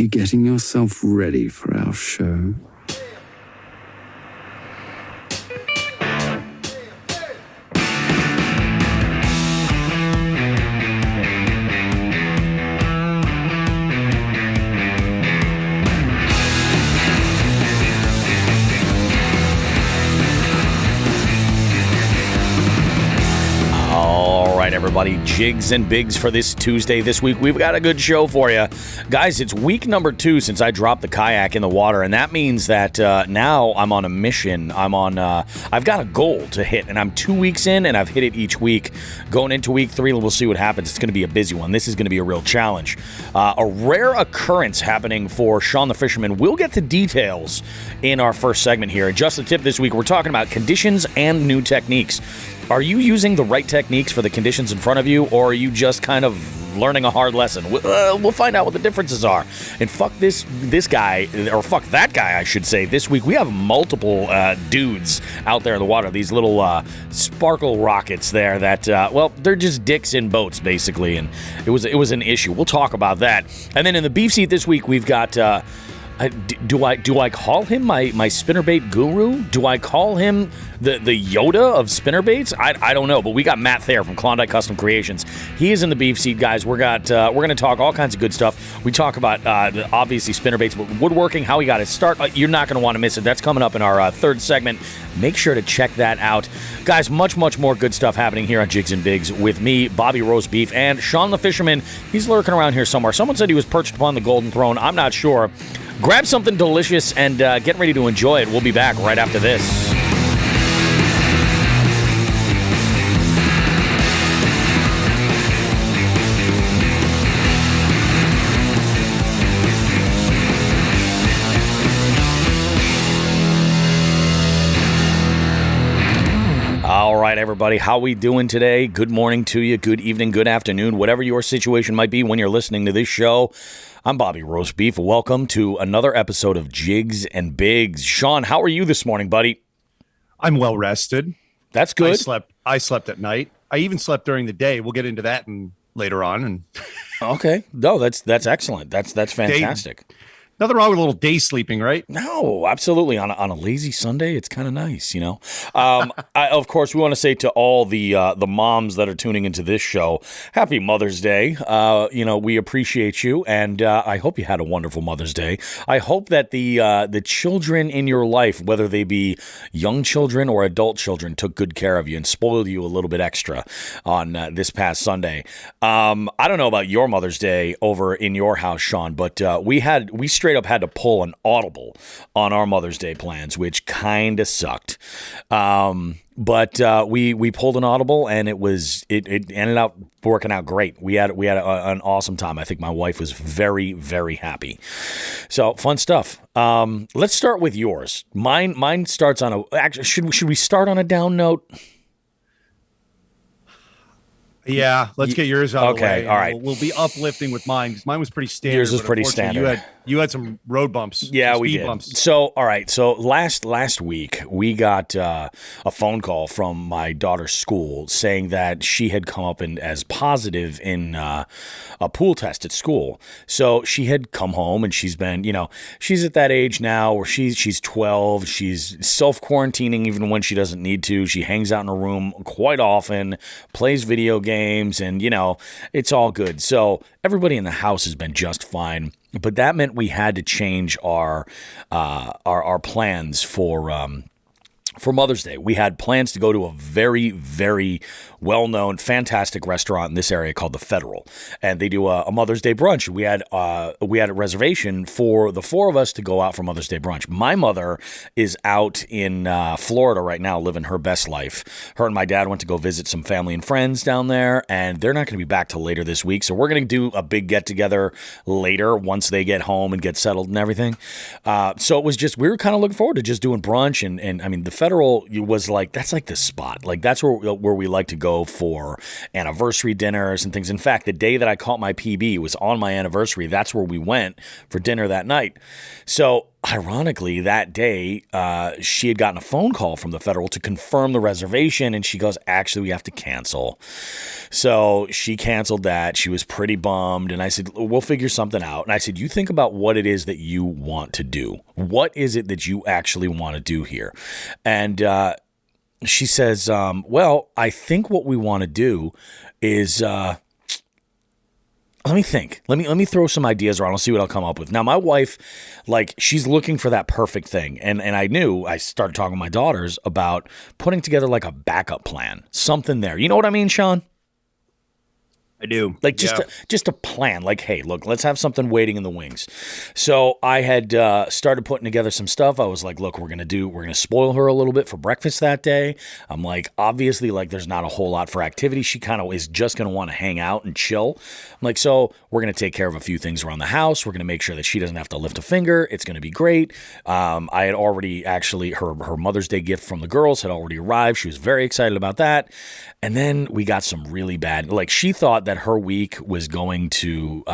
you getting yourself ready for our show? Everybody, Jigs and Bigs for this Tuesday. This week, we've got a good show for you. Guys, it's week number 2 since I dropped the kayak in the water, and that means that now I'm on a mission. I've got a goal to hit, and I'm 2 weeks in, and I've hit it each week. Going into week 3, we'll see what happens. It's going to be a busy one. This is going to be a real challenge. A rare occurrence happening for Sean the Fisherman. We'll get to details in our first segment here. Just a tip this week, we're talking about conditions and new techniques. Are you using the right techniques for the conditions in front of you, or are you just kind of learning a hard lesson? We'll find out what the differences are. And fuck this guy, or fuck that guy, I should say. This week we have multiple dudes out there in the water. These little sparkle rockets there that, they're just dicks in boats, basically. And it was an issue. We'll talk about that. And then in the beef seat this week, we've got... Do I call him my spinnerbait guru? Do I call him the Yoda of spinnerbaits? I don't know, but we got Matt Thayer from Klondike Custom Creations. He is in the beef seat, guys. We're going to talk all kinds of good stuff. We talk about obviously spinnerbaits, but woodworking, how he got his start. You're not going to want to miss it. That's coming up in our third segment. Make sure to check that out, guys. Much more good stuff happening here on Jigs and Bigs with me, Bobby Roast Beef, and Sean the Fisherman. He's lurking around here somewhere. Someone said he was perched upon the golden throne. I'm not sure. Grab something delicious and get ready to enjoy it. We'll be back right after this. All right, everybody, how we doing today? Good morning to you, good evening, good afternoon, whatever your situation might be when you're listening to this show. I'm Bobby Roast Beef. Welcome to another episode of Jigs and Bigs. Sean, how are you this morning, buddy? I'm well rested. That's good. I slept at night. I even slept during the day. We'll get into that later on. And okay, no, that's excellent. That's fantastic. Nothing wrong with a little day sleeping, right? No, absolutely. On a lazy Sunday, it's kind of nice, you know. Of course, we want to say to all the moms that are tuning into this show, Happy Mother's Day. We appreciate you, and I hope you had a wonderful Mother's Day. I hope that the children in your life, whether they be young children or adult children, took good care of you and spoiled you a little bit extra on this past Sunday. I don't know about your Mother's Day over in your house, Sean, but we straight up had to pull an audible on our Mother's Day plans, which kind of sucked. But we pulled an audible, and it ended up working out great. We had an awesome time. I think my wife was very, very happy. So fun stuff. Let's start with yours. Mine starts on should we start on a down note? Yeah, let's get yours out of the way. Okay, all right. We'll be uplifting with mine because mine was pretty standard. Yours was pretty standard. You had some road bumps. Yeah, we did. Bumps. So, all right. So last week we got a phone call from my daughter's school saying that she had come up as positive in a pool test at school. So she had come home and she's been, she's at that age now where she's 12. She's self-quarantining even when she doesn't need to. She hangs out in her room quite often, plays video games, and it's all good. So everybody in the house has been just fine. But that meant we had to change our plans for Mother's Day. We had plans to go to a very, very well-known, fantastic restaurant in this area called the Federal, and they do a Mother's Day brunch. We had a reservation for the four of us to go out for Mother's Day brunch. My mother is out in Florida right now, living her best life. Her and my dad went to go visit some family and friends down there, and they're not going to be back till later this week. So we're going to do a big get-together later once they get home and get settled and everything. So it was just, we were kind of looking forward to just doing brunch, and I mean, the Federal was like, that's like the spot. Like, that's where we like to go go for anniversary dinners and things. In fact, the day that I caught my PB was on my anniversary. That's where we went for dinner that night. So ironically, that day, she had gotten a phone call from the federal to confirm the reservation, and she goes, actually, we have to cancel. So she canceled that. She was pretty bummed, and I said, we'll figure something out. And I said, you think about what it is that you want to do. What is it that you actually want to do here? And she says, well, I think what we want to do is... let me think. Let me throw some ideas around. I'll see what I'll come up with. Now, my wife, like, she's looking for that perfect thing. And I started talking to my daughters about putting together like a backup plan, something there. You know what I mean, Sean? I do. Like just a plan. Like, hey, look, let's have something waiting in the wings. So I had started putting together some stuff. I was like, look, we're gonna spoil her a little bit for breakfast that day. I'm like, obviously, like, there's not a whole lot for activity. She kind of is just gonna want to hang out and chill. I'm like, so we're gonna take care of a few things around the house. We're gonna make sure that she doesn't have to lift a finger. It's gonna be great. I had already actually her Mother's Day gift from the girls had already arrived. She was very excited about that. And then we got some really bad. Like, she thought that her week was going to,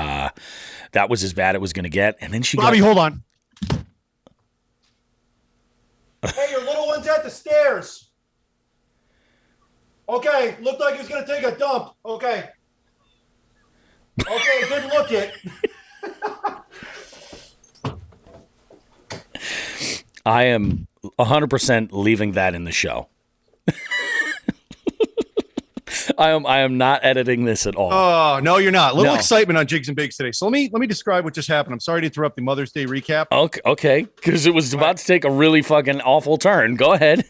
that was as bad it was going to get. And then Bobby, hold on. Hey, your little one's at the stairs. Okay, looked like he was going to take a dump. Okay, didn't look it. I am 100% leaving that in the show. I am not editing this at all. Oh, no, you're not. Little excitement on Jigs and Bigs today. So let me describe what just happened. I'm sorry to interrupt the Mother's Day recap. Okay, because it was about to take a really fucking awful turn. Go ahead.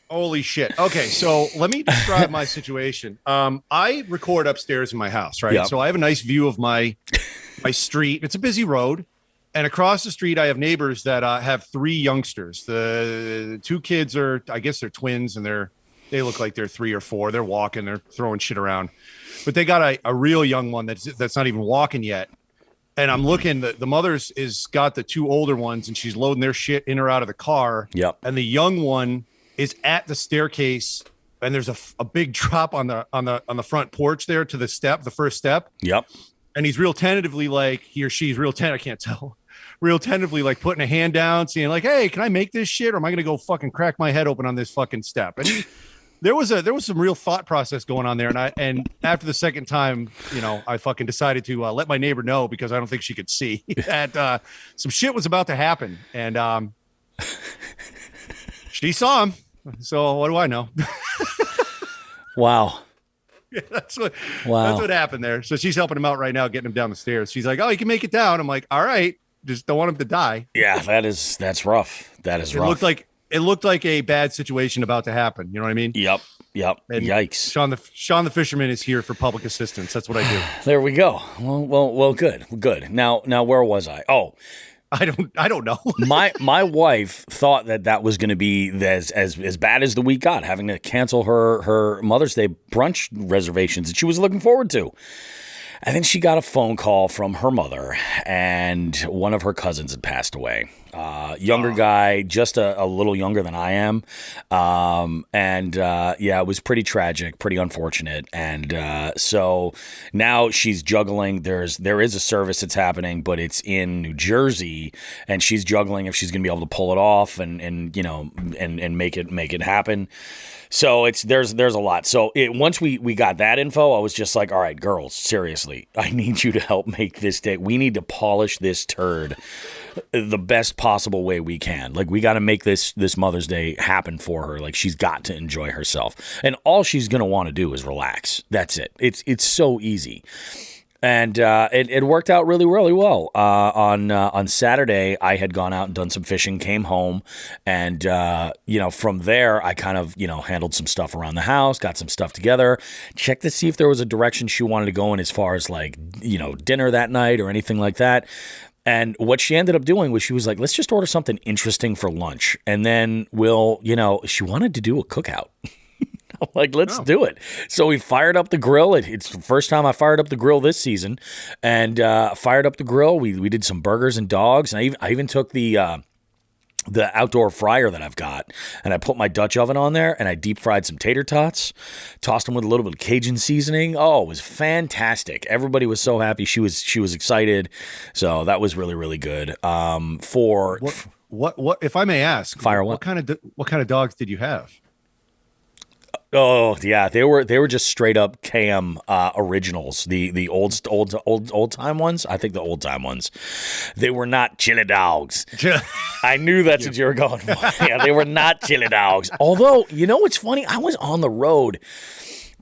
Holy shit. Okay, so let me describe my situation. I record upstairs in my house, right? Yep. So I have a nice view of my street. It's a busy road. And across the street, I have neighbors that have three youngsters. The two kids are, I guess they're twins, and they look like they're 3 or 4. They're walking, they're throwing shit around. But they got a real young one that's not even walking yet. And I'm looking, the mother's is got the 2 older ones, and she's loading their shit in or out of the car. Yep. And the young one is at the staircase, and there's a big drop on the front porch there to the first step. Yep. And he's real tentatively, like, he or she's real I can't tell. Real tentatively, like, putting a hand down, saying like, hey, can I make this shit, or am I gonna go fucking crack my head open on this fucking step? And there was some real thought process going on there, and after the second time, I fucking decided to let my neighbor know, because I don't think she could see that some shit was about to happen, and she saw him. So what do I know? Wow. Yeah, that's what happened there. So she's helping him out right now, getting him down the stairs. She's like, "Oh, you can make it down." I'm like, "All right, just don't want him to die." Yeah, that's rough. That is rough. It looked like a bad situation about to happen. You know what I mean? Yep. And yikes. Sean the fisherman is here for public assistance. That's what I do. There we go. Well, good. Now, where was I? Oh, I don't know. my wife thought that was going to be as bad as the week got, having to cancel her Mother's Day brunch reservations that she was looking forward to. And then she got a phone call from her mother, and one of her cousins had passed away. Younger guy, just a little younger than I am. It was pretty tragic, pretty unfortunate. And so now she's juggling. There is a service that's happening, but it's in New Jersey, and she's juggling if she's going to be able to pull it off and make it happen. So there's a lot. So once we got that info, I was just like, all right, girls, seriously, I need you to help make this day. We need to polish this turd the best possible way we can. Like, we got to make this Mother's Day happen for her. Like, she's got to enjoy herself, and all she's gonna want to do is relax. That's it. It's so easy. And it worked out really, really well. On Saturday, I had gone out and done some fishing, came home, and from there, I kind of handled some stuff around the house, got some stuff together, checked to see if there was a direction she wanted to go in as far as dinner that night or anything like that. And what she ended up doing was she was like, let's just order something interesting for lunch, and then she wanted to do a cookout. I'm like, let's do it. So we fired up the grill. It's the first time I fired up the grill this season, and fired up the grill. We did some burgers and dogs, and I even took the the outdoor fryer that I've got, and I put my Dutch oven on there, and I deep fried some tater tots, tossed them with a little bit of Cajun seasoning. Oh, it was fantastic. Everybody was so happy. She was excited. So that was really, really good. What if I may ask? Fire what kind of dogs did you have? Oh yeah, they were just straight up KM originals, the old time ones. I think the old time ones. They were not chili dogs. I knew that's what you were going for. Yeah, they were not chili dogs. Although, you know what's funny? I was on the road.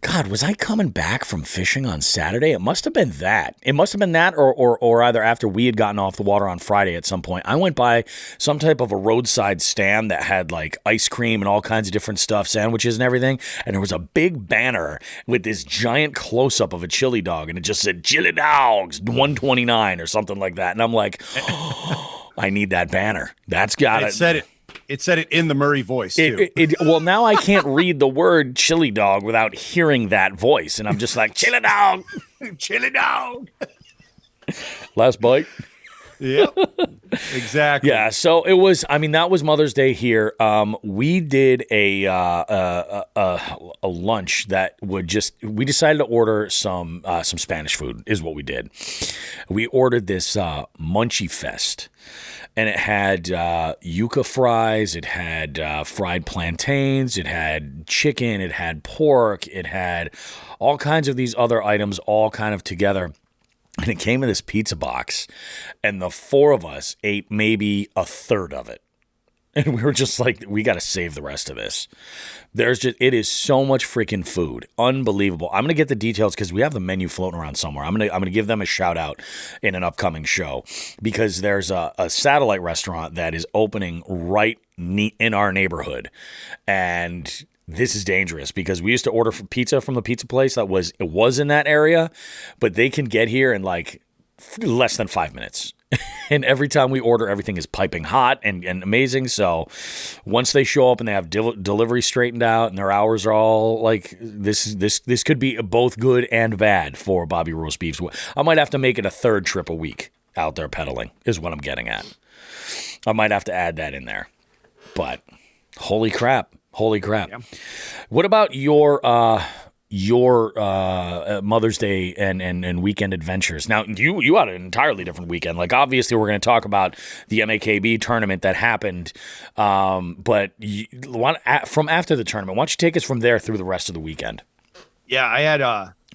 God, was I coming back from fishing on Saturday? It must have been that. It must have been that or either after we had gotten off the water on Friday at some point. I went by some type of a roadside stand that had like ice cream and all kinds of different stuff, sandwiches and everything. And there was a big banner with this giant close-up of a chili dog. And it just said, Chili Dogs, 129 or something like that. And I'm like, oh, I need that banner. That's got it. It said it in the Murray voice, too. Well, now I can't read the word chili dog without hearing that voice. And I'm just like, chili dog. Chili dog. Last bite. Yep. Exactly. Yeah. So it was, that was Mother's Day here. We did a lunch that we decided to order some Spanish food is what we did. We ordered this Munchie Fest. And it had yuca fries, it had fried plantains, it had chicken, it had pork, it had all kinds of these other items all kind of together. And it came in this pizza box, and the four of us ate maybe a third of it. And we were just like, we got to save the rest of this. It is so much freaking food. Unbelievable. I'm going to get the details because we have the menu floating around somewhere. I'm going to give them a shout out in an upcoming show because there's a satellite restaurant that is opening right in our neighborhood. And this is dangerous because we used to order pizza from the pizza place that was in that area, but they can get here in like less than 5 minutes. And every time we order, everything is piping hot and amazing. So once they show up and they have delivery straightened out and their hours are all like this could be both good and bad for Bobby Roast Beefs. I might have to make it a third trip a week out there pedaling is what I'm getting at. I might have to add that in there. But holy crap. Yeah. What about your Mother's Day and weekend adventures? Now, you had an entirely different weekend. Like, obviously, we're going to talk about the MAKB tournament that happened, but from after the tournament, why don't you take us from there through the rest of the weekend? Yeah, I had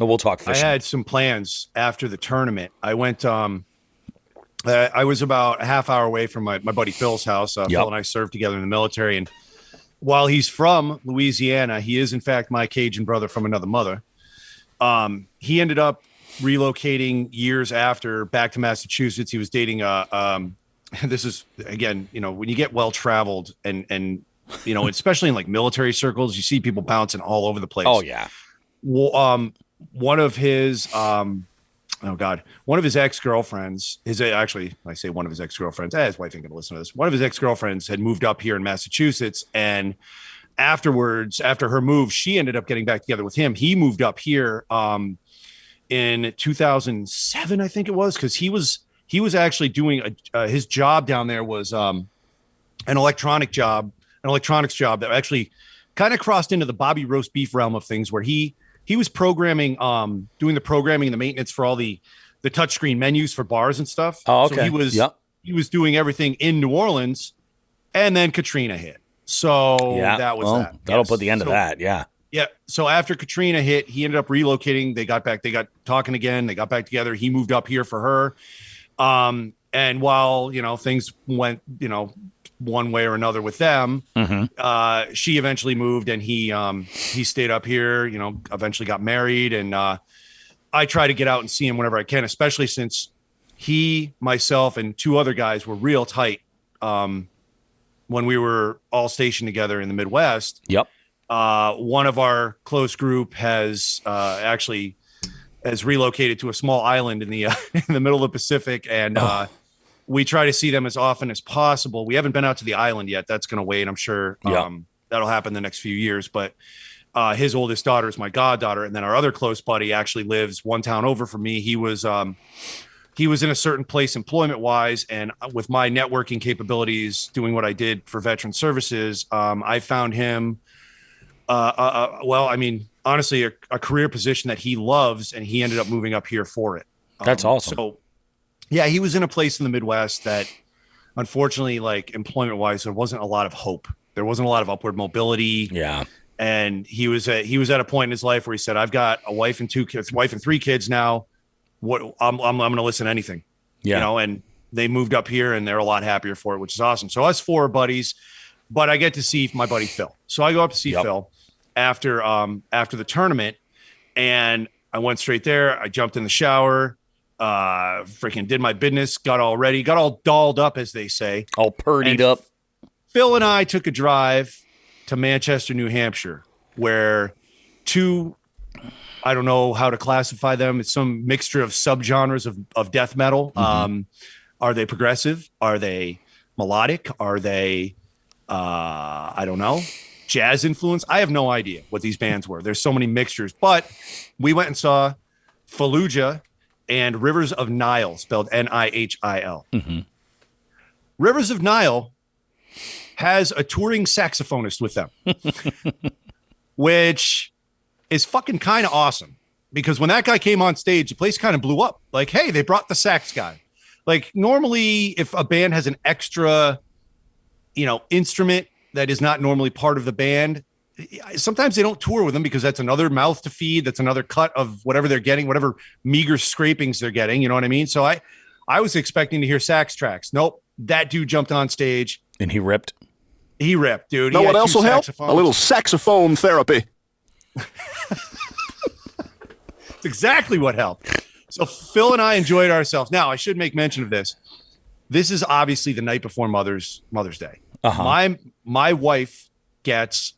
we'll talk fishing. I had some plans after the tournament. I went. I was about a half hour away from my buddy Phil's house. Phil and I served together in the military, and while he's from Louisiana, he is in fact my Cajun brother from another mother. He ended up relocating years after back to Massachusetts. He was dating this is again, when you get well traveled and especially in like military circles, you see people bouncing all over the place. Oh yeah. Well, one of his ex-girlfriends, his wife ain't gonna listen to this. One of his ex-girlfriends had moved up here in Massachusetts, and afterwards, after her move, she ended up getting back together with him. He moved up here in 2007, I think it was, because he was actually doing his job down there was an electronics job that actually kind of crossed into the Bobby Roast Beef realm of things, where he was programming, doing the programming and the maintenance for all the touchscreen menus for bars and stuff. Oh, okay. So he was doing everything in New Orleans, and then Katrina hit. So that was that. That'll put the end of that. Yeah. Yeah. So after Katrina hit, he ended up relocating. They got talking again. They got back together. He moved up here for her. And while, things went, one way or another with them, she eventually moved, and he stayed up here, eventually got married. And I try to get out and see him whenever I can, especially since he, myself, and two other guys were real tight when we were all stationed together in the Midwest. Yep. One of our close group has relocated to a small island in the in the middle of the Pacific, and we try to see them as often as possible. We haven't been out to the island yet. That's going to wait. I'm sure that'll happen the next few years. But his oldest daughter is my goddaughter, and then our other close buddy actually lives one town over from me. He was he was in a certain place employment wise. And with my networking capabilities, doing what I did for veteran services, I found him, well, I mean, honestly, a career position that he loves, and he ended up moving up here for it. That's awesome. So yeah, he was in a place in the Midwest that unfortunately, like employment wise, there wasn't a lot of hope. There wasn't a lot of upward mobility. Yeah. And he was at a point in his life where he said, I've got a wife and 2 kids, wife and 3 kids now. What I'm going to listen to anything, yeah. You know, and they moved up here and they're a lot happier for it, which is awesome. So us 4 buddies, but I get to see my buddy Phil. So I go up to see Phil after the tournament, and I went straight there. I jumped in the shower, freaking did my business, got all ready, got all dolled up, as they say, all purdied up. Phil and I took a drive to Manchester, New Hampshire, where 2, I don't know how to classify them. It's some mixture of subgenres of death metal. Mm-hmm. Are they progressive? Are they melodic? Are they, I don't know, jazz influence? I have no idea what these bands were. There's so many mixtures, but we went and saw Fallujah and Rivers of Nihil, spelled Nihil. Mm-hmm. Rivers of Nihil has a touring saxophonist with them, which is fucking kind of awesome, because when that guy came on stage, the place kind of blew up. Like, hey, they brought the sax guy. Like, normally if a band has an extra, instrument that is not normally part of the band, sometimes they don't tour with them because that's another mouth to feed. That's another cut of whatever they're getting, whatever meager scrapings they're getting. You know what I mean? So I was expecting to hear sax tracks. Nope. That dude jumped on stage. And he ripped. He ripped, dude. Know what else will help? A little saxophone therapy. It's exactly what helped. So Phil and I enjoyed ourselves. Now, I should make mention of this. This is obviously the night before Mother's Day. Uh-huh. My wife gets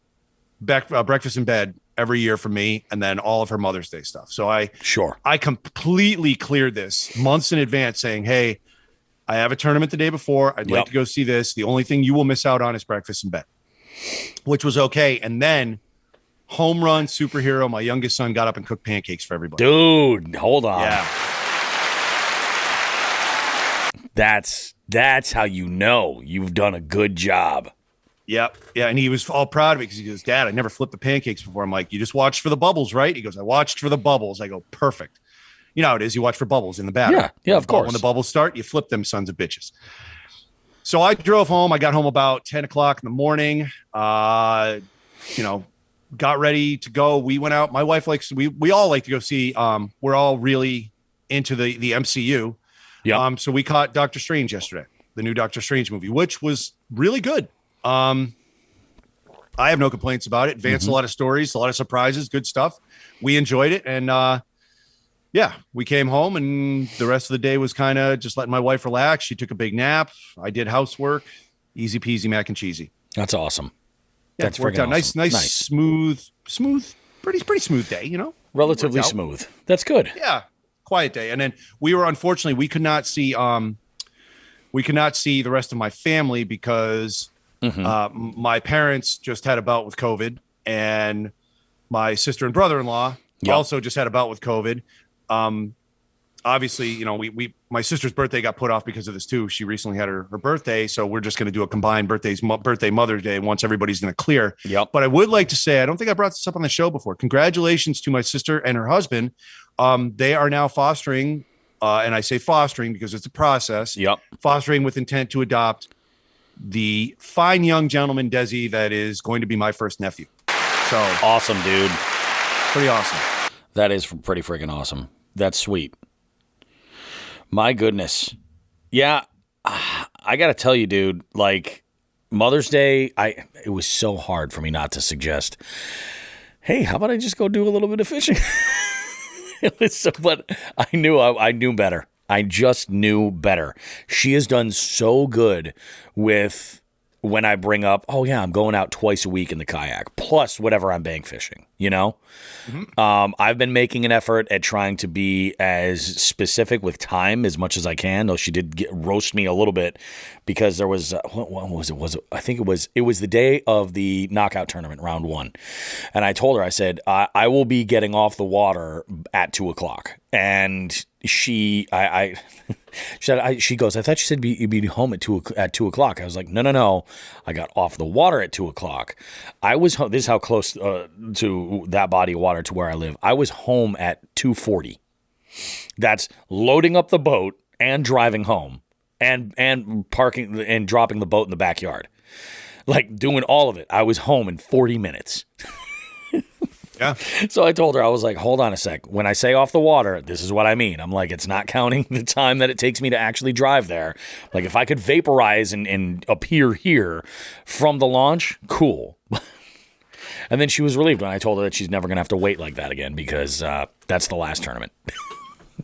breakfast in bed every year from me, and then all of her Mother's Day stuff. So I completely cleared this months in advance, saying, hey, I have a tournament the day before. I'd like to go see this. The only thing you will miss out on is breakfast in bed, which was okay. And then home run superhero, my youngest son got up and cooked pancakes for everybody. Dude, hold on. Yeah. That's how you know you've done a good job. Yep. Yeah. And he was all proud of it because he goes, Dad, I never flipped the pancakes before. I'm like, you just watched for the bubbles, right? He goes, I watched for the bubbles. I go, perfect. You know how it is. You watch for bubbles in the batter. Yeah, of course. When the bubbles start, you flip them sons of bitches. So I drove home. I got home about 10 o'clock in the morning. Got ready to go. We went out. My wife likes, we all like to go see, we're all really into the MCU. Yeah. So we caught Doctor Strange yesterday, the new Doctor Strange movie, which was really good. I have no complaints about it. Advanced a lot of stories, a lot of surprises, good stuff. We enjoyed it. And, we came home, and the rest of the day was kind of just letting my wife relax. She took a big nap. I did housework. Easy peasy mac and cheesy. That's awesome. Yeah, That's worked out. awesome. Nice, smooth, pretty smooth day, Relatively smooth. That's good. Yeah. Quiet day. And then unfortunately, we could not see the rest of my family because my parents just had a bout with COVID, and my sister and brother-in-law also just had a bout with COVID. Obviously, my sister's birthday got put off because of this too. She recently had her birthday. So we're just going to do a combined birthday, Mother's Day once everybody's in the clear. Yep. But I would like to say, I don't think I brought this up on the show before. Congratulations to my sister and her husband. They are now fostering, and I say fostering because it's a process. Yep. Fostering with intent to adopt the fine young gentleman, Desi, that is going to be my first nephew. So awesome, dude. Pretty awesome. That is pretty freaking awesome. That's sweet. My goodness. Yeah, I got to tell you, dude, like Mother's Day, it was so hard for me not to suggest, hey, how about I just go do a little bit of fishing? But I knew better. I just knew better. She has done so good with when I bring up, oh yeah, I'm going out twice a week in the kayak, plus whatever I'm bank fishing, I've been making an effort at trying to be as specific with time as much as I can, though she did roast me a little bit because there was, what was it? I think it was the day of the knockout tournament, round 1. And I told her, I said, I will be getting off the water at 2:00. And she said, she goes, I thought you said you'd be home at 2:00. I was like, no. I got off the water at 2:00. I was home. This is how close to that body of water to where I live. I was home at 2:40. That's loading up the boat and driving home and parking and dropping the boat in the backyard. Like doing all of it. I was home in 40 minutes. Yeah. So I told her, I was like, hold on a sec. When I say off the water, this is what I mean. I'm like, it's not counting the time that it takes me to actually drive there. Like, if I could vaporize and appear here from the launch, cool. And then she was relieved when I told her that she's never going to have to wait like that again because that's the last tournament.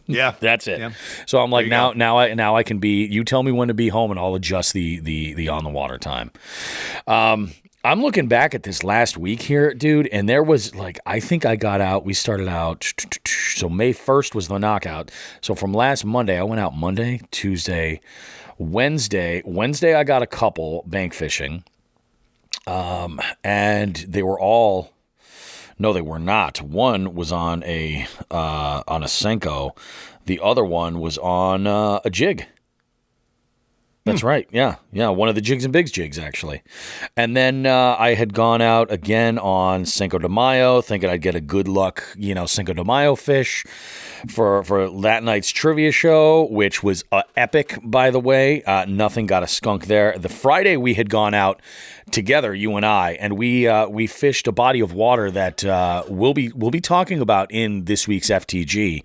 Yeah. That's it. Yeah. So I'm like, now I can be, you tell me when to be home and I'll adjust the on the water time. I'm looking back at this last week here, dude, and there was like, I think I got out, we started out, so May 1st was the knockout. So from last Monday, I went out Monday, Tuesday, Wednesday. Wednesday, I got a couple bank fishing, and they were all, no, they were not. One was on a Senko. The other one was on a jig. That's right. Yeah. One of the Jigs and Bigs jigs, actually. And then I had gone out again on Cinco de Mayo, thinking I'd get a good luck, Cinco de Mayo fish for that night's trivia show, which was epic, by the way. Nothing got a skunk there. The Friday we had gone out together, you and I, and we fished a body of water that we'll be talking about in this week's FTG.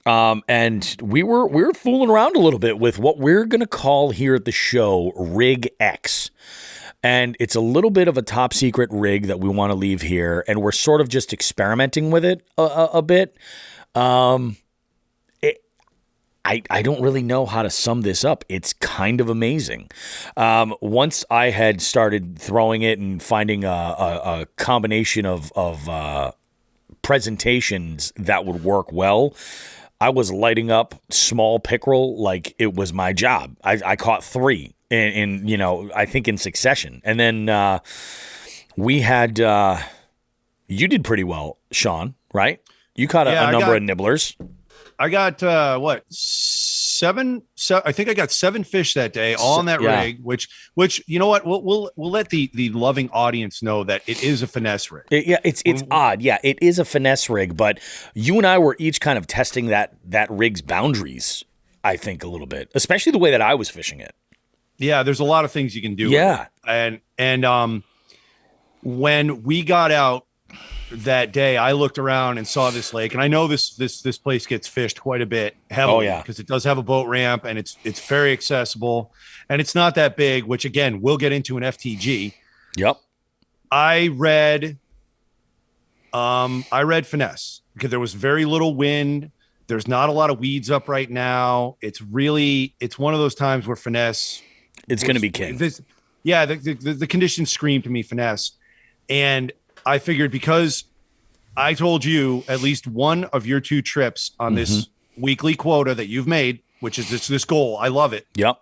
And we were fooling around a little bit with what we're going to call here at the show Rig X. And it's a little bit of a top secret rig that we want to leave here. And we're sort of just experimenting with it a bit. I don't really know how to sum this up. It's kind of amazing. Once I had started throwing it and finding a combination of presentations that would work well, I was lighting up small pickerel like it was my job. I caught 3 in I think in succession. And then we had you did pretty well, Sean, right? You caught a number of nibblers. I got seven. I think I got 7 fish that day, all on that rig. Which you know what? We'll let the loving audience know that it is a finesse rig. It's odd. Yeah, it is a finesse rig. But you and I were each kind of testing that rig's boundaries. I think a little bit, especially the way that I was fishing it. Yeah, there's a lot of things you can do. Yeah, with it. And when we got out that day, I looked around and saw this lake, and I know this place gets fished quite a bit heavily because it does have a boat ramp and it's very accessible and it's not that big, which again we'll get into an FTG. Yep. I read finesse because there was very little wind. There's not a lot of weeds up right now. It's one of those times where finesse. It's going to be king. The conditions scream to me finesse, and I figured because I told you at least one of your 2 trips on this weekly quota that you've made, which is this goal. I love it. Yep.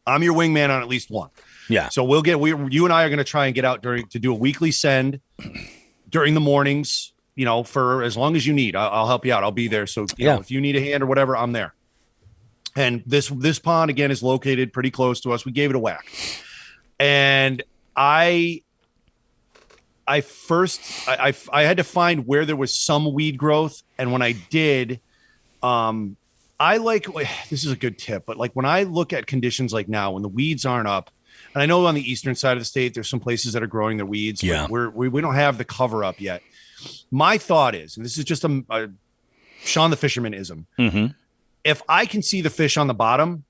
I'm your wingman on at least one. Yeah. So you and I are going to try and get out to do a weekly send during the mornings, for as long as you need. I'll help you out. I'll be there. So if you need a hand or whatever, I'm there. And this pond again is located pretty close to us. We gave it a whack. And I had to find where there was some weed growth. And when I did, this is a good tip, but like when I look at conditions like now, when the weeds aren't up, and I know on the eastern side of the state, there's some places that are growing their weeds. Yeah. But we don't have the cover up yet. My thought is, and this is just a Sean the Fisherman-ism. Mm-hmm. If I can see the fish on the bottom,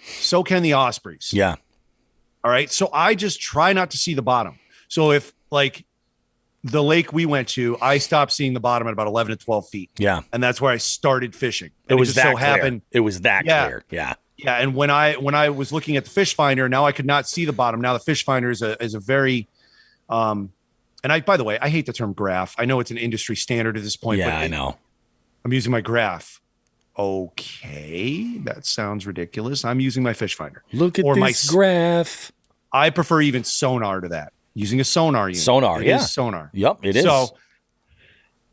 so can the ospreys. Yeah. All right. So I just try not to see the bottom. So if like the lake we went to, I stopped seeing the bottom at about 11 to 12 feet. Yeah. And that's where I started fishing. It was just that so clear. happened. It was that clear. Yeah. Yeah. And when I was looking at the fish finder, now I could not see the bottom. Now the fish finder is a very, and by the way, I hate the term graph. I know it's an industry standard at this point. Yeah, but I know. I'm using my graph. Okay. That sounds ridiculous. I'm using my fish finder. Look at this graph. I prefer even sonar to that. Using a sonar unit. Sonar, It yeah. is sonar. Yep, it is. So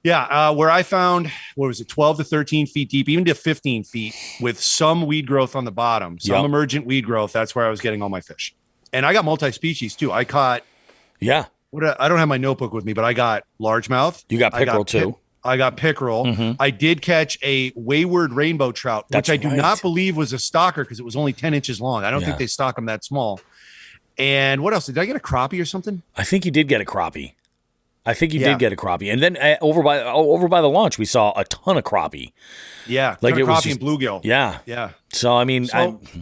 Yeah, where I found, what was it, 12 to 13 feet deep, even to 15 feet, with some weed growth on the bottom, some emergent weed growth. That's where I was getting all my fish. And I got multi-species too. I caught, Yeah. I don't have my notebook with me, but I got largemouth. You got pickerel too. I got pickerel. Mm-hmm. I did catch a wayward rainbow trout, which I do not believe was a stalker because it was only 10 inches long. I don't think they stock them that small. And what else? Did I get a crappie or something? I think you did get a crappie. Did get a crappie. And then over by the launch, we saw a ton of crappie. Yeah, like it was crappie and bluegill. Yeah. Yeah. So, I mean,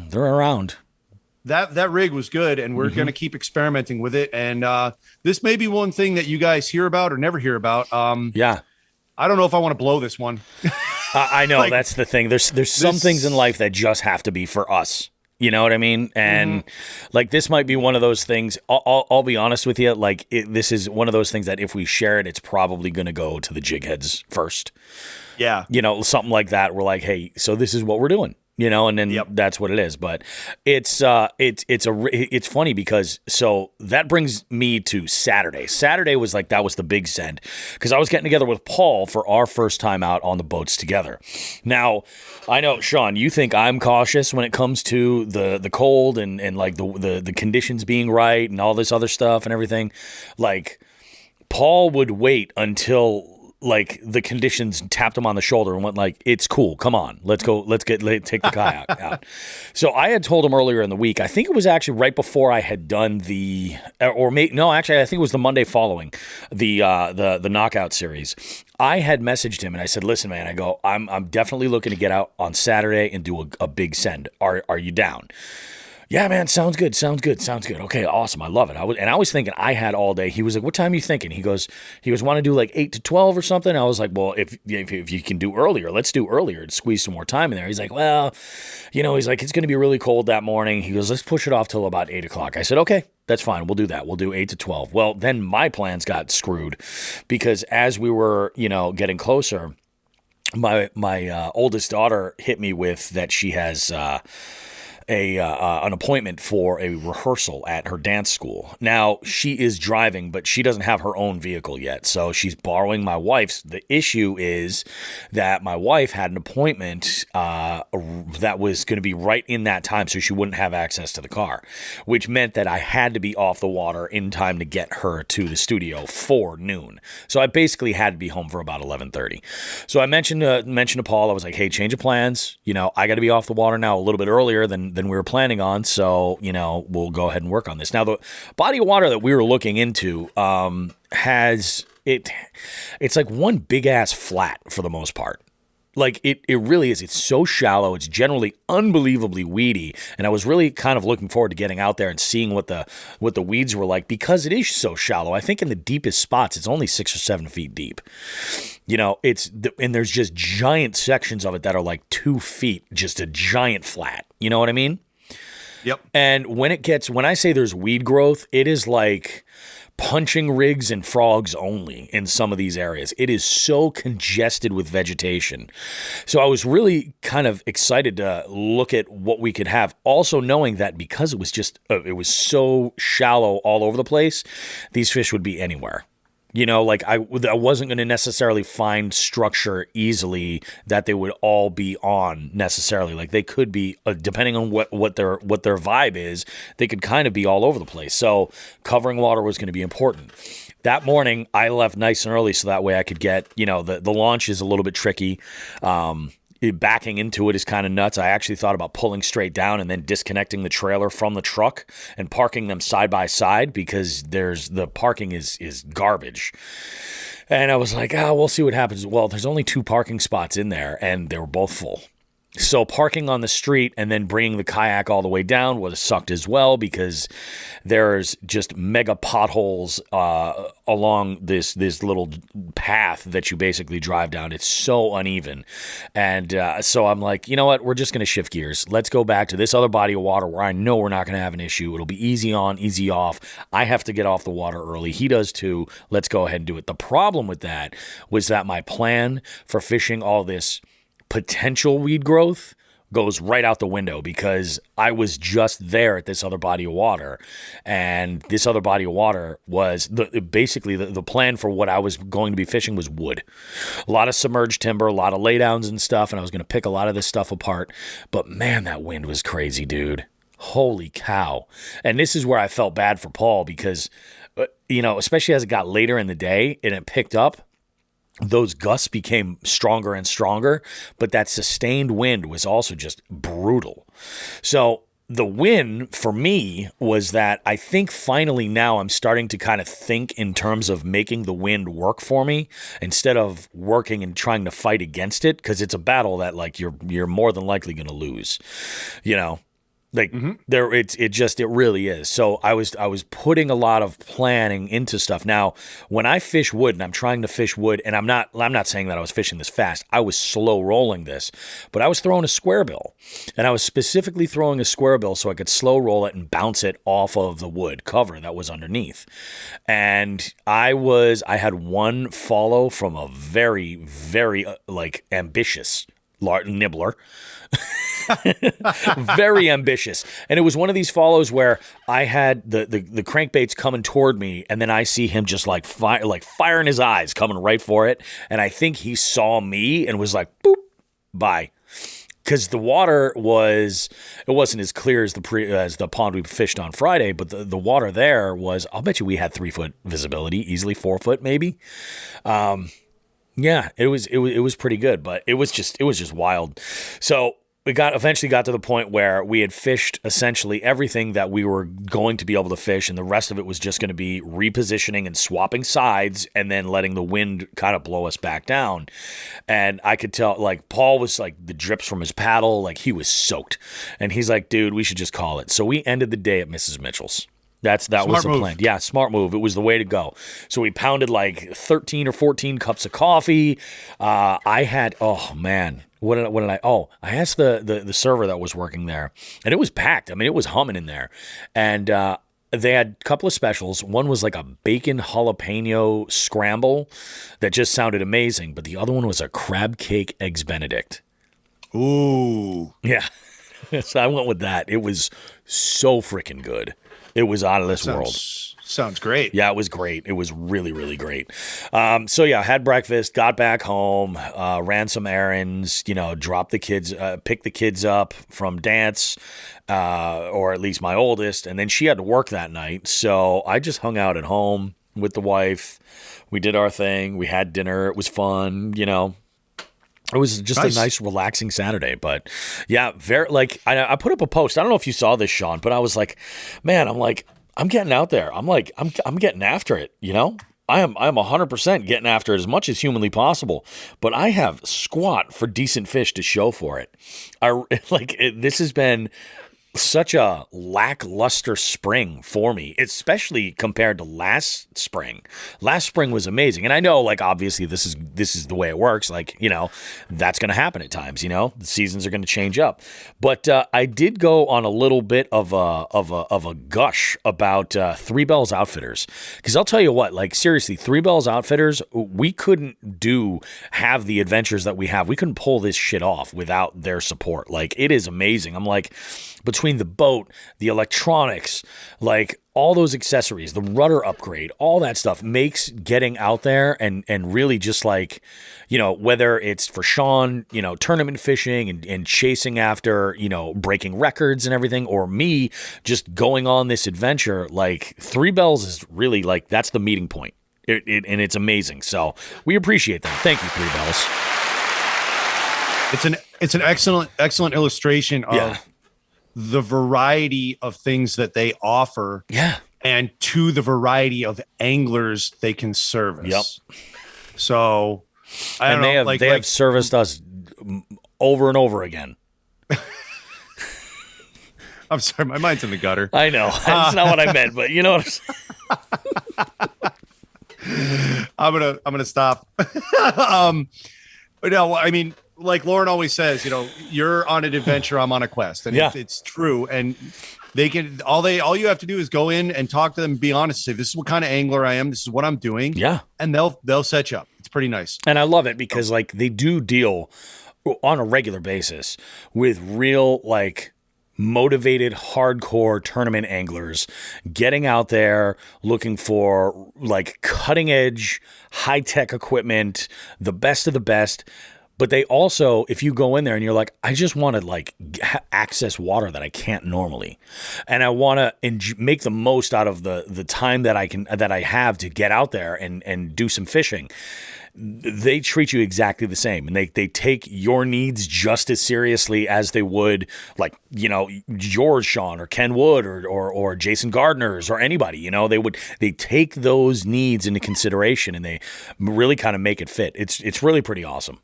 they're around. That rig was good, and we're going to keep experimenting with it. And this may be one thing that you guys hear about or never hear about. Yeah. I don't know if I want to blow this one. I know, that's the thing. There's some things in life that just have to be for us. You know what I mean? And like, this might be one of those things. I'll be honest with you. Like, this is one of those things that if we share it, it's probably going to go to the jig heads first. Yeah. You know, something like that. We're like, hey, so this is what we're doing. You know, and then that's what it is. But it's funny because so that brings me to Saturday. Saturday was like, that was the big send because I was getting together with Paul for our first time out on the boats together. Now, I know, Sean, you think I'm cautious when it comes to the cold and like the conditions being right and all this other stuff and everything. Like, Paul would wait until like the conditions tapped him on the shoulder and went like, it's cool. Come on, let's go. Take the kayak out. So I had told him earlier in the week, I think it was actually right before I had done I think it was the Monday following the knockout series. I had messaged him and I said, listen, man, I go, I'm definitely looking to get out on Saturday and do a big send. Are you down? Yeah, man, sounds good. Okay, awesome. I love it. I was thinking I had all day. He was like, what time are you thinking? He goes, want to do like 8 to 12 or something. I was like, well, if you can do earlier, let's do earlier and squeeze some more time in there. He's like, well, he's like, it's going to be really cold that morning. He goes, let's push it off till about 8 o'clock. I said, okay, that's fine. We'll do that. We'll do 8 to 12. Well, then my plans got screwed because as we were, getting closer, my oldest daughter hit me with that she has an appointment for a rehearsal at her dance school. Now, she is driving, but she doesn't have her own vehicle yet, so she's borrowing my wife's. The issue is that my wife had an appointment that was going to be right in that time, so she wouldn't have access to the car, which meant that I had to be off the water in time to get her to the studio for noon. So I basically had to be home for about 11:30. So I mentioned to Paul, I was like, hey, change of plans. I got to be off the water now a little bit earlier than we were planning on, so we'll go ahead and work on this. Now, the body of water that we were looking into it's like one big ass flat for the most part. Like it really is. It's so shallow. It's generally unbelievably weedy, and I was really kind of looking forward to getting out there and seeing what the weeds were like because it is so shallow. I think in the deepest spots, it's only 6 or 7 feet deep. And there's just giant sections of it that are like 2 feet, just a giant flat. You know what I mean? Yep. And when I say there's weed growth, it is like punching rigs and frogs only in some of these areas. It is so congested with vegetation. So I was really kind of excited to look at what we could have. Also knowing that because it was so shallow all over the place, these fish would be anywhere. I wasn't going to necessarily find structure easily that they would all be on necessarily. Like they could be, depending on what their vibe is, they could kind of be all over the place. So covering water was going to be important. That morning, I left nice and early so that way I could get, the launch is a little bit tricky. Backing into it is kind of nuts. I actually thought about pulling straight down and then disconnecting the trailer from the truck and parking them side by side because the parking is garbage. And I was like, we'll see what happens. Well, there's only 2 parking spots in there and they were both full. So parking on the street and then bringing the kayak all the way down was sucked as well because there's just mega potholes along this little path that you basically drive down. It's so uneven. And so I'm like, you know what? We're just going to shift gears. Let's go back to this other body of water where I know we're not going to have an issue. It'll be easy on, easy off. I have to get off the water early. He does too. Let's go ahead and do it. The problem with that was that my plan for fishing all this potential weed growth goes right out the window because I was just there at this other body of water. And this other body of water was basically the plan for what I was going to be fishing was wood. A lot of submerged timber, a lot of laydowns and stuff. And I was going to pick a lot of this stuff apart. But man, that wind was crazy, dude. Holy cow. And this is where I felt bad for Paul because, especially as it got later in the day and it picked up, those gusts became stronger and stronger, but that sustained wind was also just brutal. So the win for me was that I think finally now I'm starting to kind of think in terms of making the wind work for me instead of working and trying to fight against it, because it's a battle that like you're more than likely going to lose, Like it really is. So I was putting a lot of planning into stuff. Now, when I fish wood and I'm trying to fish wood, and I'm not saying that I was fishing this fast. I was slow rolling this, but I was throwing a square bill, and I was specifically throwing a square bill so I could slow roll it and bounce it off of the wood cover that was underneath. And I had one follow from a very, very ambitious nibbler. Very ambitious. And it was one of these follows where I had the crankbaits coming toward me, and then I see him just fire in his eyes coming right for it. And I think he saw me and was like, boop, bye. Because the water wasn't as clear as the pond we fished on Friday, but the water there was, I'll bet you we had 3 foot visibility, easily 4 foot maybe. Yeah, it was pretty good, but it was just wild. So we eventually got to the point where we had fished essentially everything that we were going to be able to fish, and the rest of it was just going to be repositioning and swapping sides and then letting the wind kind of blow us back down. And I could tell, like, Paul was like, the drips from his paddle, like he was soaked. And he's like, dude, we should just call it. So we ended the day at Mrs. Mitchell's. That was the plan. Yeah, smart move. It was the way to go. So we pounded like 13 or 14 cups of coffee. I had, oh man, what did I? Oh, I asked the server that was working there, and it was packed. I mean, it was humming in there, and they had a couple of specials. One was like a bacon jalapeno scramble that just sounded amazing, but the other one was a crab cake eggs Benedict. Ooh, yeah. So I went with that. It was so freaking good. It was out of this world. Sounds great. Yeah, it was great. It was really, really great. So yeah, had breakfast, got back home, ran some errands, dropped the kids, picked the kids up from dance, or at least my oldest, and then she had to work that night. So I just hung out at home with the wife. We did our thing. We had dinner. It was fun, It was just a nice, relaxing Saturday, but yeah, I put up a post. I don't know if you saw this, Sean, but I was like, man, I'm getting out there. I'm getting after it. I am 100% getting after it as much as humanly possible, but I have squat for decent fish to show for it. This has been such a lackluster spring for me, especially compared to last spring. Last spring was amazing. And I know, obviously this is the way it works. That's going to happen at times, the seasons are going to change up. But I did go on a little bit of a gush about Three Bells Outfitters. Because I'll tell you what, seriously, Three Bells Outfitters, we couldn't have the adventures that we have. We couldn't pull this shit off without their support. It is amazing. I'm between the boat, the electronics, all those accessories, the rudder upgrade, all that stuff makes getting out there and really just whether it's for Sean, tournament fishing and chasing after, breaking records and everything, or me just going on this adventure, Three Bells is really that's the meeting point. And it's amazing. So we appreciate them. Thank you, Three Bells. It's an excellent illustration of the variety of things that they offer, and to the variety of anglers they can service. Yep. So, they have serviced us over and over again. I'm sorry, my mind's in the gutter. I know that's not what I meant, but you know what I'm gonna stop. But no, I mean, like Lauren always says, you're on an adventure, I'm on a quest, and it's true. And they can all you have to do is go in and talk to them, be honest, say, this is what kind of angler I am, this is what I'm doing, and they'll set you up. It's pretty nice. And I love it because they do deal on a regular basis with real, like, motivated, hardcore tournament anglers getting out there looking for, like, cutting edge, high tech equipment, the best of the best. But they also, if you go in there and you're like, I just want to, like, access water that I can't normally, and I want to make the most out of the time that I have to get out there and do some fishing, they treat you exactly the same, and they take your needs just as seriously as they would, like, you know, yours, Sean, or Ken Wood, or Jason Gardner's, or anybody. You know, they take those needs into consideration, and they really kind of make it fit. It's really pretty awesome.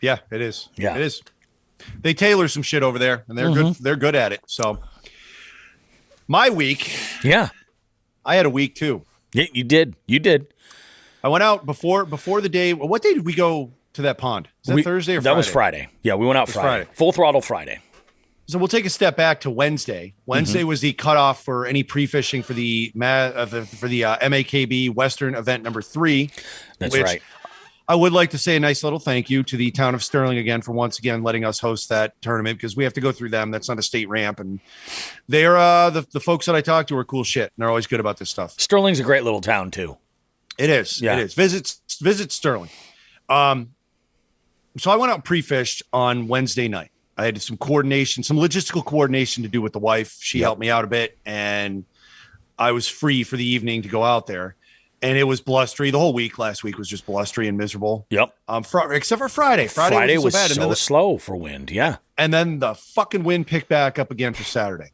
Yeah, it is. Yeah, it is. They tailor some shit over there, and they're good. They're good at it. So, my week. Yeah, I had a week too. Yeah, you did. I went out before the day. What day did we go to that pond? Is that Thursday or Friday? That was Friday. Yeah, we went out Friday. Full throttle Friday. So we'll take a step back to Wednesday. Wednesday was the cutoff for any pre-fishing for the MAKB Western event number 3. That's right. I would like to say a nice little thank you to the town of Sterling again for once again letting us host that tournament, because we have to go through them. That's not a state ramp, and they're the folks that I talk to are cool shit, and they're always good about this stuff. Sterling's a great little town too. It is. Yeah. It is. Visit Sterling. So I went out pre-fished on Wednesday night. I had some logistical coordination to do with the wife. She helped me out a bit, and I was free for the evening to go out there. And it was blustery. The whole week last week was just blustery and miserable. Yep. Except for Friday. Friday was so bad. So slow for wind. Yeah. And then the fucking wind picked back up again for Saturday.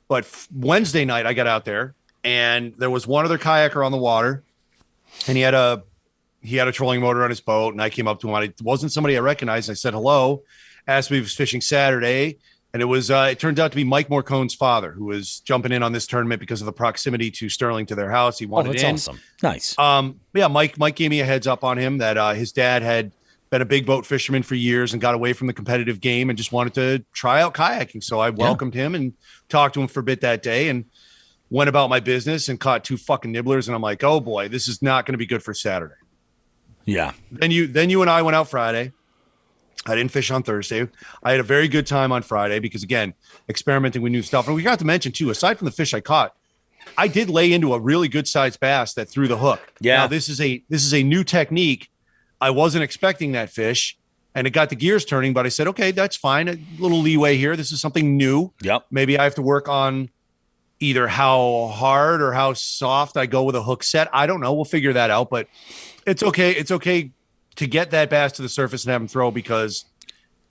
But Wednesday night I got out there, and there was one other kayaker on the water, and he had a trolling motor on his boat. And I came up to him. It wasn't somebody I recognized. I said hello, asked me if he was fishing Saturday. And it turned out to be Mike Morcone's father, who was jumping in on this tournament because of the proximity to Sterling to their house. He wanted that's in. Awesome. Nice. Yeah, Mike gave me a heads up on him that his dad had been a big boat fisherman for years and got away from the competitive game and just wanted to try out kayaking. So I welcomed him and talked to him for a bit that day and went about my business and caught 2 fucking nibblers. And I'm like, oh boy, this is not going to be good for Saturday. Yeah. Then you and I went out Friday. I didn't fish on Thursday. I had a very good time on Friday because, again, experimenting with new stuff. And we got to mention, too, aside from the fish I caught, I did lay into a really good sized bass that threw the hook. Yeah. Now, this is a new technique. I wasn't expecting that fish, and it got the gears turning, but I said, okay, that's fine. A little leeway here. This is something new. Yep. Maybe I have to work on either how hard or how soft I go with a hook set. I don't know. We'll figure that out, but it's okay. It's okay to get that bass to the surface and have him throw, because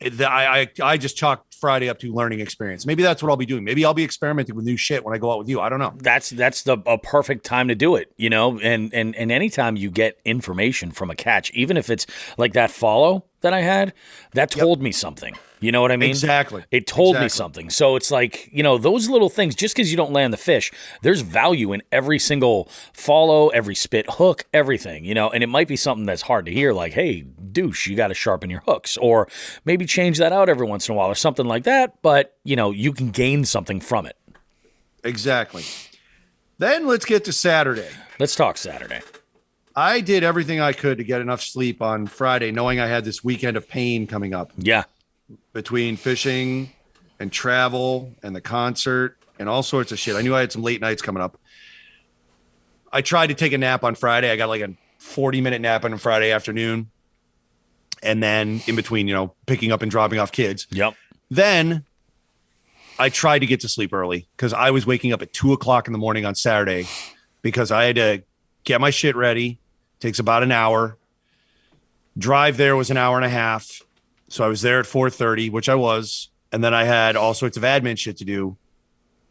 I just chalked Friday up to learning experience. Maybe that's what I'll be doing. Maybe I'll be experimenting with new shit when I go out with you. I don't know. That's a perfect time to do it, you know, and anytime you get information from a catch, even if it's like that follow that I had, that told me something. You know what I mean? Exactly. It told me something. So it's like, you know, those little things, just because you don't land the fish, there's value in every single follow, every spit hook, everything, you know, and it might be something that's hard to hear, like, hey, douche, you got to sharpen your hooks, or maybe change that out every once in a while or something like that. But, you know, you can gain something from it. Exactly. Then let's get to Saturday. Let's talk Saturday. I did everything I could to get enough sleep on Friday, knowing I had this weekend of pain coming up. Yeah. Between fishing and travel and the concert and all sorts of shit. I knew I had some late nights coming up. I tried to take a nap on Friday. I got like a 40-minute nap on a Friday afternoon. And then in between, you know, picking up and dropping off kids. Yep. Then I tried to get to sleep early because I was waking up at 2:00 in the morning on Saturday because I had to get my shit ready. Takes about an hour. Drive there was an hour and a half. So I was there at 4:30, which I was. And then I had all sorts of admin shit to do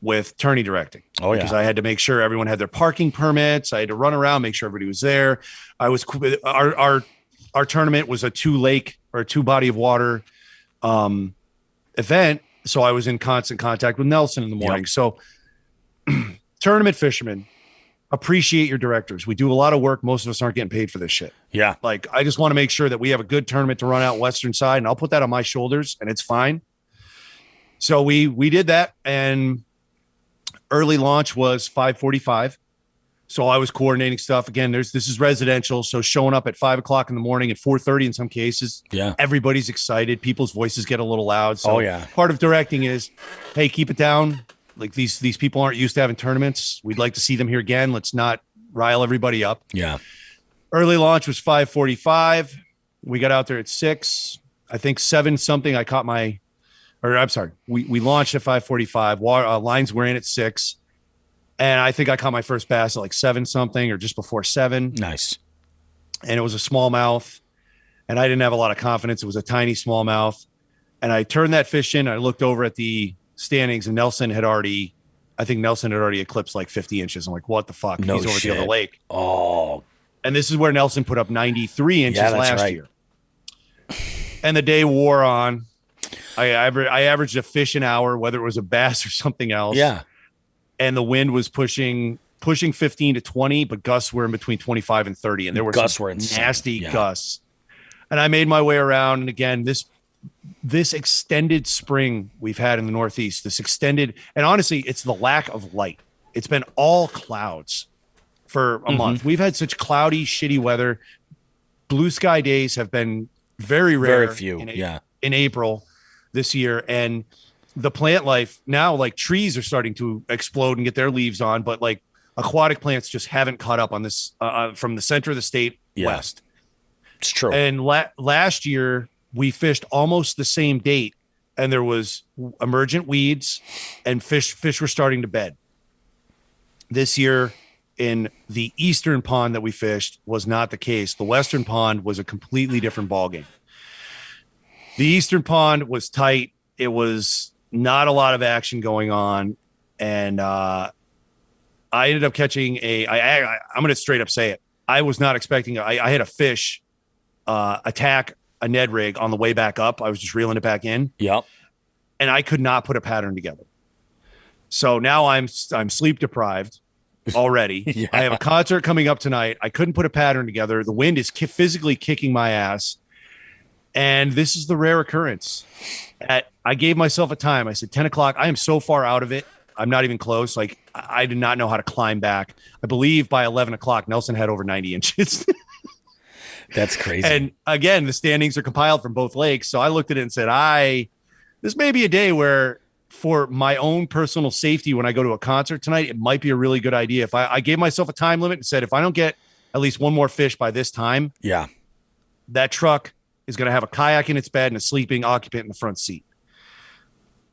with tourney directing. Oh, yeah. Because I had to make sure everyone had their parking permits. I had to run around, make sure everybody was there. Our tournament was a 2-lake or a 2-body of water event. So I was in constant contact with Nelson in the morning. Yep. So tournament fishermen, appreciate your directors. We do a lot of work. Most of us aren't getting paid for this shit. Yeah. Like, I just want to make sure that we have a good tournament to run out Western side, and I'll put that on my shoulders, and it's fine. So we did that, and early launch was 5:45. So I was coordinating stuff. Again, this is residential. So showing up at 5 o'clock in the morning, at 4:30 in some cases. Yeah. Everybody's excited. People's voices get a little loud. So yeah. part of directing is, hey, keep it down. Like these people aren't used to having tournaments. We'd like to see them here again. Let's not rile everybody up. Yeah. Early launch was 5:45. We got out there at 6. I think 7 something. We launched at 5:45. Lines were in at 6. And I think I caught my first bass at like 7 something or just before 7. Nice. And it was a smallmouth. And I didn't have a lot of confidence. It was a tiny smallmouth. And I turned that fish in. I looked over at the standings, and Nelson had already eclipsed like 50 inches. I'm like, what the fuck? No He's over shit. the other lake. Oh. And this is where Nelson put up 93 inches last year. And the day wore on. I averaged a fish an hour, whether it was a bass or something else. Yeah. And the wind was pushing 15 to 20, but gusts were in between 25 and 30. And there were some nasty gusts. And I made my way around. And again, this extended spring we've had in the Northeast, and honestly, it's the lack of light. It's been all clouds for a month. We've had such cloudy, shitty weather. Blue sky days have been very rare. Very few. In April this year. And the plant life now, like trees are starting to explode and get their leaves on, but like aquatic plants just haven't caught up on this from the center of the state west. It's true. And last year we fished almost the same date, and there was emergent weeds and fish were starting to bed. This year in the eastern pond that we fished was not the case. The western pond was a completely different ballgame. The eastern pond was tight. It was not a lot of action going on. And I ended up catching I'm going to straight up say it. I was not expecting, I had a fish attack a Ned rig on the way back up. I was just reeling it back in. Yep. And I could not put a pattern together. So now I'm sleep deprived already. Yeah. I have a concert coming up tonight. I couldn't put a pattern together. The wind is physically kicking my ass. And this is the rare occurrence. I gave myself a time. I said 10 o'clock. I am so far out of it. I'm not even close. Like, I did not know how to climb back. I believe by 11 o'clock, Nelson had over 90 inches. That's crazy. And again, the standings are compiled from both lakes. So I looked at it and said, this may be a day where, for my own personal safety, when I go to a concert tonight, it might be a really good idea. If I gave myself a time limit and said, if I don't get at least one more fish by this time, that truck is going to have a kayak in its bed and a sleeping occupant in the front seat.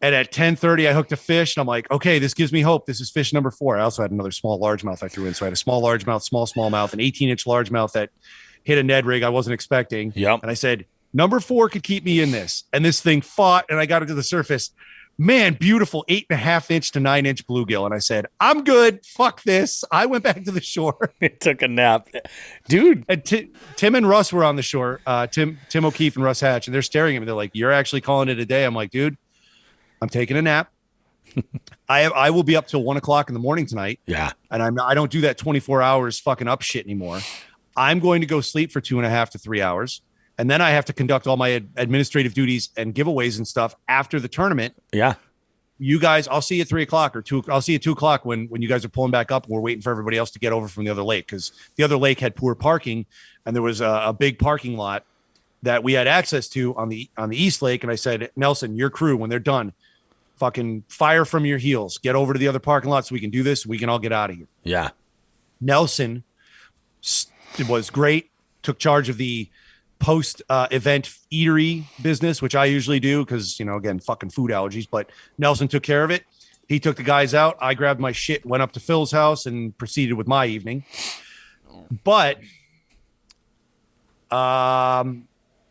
And at 10:30, I hooked a fish, and I'm like, okay, this gives me hope. This is fish number 4. I also had another small largemouth I threw in. So I had a small largemouth, smallmouth, an 18-inch largemouth that hit a Ned rig I wasn't expecting. Yep. And I said, number 4 could keep me in this. And this thing fought, and I got it to the surface. Man, beautiful 8.5-inch to 9-inch bluegill. And I said, I'm good. Fuck this. I went back to the shore. It took a nap. Dude. And Tim and Russ were on the shore. Tim O'Keefe and Russ Hatch. And they're staring at me. They're like, you're actually calling it a day? I'm like, dude, I'm taking a nap. I will be up till 1 o'clock in the morning tonight. Yeah. And I don't do that 24 hours fucking up shit anymore. I'm going to go sleep for 2.5 to 3 hours. And then I have to conduct all my administrative duties and giveaways and stuff after the tournament. Yeah. You guys, I'll see you at 3 o'clock or 2. I'll see you at 2 o'clock when you guys are pulling back up. And we're waiting for everybody else to get over from the other lake, because the other lake had poor parking, and there was a big parking lot that we had access to on the East Lake. And I said, Nelson, your crew, when they're done, fucking fire from your heels. Get over to the other parking lot so we can do this. We can all get out of here. Yeah. Nelson was great. Took charge of the post event eatery business, which I usually do because, again, fucking food allergies, but Nelson took care of it. He took the guys out. I grabbed my shit, went up to Phil's house, and proceeded with my evening. But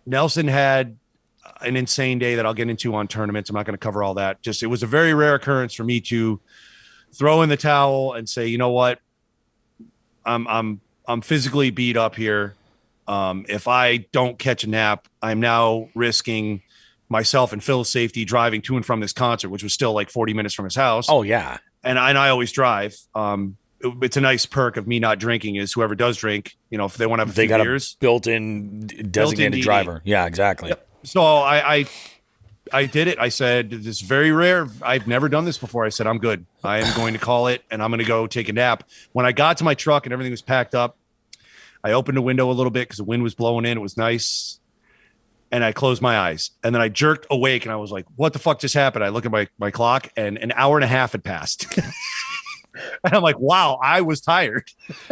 Nelson had an insane day that I'll get into on tournaments. I'm not going to cover all that. It was a very rare occurrence for me to throw in the towel and say, you know what? I'm physically beat up here. If I don't catch a nap, I'm now risking myself and Phil's safety driving to and from this concert, which was still like 40 minutes from his house. Oh yeah. And I always drive. It's a nice perk of me not drinking is whoever does drink, if they want to have a built-in designated driver. Yeah, exactly. Yep. So I I did it. I said, this is very rare. I've never done this before. I said, I'm good. I am going to call it and I'm going to go take a nap. When I got to my truck and everything was packed up, I opened the window a little bit because the wind was blowing in. It was nice. And I closed my eyes and then I jerked awake and I was like, what the fuck just happened? I look at my clock and an hour and a half had passed. And I'm like, wow, I was tired.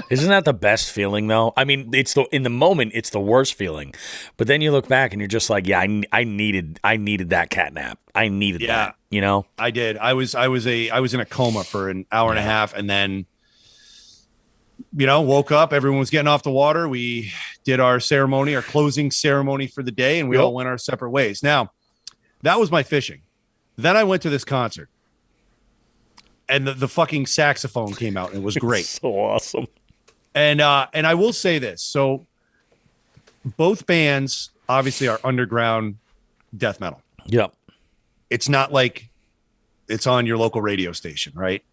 Isn't that the best feeling though? I mean, in the moment, it's the worst feeling, but then you look back and you're just like, yeah, I needed that cat nap. I needed that, you know? I did. I was in a coma for an hour and a half and then, woke up, everyone was getting off the water. We did our closing ceremony for the day and we all went our separate ways. Now that was my fishing. Then I went to this concert. And the fucking saxophone came out and it was great. So awesome. And I will say this. So both bands obviously are underground death metal. Yep. It's not like it's on your local radio station, right?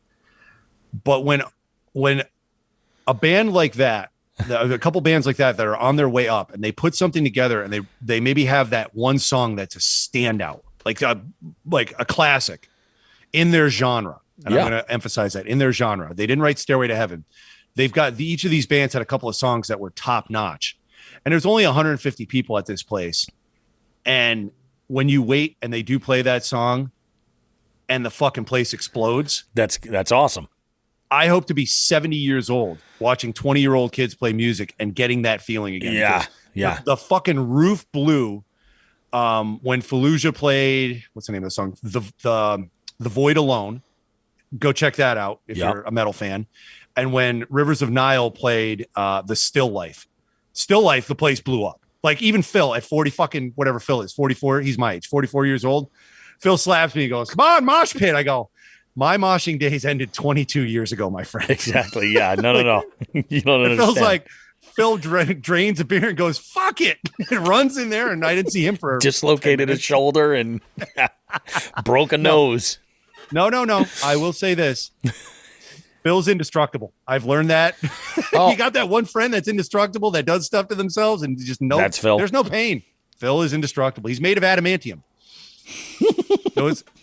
But when a band like that, a couple bands like that are on their way up and they put something together and they maybe have that one song that's a standout, like a classic in their genre. And I'm going to emphasize that in their genre. They didn't write Stairway to Heaven. They've got each of these bands had a couple of songs that were top notch. And there's only 150 people at this place. And when you wait and they do play that song and the fucking place explodes. That's awesome. I hope to be 70 years old watching 20-year-old kids play music and getting that feeling again. Yeah. The fucking roof blew when Fallujah played, what's the name of the song? The Void Alone. Go check that out if you're a metal fan. And when Rivers of Nile played the Still Life, the place blew up. Like even Phil at 40 fucking whatever Phil is, 44, he's my age, 44 years old. Phil slaps me and goes, come on, mosh pit. I go, my moshing days ended 22 years ago, my friend. Exactly. Yeah. No. You don't understand. Phil's like, Phil drains a beer and goes, fuck it. And runs in there. And I didn't see him for dislocated his shoulder and broke a nose. No. I will say this. Phil's indestructible. I've learned that. Oh. You got that one friend that's indestructible that does stuff to themselves and just that's Phil. There's no pain. Phil is indestructible. He's made of adamantium.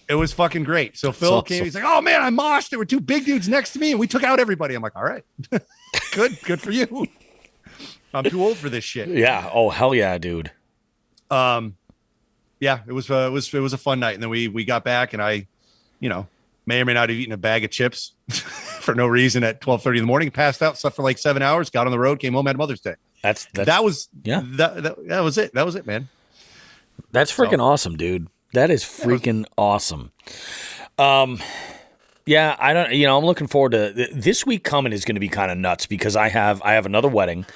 It was fucking great. So Phil came. He's like, "Oh man, I moshed. There were two big dudes next to me, and we took out everybody." I'm like, "All right, good for you." I'm too old for this shit. Yeah. Oh hell yeah, dude. Yeah, it was a fun night, and then we got back, and I, may or may not have eaten a bag of chips for no reason at 12:30 in the morning. Passed out, slept for like 7 hours, got on the road, came home, had Mother's Day. That was it. That was it, man. That's freaking awesome, dude. That is freaking awesome. Yeah, I don't. I'm looking forward to this week. Coming is going to be kind of nuts because I have another wedding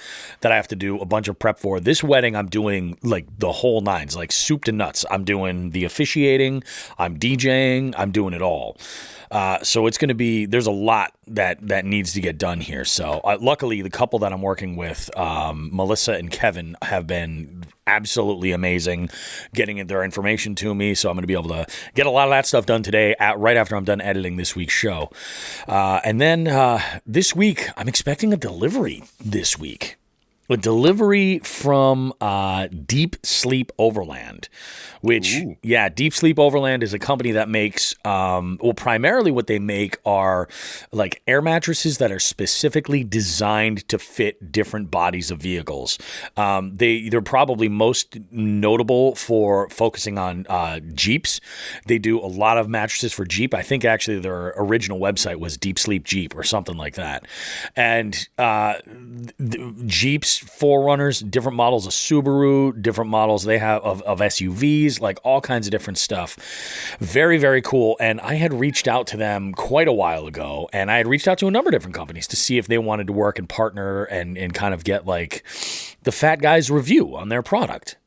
that I have to do a bunch of prep for. This wedding, I'm doing like the whole nines, like soup to nuts. I'm doing the officiating, I'm DJing, I'm doing it all. So it's going to be. There's a lot that needs to get done here. So luckily, the couple that I'm working with, Melissa and Kevin, have been absolutely amazing getting their information to me. So I'm going to be able to get a lot of that stuff done today right after I'm done editing this week's show. And then this week, I'm expecting a delivery this week. A delivery from Deep Sleep Overland, which, Deep Sleep Overland is a company that makes, primarily what they make are like air mattresses that are specifically designed to fit different bodies of vehicles. They're probably most notable for focusing on Jeeps. They do a lot of mattresses for Jeep. I think actually their original website was Deep Sleep Jeep or something like that. And Jeeps, 4Runners, different models of Subaru, different models they have of SUVs, like all kinds of different stuff. Very, very cool. And I had reached out to them quite a while ago, and I had reached out to a number of different companies to see if they wanted to work and partner and kind of get like the fat guy's review on their product,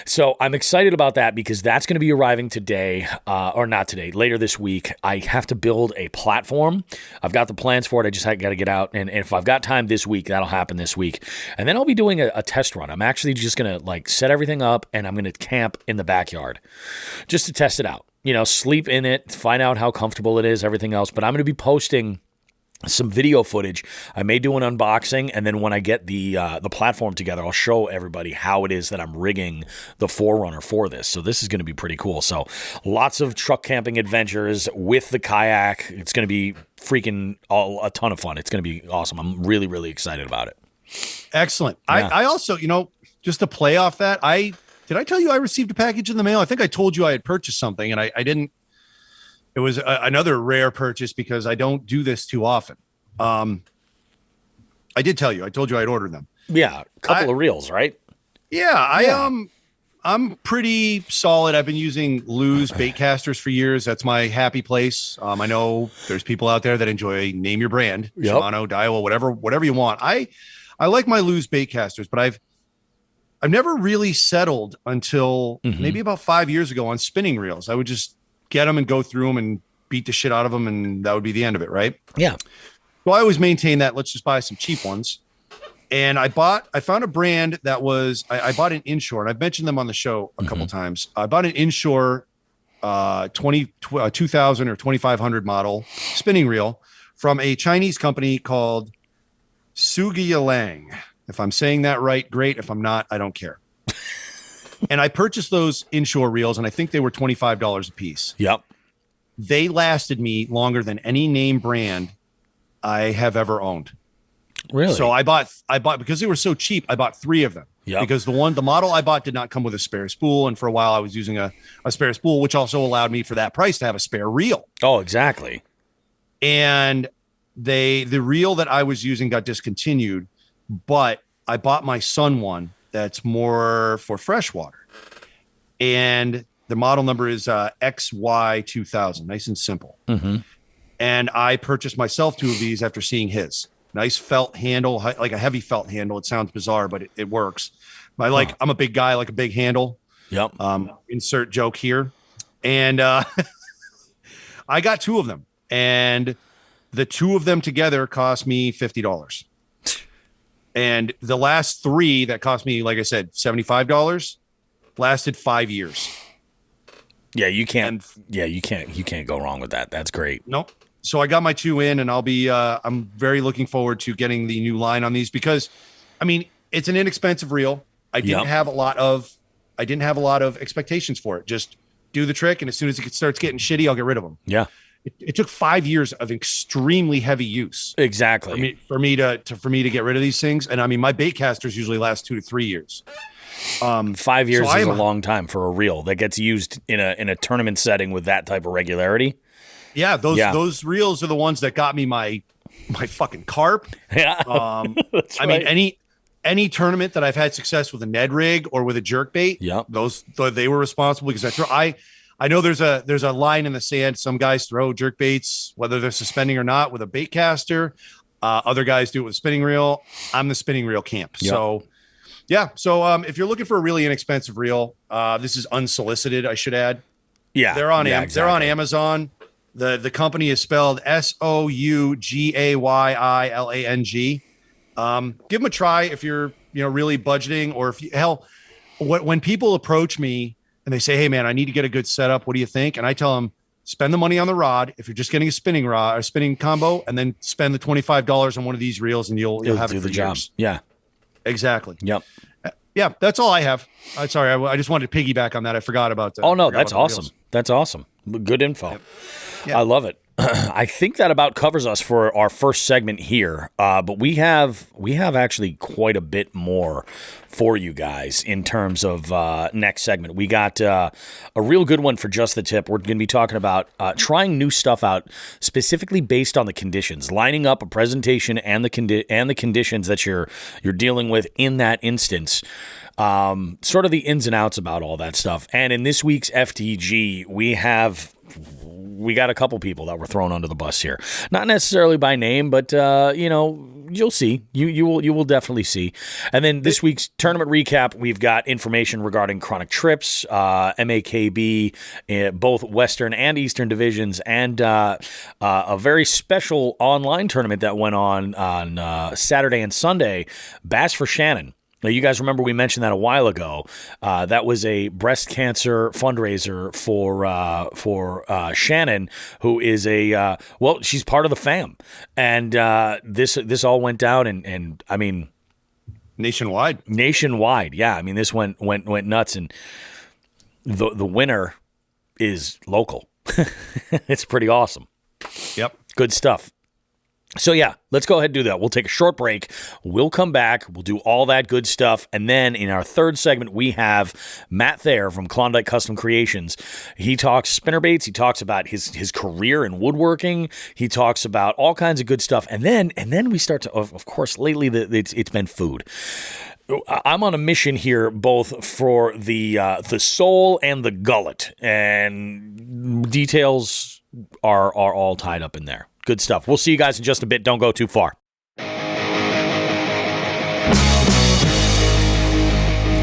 So I'm excited about that because that's going to be arriving today, or not today, later this week. I have to build a platform. I've got the plans for it. I just got to get out. And if I've got time this week, that'll happen this week. And then I'll be doing a test run. I'm actually just going to like set everything up and I'm going to camp in the backyard just to test it out. Sleep in it, find out how comfortable it is, everything else. But I'm going to be posting some video footage. I may do an unboxing, and then when I get the platform together, I'll show everybody how it is that I'm rigging the Forerunner for this. So this is going to be pretty cool. So lots of truck camping adventures with the kayak. It's going to be freaking a ton of fun. It's going to be awesome. I'm really, really excited about it. Excellent. Yeah. I also, just to play off that, did I tell you I received a package in the mail? I think I told you I had purchased something, and I didn't. It was another rare purchase because I don't do this too often. I did tell you. I told you I'd ordered them. Yeah, a couple of reels, right? Yeah, I'm pretty solid. I've been using Lou's bait casters for years. That's my happy place. I know there's people out there that enjoy name your brand, Shimano, Daiwa, whatever you want. I like my Lou's bait casters, but I've never really settled until maybe about 5 years ago on spinning reels. I would just get them and go through them and beat the shit out of them, and that would be the end of it, right? Yeah. So I always maintain that let's just buy some cheap ones. And I found a brand that was, I bought an Inshore, and I've mentioned them on the show a couple times. I bought an Inshore 2000 or 2500 model spinning reel from a Chinese company called Sugiyalang. If I'm saying that right, great. If I'm not, I don't care. And I purchased those Inshore reels, and I think they were $25 a piece. Yep. They lasted me longer than any name brand I have ever owned. Really? So I bought because they were so cheap. I bought 3 of them. Yep. Because the model I bought did not come with a spare spool, and for a while I was using a spare spool, which also allowed me for that price to have a spare reel. Oh, exactly. And the reel that I was using got discontinued, but I bought my son one that's more for freshwater, and the model number is XY2000. Nice and simple. And I purchased myself 2 of these after seeing his. Nice felt handle, like a heavy felt handle. It sounds bizarre, but it works. I'm a big guy, I like a big handle. Yep. Insert joke here. And I got 2 of them, and the 2 of them together cost me $50. And the last 3 that cost me, like I said, $75, lasted 5 years. Yeah, you can't go wrong with that. That's great. Nope. So I got my 2 in, and I'm very looking forward to getting the new line on these because, I mean, it's an inexpensive reel. I didn't have a lot of expectations for it. Just do the trick, and as soon as it starts getting shitty, I'll get rid of them. Yeah. It took 5 years of extremely heavy use. Exactly. For me to get rid of these things, and I mean, my bait casters usually last 2 to 3 years. 5 years is a long time for a reel that gets used in a tournament setting with that type of regularity. Yeah, those reels are the ones that got me my fucking carp. Yeah. I mean, any tournament that I've had success with a Ned rig or with a jerk bait, they were responsible because I know there's a line in the sand. Some guys throw jerk baits, whether they're suspending or not, with a bait caster. Other guys do it with a spinning reel. I'm the spinning reel camp. Yep. So if you're looking for a really inexpensive reel, this is unsolicited, I should add. Yeah. They're on Amazon. The company is spelled Sougayyilang. Give them a try if you're really budgeting, or when people approach me and they say, "Hey man, I need to get a good setup. What do you think?" And I tell them, spend the money on the rod if you're just getting a spinning rod or spinning combo, and then spend the $25 on one of these reels, and you'll have it for years. Yeah, exactly. Yep. Yeah, that's all I have. Sorry, I just wanted to piggyback on that. I forgot about that. Oh no, that's awesome. That's awesome. Good info. Yep. Yep. I love it. I think that about covers us for our first segment here. But we have actually quite a bit more for you guys in terms of next segment. We got a real good one for Just the Tip. We're going to be talking about trying new stuff out, specifically based on the conditions, lining up a presentation and the conditions that you're dealing with in that instance. Sort of the ins and outs about all that stuff. And in this week's FTG, we got a couple people that were thrown under the bus here. Not necessarily by name, but you'll see. You will definitely see. And then this week's tournament recap, we've got information regarding Chronic Trips, MAKB, both Western and Eastern divisions, and a very special online tournament that went on Saturday and Sunday, Bass for Shannon. Now, you guys remember we mentioned that a while ago. That was a breast cancer fundraiser for Shannon, who is she's part of the fam. And this all went down and I mean, Nationwide. Yeah. I mean, this went nuts, and the winner is local. It's pretty awesome. Yep. Good stuff. So, yeah, let's go ahead and do that. We'll take a short break. We'll come back. We'll do all that good stuff. And then in our third segment, we have Matt Thayer from Klondike Custom Creations. He talks spinnerbaits. He talks about his career in woodworking. He talks about all kinds of good stuff. And then we start to, of course, lately it's been food. I'm on a mission here, both for the soul and the gullet, and details are all tied up in there. Good stuff. We'll see you guys in just a bit. Don't go too far.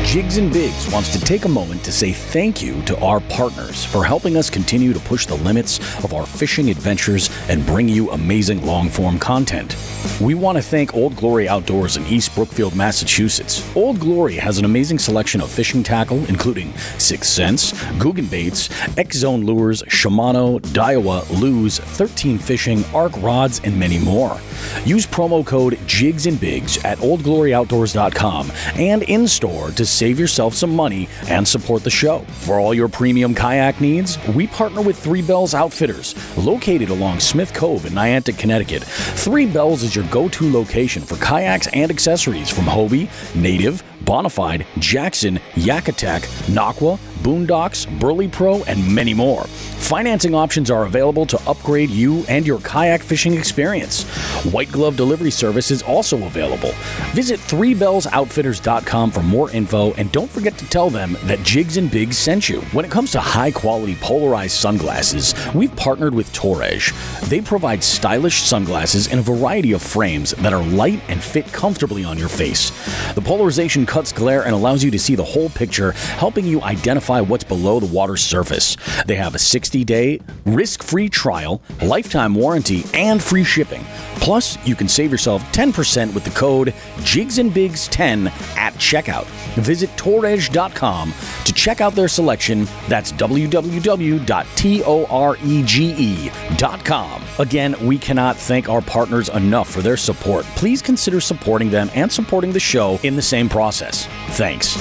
Jigs and Bigs wants to take a moment to say thank you to our partners for helping us continue to push the limits of our fishing adventures and bring you amazing long-form content. We want to thank Old Glory Outdoors in East Brookfield, Massachusetts. Old Glory has an amazing selection of fishing tackle, including 6th Sense, Guggen Baits, X-Zone Lures, Shimano, Daiwa, Luz, 13 Fishing, Arc Rods, and many more. Use promo code Jigs and Bigs at oldgloryoutdoors.com and in-store to save yourself some money and support the show. For all your premium kayak needs, we partner with Three Bells Outfitters, located along Smith Cove in Niantic, Connecticut. Three Bells is your go-to location for kayaks and accessories from Hobie, Native, Bonafide, Jackson, Yakutak, Naqua, Boondocks, Burley Pro, and many more. Financing options are available to upgrade you and your kayak fishing experience. White glove delivery service is also available. Visit threebellsoutfitters.com for more info, and don't forget to tell them that Jigs and Bigs sent you. When it comes to high-quality polarized sunglasses, we've partnered with Torres. They provide stylish sunglasses in a variety of frames that are light and fit comfortably on your face. The polarization cuts glare and allows you to see the whole picture, helping you identify what's below the water's surface. They have a 60-day risk-free trial, lifetime warranty, and free shipping. Plus, you can save yourself 10% with the code JIGSandBIGS10 at checkout. Visit Torrege.com to check out their selection. That's www.torege.com. Again, we cannot thank our partners enough for their support. Please consider supporting them and supporting the show in the same process. Thanks.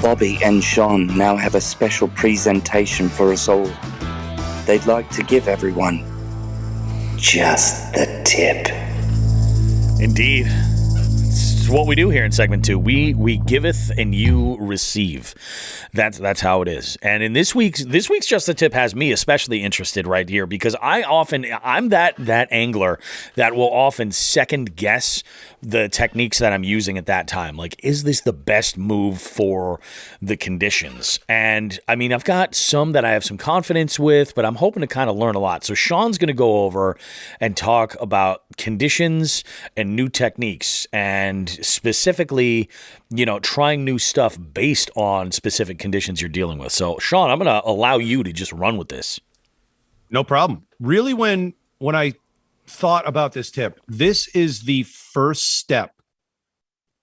Bobby and Sean now have a special presentation for us all. They'd like to give everyone just the tip. Indeed. It's what we do here in segment 2. We giveth and you receive. That's how it is. And in this week's Just the Tip has me especially interested right here, because I'm that angler that will often second guess the techniques that I'm using at that time. Like, is this the best move for the conditions? And I mean, I've got some that I have some confidence with, but I'm hoping to kind of learn a lot. So Sean's going to go over and talk about conditions and new techniques, and specifically, trying new stuff based on specific conditions you're dealing with. So Sean, I'm going to allow you to just run with this. No problem. Really, when I thought about this tip, this is the first step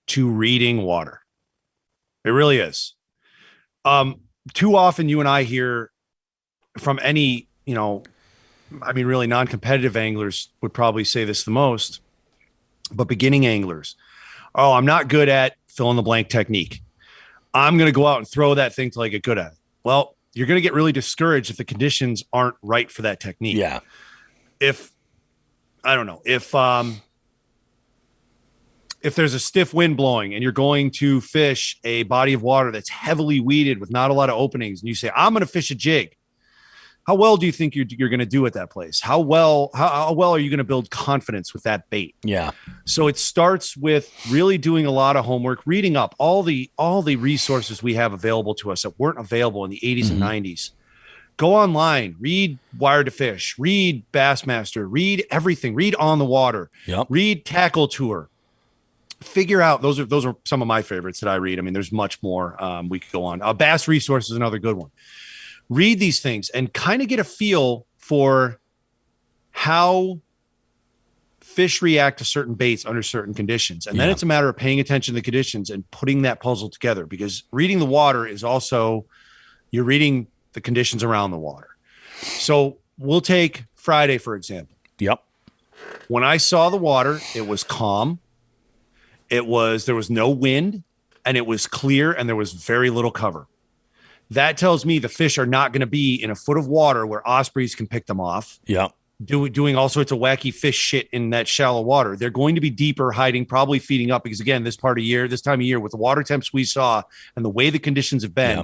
to reading water. It really is. Too often you and I hear from any, really non-competitive anglers would probably say this the most, but beginning anglers, oh, I'm not good at fill in the blank technique. I'm going to go out and throw that thing till I get good at it. Well, you're going to get really discouraged if the conditions aren't right for that technique. Yeah. If there's a stiff wind blowing and you're going to fish a body of water that's heavily weeded with not a lot of openings, and you say, I'm going to fish a jig, how well do you think you're going to do at that place? How well are you going to build confidence with that bait? Yeah. So it starts with really doing a lot of homework, reading up all the resources we have available to us that weren't available in the 80s and 90s. Go online, read Wired to Fish, read Bassmaster, read everything, read On the Water, read Tackle Tour. Figure out, those are some of my favorites that I read. I mean, there's much more we could go on. Bass Resource is another good one. read these things and kind of get a feel for how fish react to certain baits under certain conditions. And then it's a matter of paying attention to the conditions and putting that puzzle together, because reading the water is also, you're reading the conditions around the water. So we'll take Friday, for example. Yep. When I saw the water, it was calm. There was no wind, and it was clear, and there was very little cover. That tells me the fish are not going to be in a foot of water where ospreys can pick them off. Yep. Doing all sorts of wacky fish shit in that shallow water. They're going to be deeper, hiding, probably feeding up, because again, this time of year, with the water temps we saw and the way the conditions have been,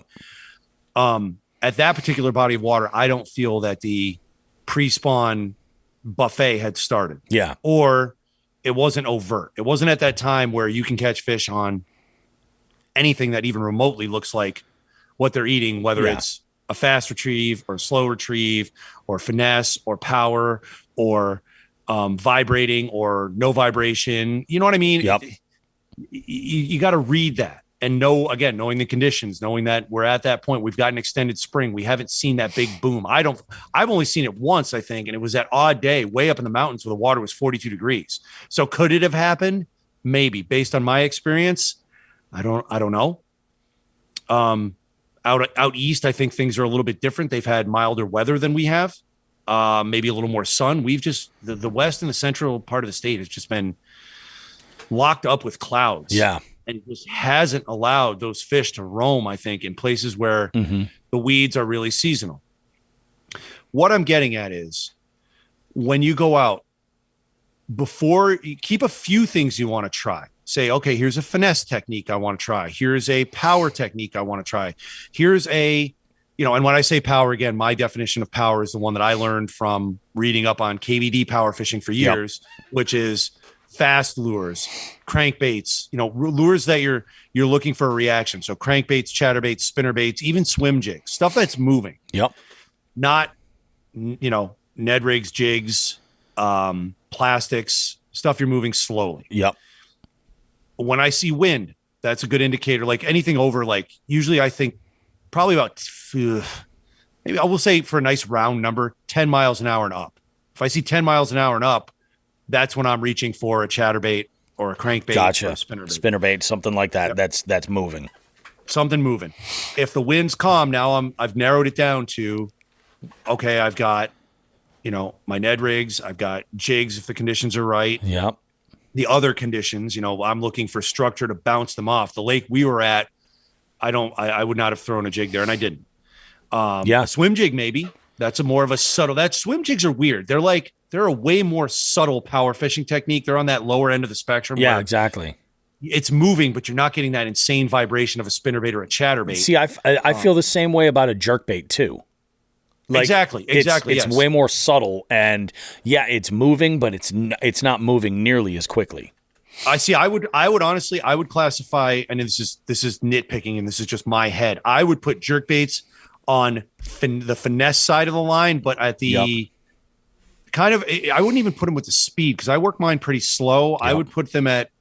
at that particular body of water, I don't feel that the pre-spawn buffet had started. Yeah. Or it wasn't overt. It wasn't at that time where you can catch fish on anything that even remotely looks like what they're eating, whether it's a fast retrieve or slow retrieve or finesse or power or vibrating or no vibration. You know what I mean? Yep. You got to read that and knowing the conditions, knowing that we're at that point. We've got an extended spring. We haven't seen that big boom. I've only seen it once, I think. And it was that odd day way up in the mountains where the water was 42 degrees. So could it have happened? Maybe, based on my experience. I don't know. Out east, I think things are a little bit different. They've had milder weather than we have, maybe a little more sun. We've just the west and the central part of the state has just been locked up with clouds. Yeah, and just hasn't allowed those fish to roam, I think, in places where the weeds are really seasonal. What I'm getting at is when you go out, before you keep a few things you want to try. Say, okay, here's a finesse technique I want to try. Here's a power technique I want to try. Here's and when I say power, again, my definition of power is the one that I learned from reading up on KVD power fishing for years, which is fast lures, crankbaits, lures that you're looking for a reaction. So crankbaits, chatterbaits, spinnerbaits, even swim jigs, stuff that's moving. Yep. Not, Ned rigs, jigs, plastics, stuff you're moving slowly. Yep. When I see wind, that's a good indicator. Like anything over, usually I think probably about, maybe I will say for a nice round number, 10 miles an hour and up. If I see 10 miles an hour and up, that's when I'm reaching for a chatterbait or a crankbait. Gotcha. Or a spinnerbait. Spinnerbait, something like that. Yep. That's moving. Something moving. If the wind's calm, now I've narrowed it down to, okay, I've got, my Ned rigs, I've got jigs if the conditions are right. Yep. The other conditions, I'm looking for structure to bounce them off. The lake we were at, I would not have thrown a jig there, and I didn't. A swim jig, maybe. That's more of a subtle. Swim jigs are weird. They're a way more subtle power fishing technique. They're on that lower end of the spectrum. Yeah, exactly. It's moving, but you're not getting that insane vibration of a spinnerbait or a chatterbait. See, I feel the same way about a jerkbait too. Exactly. It's way more subtle, and it's moving, but it's not moving nearly as quickly. I see. I would honestly, classify, and this is nitpicking, and this is just my head. I would put jerkbaits on the finesse side of the line, but at the kind of, I wouldn't even put them with the speed because I work mine pretty slow. I would put them at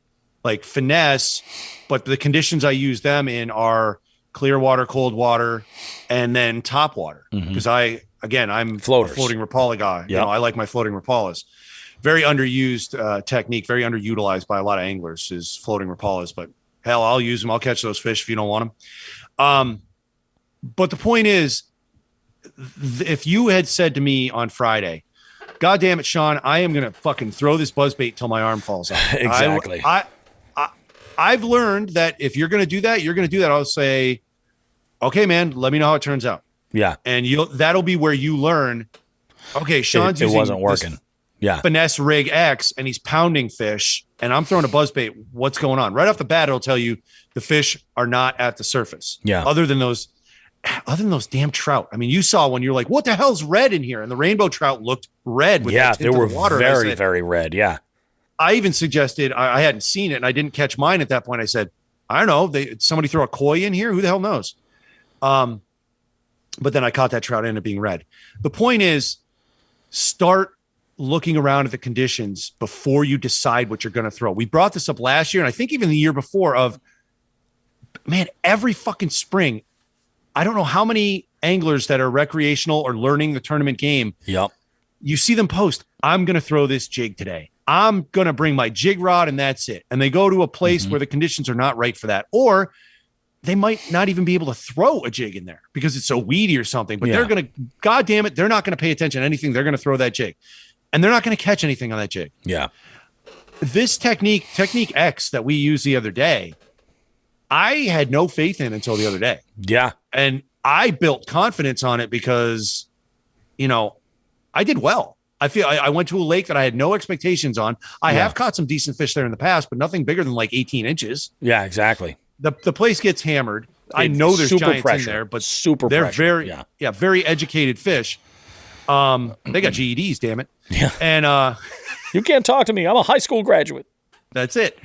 finesse, but the conditions I use them in are clear water, cold water, and then top water. Because I'm floaters. A floating Rapala guy. Yep. I like my floating Rapalas. Very underused technique, very underutilized by a lot of anglers is floating Rapalas, but hell, I'll use them. I'll catch those fish if you don't want them. But the point is, if you had said to me on Friday, God damn it, Sean, I am going to fucking throw this buzzbait till my arm falls out. Exactly. I've learned that if you're going to do that, you're going to do that. I'll say, okay, man, let me know how it turns out. Yeah. And that'll be where you learn, okay, Sean's it wasn't working. Finesse rig X and he's pounding fish and I'm throwing a buzzbait. What's going on? Right off the bat, it'll tell you the fish are not at the surface. Yeah. Other than those damn trout. I mean, you saw when you're like, what the hell's red in here? And the rainbow trout looked red. With they were water. very, very red. Yeah. I even suggested, I hadn't seen it and I didn't catch mine at that point. I said, I don't know. Somebody throw a koi in here. Who the hell knows? But then I caught that trout ended up being red. The point is, start looking around at the conditions before you decide what you're going to throw. We brought this up last year, and I think even the year before every fucking spring, I don't know how many anglers that are recreational or learning the tournament game. Yep. You see them post, I'm going to throw this jig today. I'm going to bring my jig rod and that's it. And they go to a place where the conditions are not right for that. Or they might not even be able to throw a jig in there because it's so weedy or something. But they're going to, God damn it, they're not going to pay attention to anything. They're going to throw that jig. And they're not going to catch anything on that jig. Yeah. This technique X that we used the other day, I had no faith in until the other day. Yeah. And I built confidence on it because, I did well. I feel I went to a lake that I had no expectations on. I have caught some decent fish there in the past, but nothing bigger than like 18 inches. Yeah, exactly. The place gets hammered. I know there's giants pressure. in there, but they're pressure. Very educated fish. They got GEDs, damn it. Yeah. And you can't talk to me. I'm a high school graduate. That's it.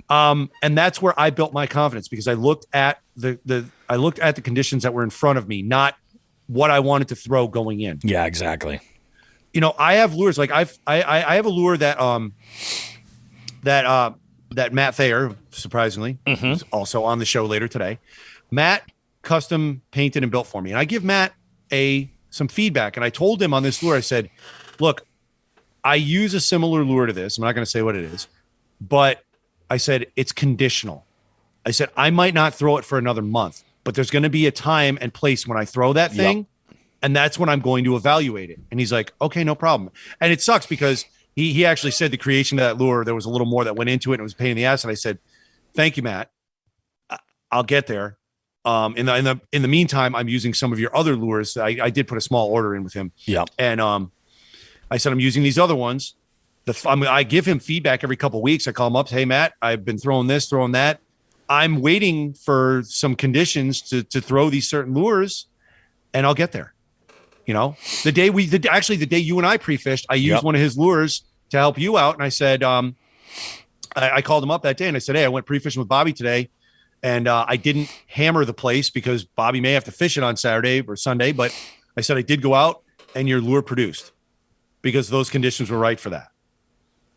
And that's where I built my confidence because I looked at the conditions that were in front of me, not what I wanted to throw going in. Yeah, exactly. I have lures like I have a lure that that Matt Thayer, surprisingly, is also on the show later today. Matt custom painted and built for me, and I give Matt some feedback. And I told him on this lure, I said, "Look, I use a similar lure to this. I'm not going to say what it is, but I said it's conditional. I said I might not throw it for another month, but there's going to be a time and place when I throw that thing." Yep. And that's when I'm going to evaluate it. And he's like, okay, no problem. And it sucks because he actually said the creation of that lure, there was a little more that went into it and it was a pain in the ass. And I said, thank you, Matt. I'll get there. In the meantime, I'm using some of your other lures. I did put a small order in with him. Yeah. And I said, I'm using these other ones. I give him feedback every couple of weeks. I call him up, hey, Matt, I've been throwing this, throwing that. I'm waiting for some conditions to throw these certain lures, and I'll get there. The day you and I pre-fished, I used one of his lures to help you out. And I said, I called him up that day and I said, hey, I went pre-fishing with Bobby today. And I didn't hammer the place because Bobby may have to fish it on Saturday or Sunday. But I said, I did go out and your lure produced because those conditions were right for that.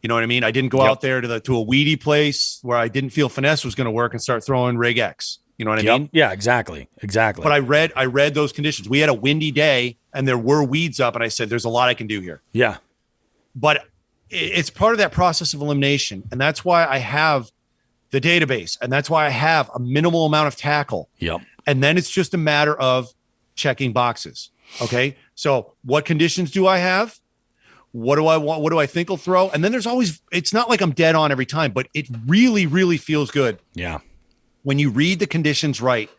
You know what I mean? I didn't go out there to a weedy place where I didn't feel finesse was going to work and start throwing rig X. You know what I mean? Yeah, exactly. But I read those conditions. We had a windy day and there were weeds up, and I said, there's a lot I can do here. Yeah. But it's part of that process of elimination. And that's why I have the database. And that's why I have a minimal amount of tackle. Yep. And then it's just a matter of checking boxes. Okay. So what conditions do I have? What do I want? What do I think will throw? And then there's always, it's not like I'm dead on every time, but it really, really feels good. Yeah. When you read the conditions right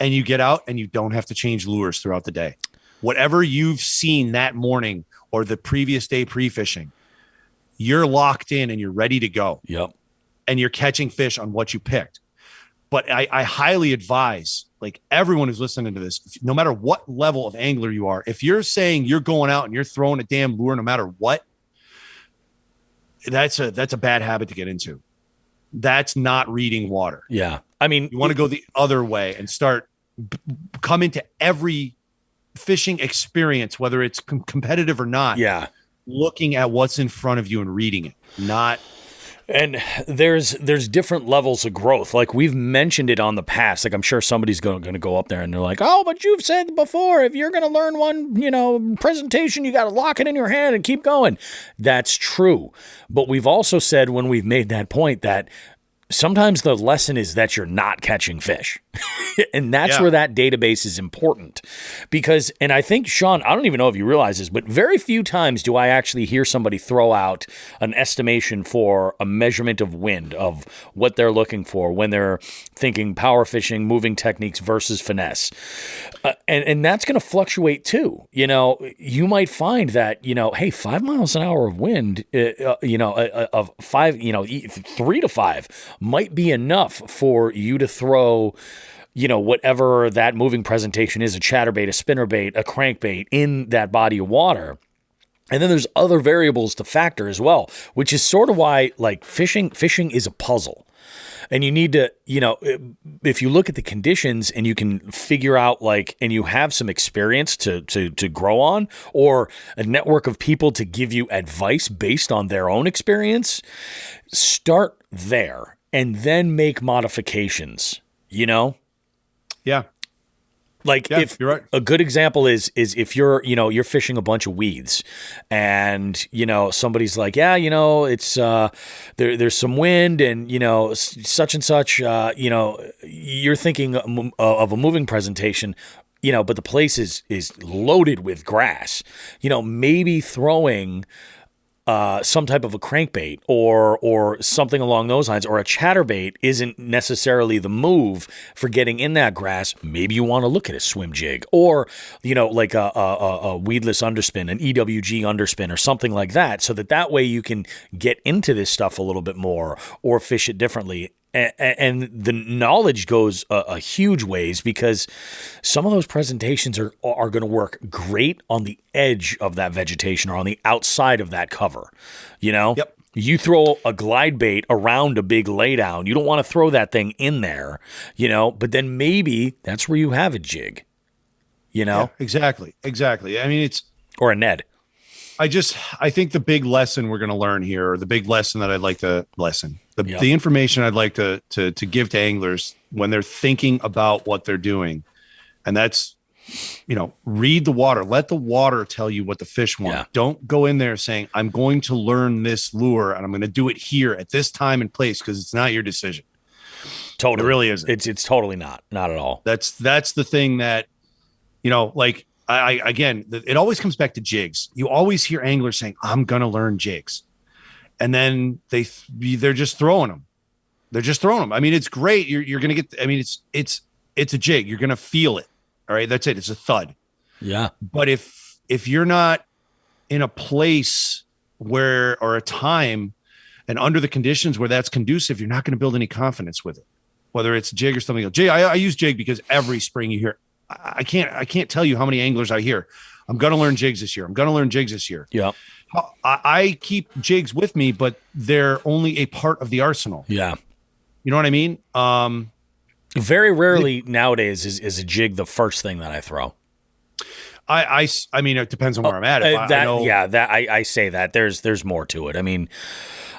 and you get out and you don't have to change lures throughout the day. Whatever you've seen that morning or the previous day pre-fishing, you're locked in and you're ready to go. Yep. And you're catching fish on what you picked. But I highly advise, like everyone who's listening to this, no matter what level of angler you are, if you're saying you're going out and you're throwing a damn lure no matter what, that's a bad habit to get into. That's not reading water. Yeah. I mean, you want to go the other way and start come into every fishing experience, whether it's competitive or not. Yeah. Looking at what's in front of you and reading it, not. And there's different levels of growth. Like we've mentioned it on the past. Like I'm sure somebody's going to go up there and they're like, oh, but you've said before, if you're going to learn one, presentation, you got to lock it in your hand and keep going. That's true. But we've also said when we've made that point that sometimes the lesson is that you're not catching fish. And that's where that database is important. Because, and I think, Sean, I don't even know if you realize this, but very few times do I actually hear somebody throw out an estimation for a measurement of wind, of what they're looking for when they're thinking power fishing, moving techniques versus finesse. And that's going to fluctuate too. You might find that, hey, 5 miles an hour of wind, of 3 to 5 might be enough for you to throw, whatever that moving presentation is, a chatterbait, a spinnerbait, a crankbait in that body of water. And then there's other variables to factor as well, which is sort of why like fishing is a puzzle. And you need to, if you look at the conditions and you can figure out and you have some experience to grow on, or a network of people to give you advice based on their own experience, start there and then make modifications, Yeah. Like Yeah, if you're right. a good example is if you're fishing a bunch of weeds and, somebody's like, yeah, it's, there's some wind and, such and such, you're thinking of a moving presentation, but the place is loaded with grass, maybe throwing some type of a crankbait or something along those lines, or a chatterbait isn't necessarily the move for getting in that grass. Maybe you want to look at a swim jig or, like a weedless underspin, an EWG underspin or something like that, so that way you can get into this stuff a little bit more or fish it differently. And the knowledge goes a huge ways, because some of those presentations are going to work great on the edge of that vegetation or on the outside of that cover. Yep. You throw a glide bait around a big laydown. You don't want to throw that thing in there, but then maybe that's where you have a jig, Yeah, exactly. I mean, or a Ned. I think the big lesson we're going to learn here, or the big lesson that I'd like to the information I'd like to give to anglers when they're thinking about what they're doing. And that's, read the water, let the water tell you what the fish want. Yeah. Don't go in there saying, I'm going to learn this lure and I'm going to do it here at this time and place, because it's not your decision. Totally. It really isn't. It's totally not at all. That's the thing that, like, it always comes back to jigs. You always hear anglers saying, I'm going to learn jigs. And then they're just throwing them. I mean, it's great. You're going to get, I mean, it's a jig. You're going to feel it. All right. That's it. It's a thud. Yeah. But if you're not in a place or a time and under the conditions where that's conducive, you're not going to build any confidence with it, whether it's jig or something else. Jig, I use jig because every spring you hear, I can't tell you how many anglers I hear, I'm going to learn jigs this year. Yeah. I keep jigs with me, but they're only a part of the arsenal. Yeah. You know what I mean? Very rarely nowadays is a jig the first thing that I throw. I mean, it depends on where I'm at. I say that there's more to it. I mean,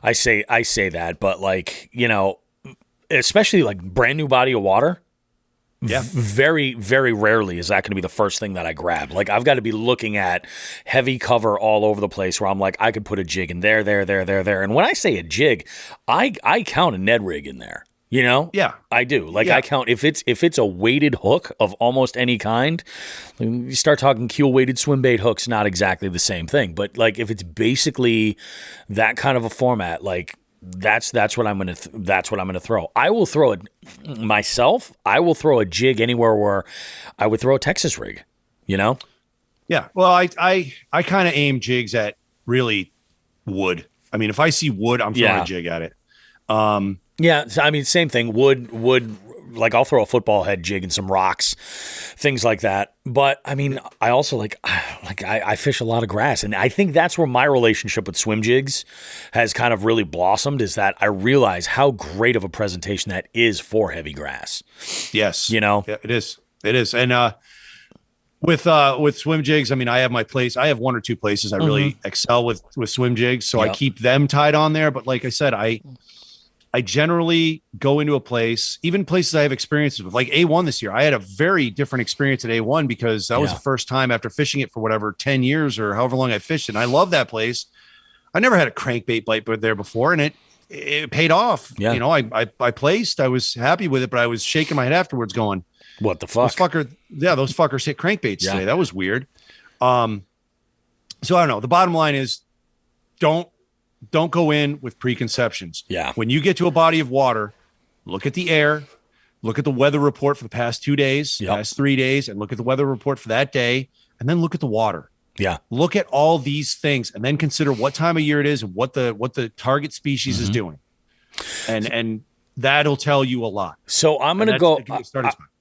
I say that, but like, especially like brand new body of water. Yeah. Very, very rarely is that going to be the first thing that I grab. Like, I've got to be looking at heavy cover all over the place where I'm like, I could put a jig in there. And when I say a jig, I count a Ned rig in there. Yeah, I do. Like, I count if it's a weighted hook of almost any kind. You start talking keel weighted swim bait hooks, not exactly the same thing, but like if it's basically that kind of a format, like that's what I'm gonna throw. I will throw it myself. I will throw a jig anywhere where I would throw a Texas rig. Yeah. Well, I kind of aim jigs at really wood. I mean, if I see wood, I'm throwing a jig at it. Yeah, so, I mean, same thing. Wood. Like, I'll throw a football head jig and some rocks, things like that. But I mean, I also I fish a lot of grass, and I think that's where my relationship with swim jigs has kind of really blossomed. Is that I realize how great of a presentation that is for heavy grass. Yes, yeah, it is. And with swim jigs, I mean, I have my place. I have one or two places I really excel with swim jigs, so I keep them tied on there. But like I said, I generally go into a place, even places I have experiences with, like A1 this year. I had a very different experience at A1 because that was the first time after fishing it for 10 years or however long I fished it. And I love that place. I never had a crankbait bite there before, and it paid off. Yeah. I placed, I was happy with it, but I was shaking my head afterwards going, what the fuck? Those fuckers hit crankbaits today. That was weird. So I don't know. The bottom line is don't go in with preconceptions. Yeah. When you get to a body of water, look at the air, look at the weather report for the past 2 days, past 3 days, and look at the weather report for that day, and then look at the water. Yeah. Look at all these things and then consider what time of year it is and what the target species is doing. And that'll tell you a lot. So I'm going to go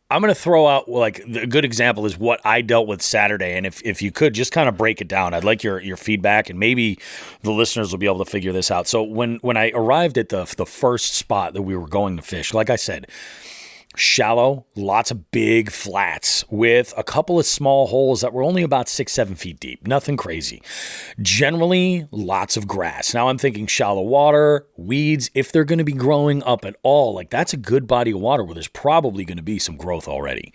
I'm going to throw out, like, a good example is what I dealt with Saturday. And if you could just kind of break it down, I'd like your feedback, and maybe the listeners will be able to figure this out. So when I arrived at the first spot that we were going to fish, like I said, Shallow, lots of big flats with a couple of small holes that were only about 6-7 feet deep. Nothing crazy. Generally, lots of grass. Now I'm thinking shallow water, weeds, if they're going to be growing up at all, like that's a good body of water where there's probably going to be some growth already.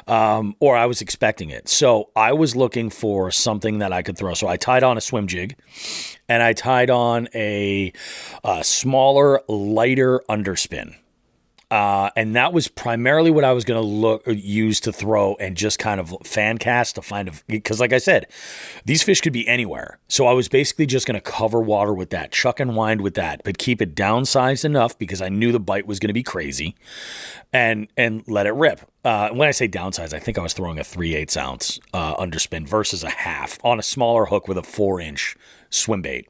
Or I was expecting it. So I was looking for something that I could throw. So I tied on a swim jig and I tied on a smaller, lighter underspin. And that was primarily what I was going to use to throw and just kind of fan cast to find because like I said, these fish could be anywhere. So I was basically just going to cover water with that, chuck and wind with that, but keep it downsized enough because I knew the bite was going to be crazy and let it rip. When I say downsize, I think I was throwing a 3/8 ounce underspin versus a half on a smaller hook with a 4-inch swim bait.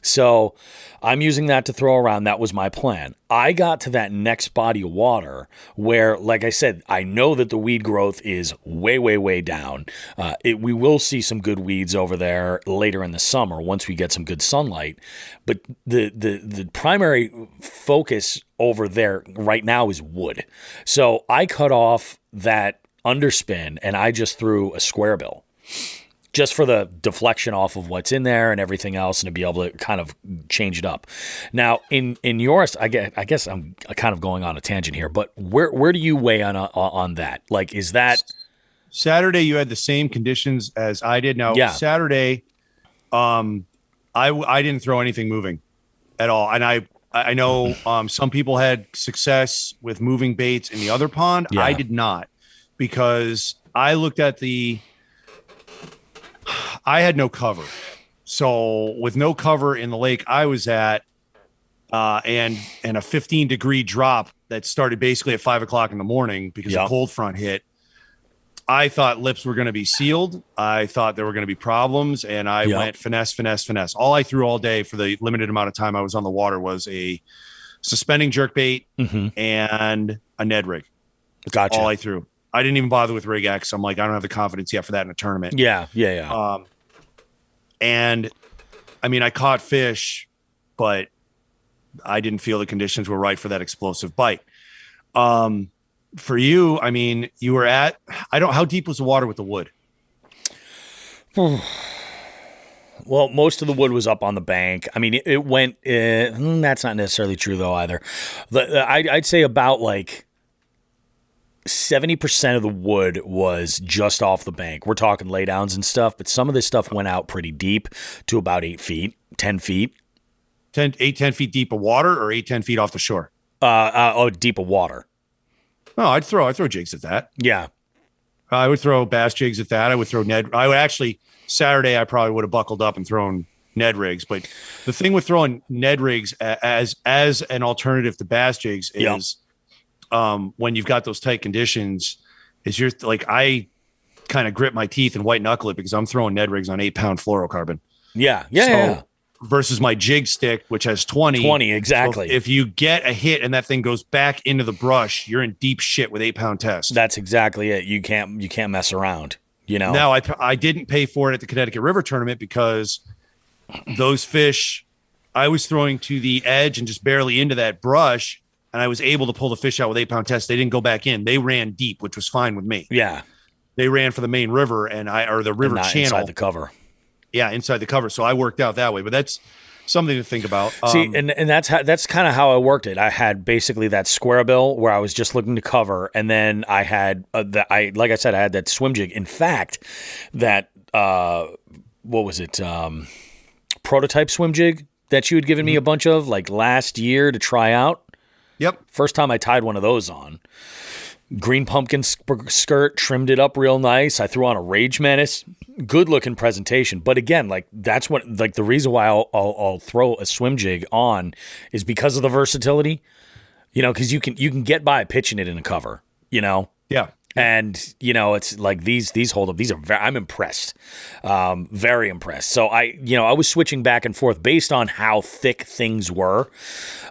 So I'm using that to throw around. That was my plan. I got to that next body of water where, like I said, I know that the weed growth is way, way, way down. We will see some good weeds over there later in the summer once we get some good sunlight. But the primary focus over there right now is wood. So I cut off that underspin and I just threw a square bill, just for the deflection off of what's in there and everything else, and to be able to kind of change it up. Now, in yours, I guess I'm kind of going on a tangent here, but where do you weigh on that? Like, is that Saturday? You had the same conditions as I did. Now, yeah. Saturday, I didn't throw anything moving at all, and I know some people had success with moving baits in the other pond. Yeah. I did not, because I looked at I had no cover. So with no cover in the lake I was at, and a 15-degree drop that started basically at 5 o'clock in the morning because the cold front hit, I thought lips were going to be sealed. I thought there were going to be problems, and I went finesse, finesse, finesse. All I threw all day for the limited amount of time I was on the water was a suspending jerkbait and a Ned rig. Gotcha. All I threw. I didn't even bother with rig X. I'm like, I don't have the confidence yet for that in a tournament. Yeah. And I mean, I caught fish, but I didn't feel the conditions were right for that explosive bite. For you, I mean, you were at, how deep was the water with the wood? Well, most of the wood was up on the bank. I mean, it went, that's not necessarily true though either. I'd say about like 70% of the wood was just off the bank. We're talking laydowns and stuff, but some of this stuff went out pretty deep to about 8 feet, 10 feet. 10 feet deep of water, or 10 feet off the shore? Deep of water. No, I'd throw jigs at that. Yeah. I would throw bass jigs at that. I would throw Saturday, I probably would have buckled up and thrown Ned rigs. But the thing with throwing Ned rigs as an alternative to bass jigs is, when you've got those tight conditions, is you're like, I kind of grit my teeth and white knuckle it because I'm throwing Ned rigs on 8-pound fluorocarbon. Yeah. Versus my jig stick, which has 20. Exactly. So if you get a hit and that thing goes back into the brush, you're in deep shit with 8-pound test. That's exactly it. You can't mess around, you know? Now, I didn't pay for it at the Connecticut River tournament because those fish, I was throwing to the edge and just barely into that brush, and I was able to pull the fish out with 8-pound test. They didn't go back in. They ran deep, which was fine with me. Yeah. They ran for the main river or the river channel. Inside the cover. Yeah, inside the cover. So I worked out that way, but that's something to think about. See, and that's kind of how I worked it. I had basically that square bill where I was just looking to cover, and then I had like I said, I had that swim jig. In fact, that what was it? Prototype swim jig that you had given me a bunch of like last year to try out. Yep. First time I tied one of those on. Green pumpkin skirt, trimmed it up real nice. I threw on a Rage Menace. Good looking presentation. But again, like that's what, like the reason why I'll throw a swim jig on is because of the versatility, you know, because you can get by pitching it in a cover, you know? Yeah. And, you know, it's like these hold up. These are I'm impressed. Very impressed. So I was switching back and forth based on how thick things were.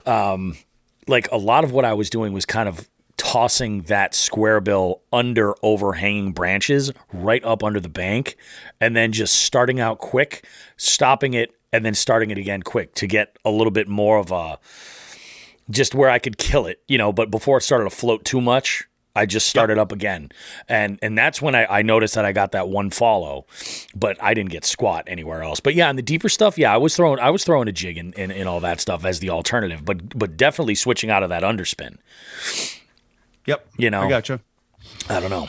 Like a lot of what I was doing was kind of tossing that square bill under overhanging branches right up under the bank, and then just starting out quick, stopping it, and then starting it again quick to get a little bit more of a just where I could kill it, you know, but before it started to float too much, I just started up again. And that's when I noticed that I got that one follow, but I didn't get squat anywhere else. But yeah, in the deeper stuff, yeah, I was throwing a jig in all that stuff as the alternative, but definitely switching out of that underspin. Yep. You know, I gotcha. I don't know.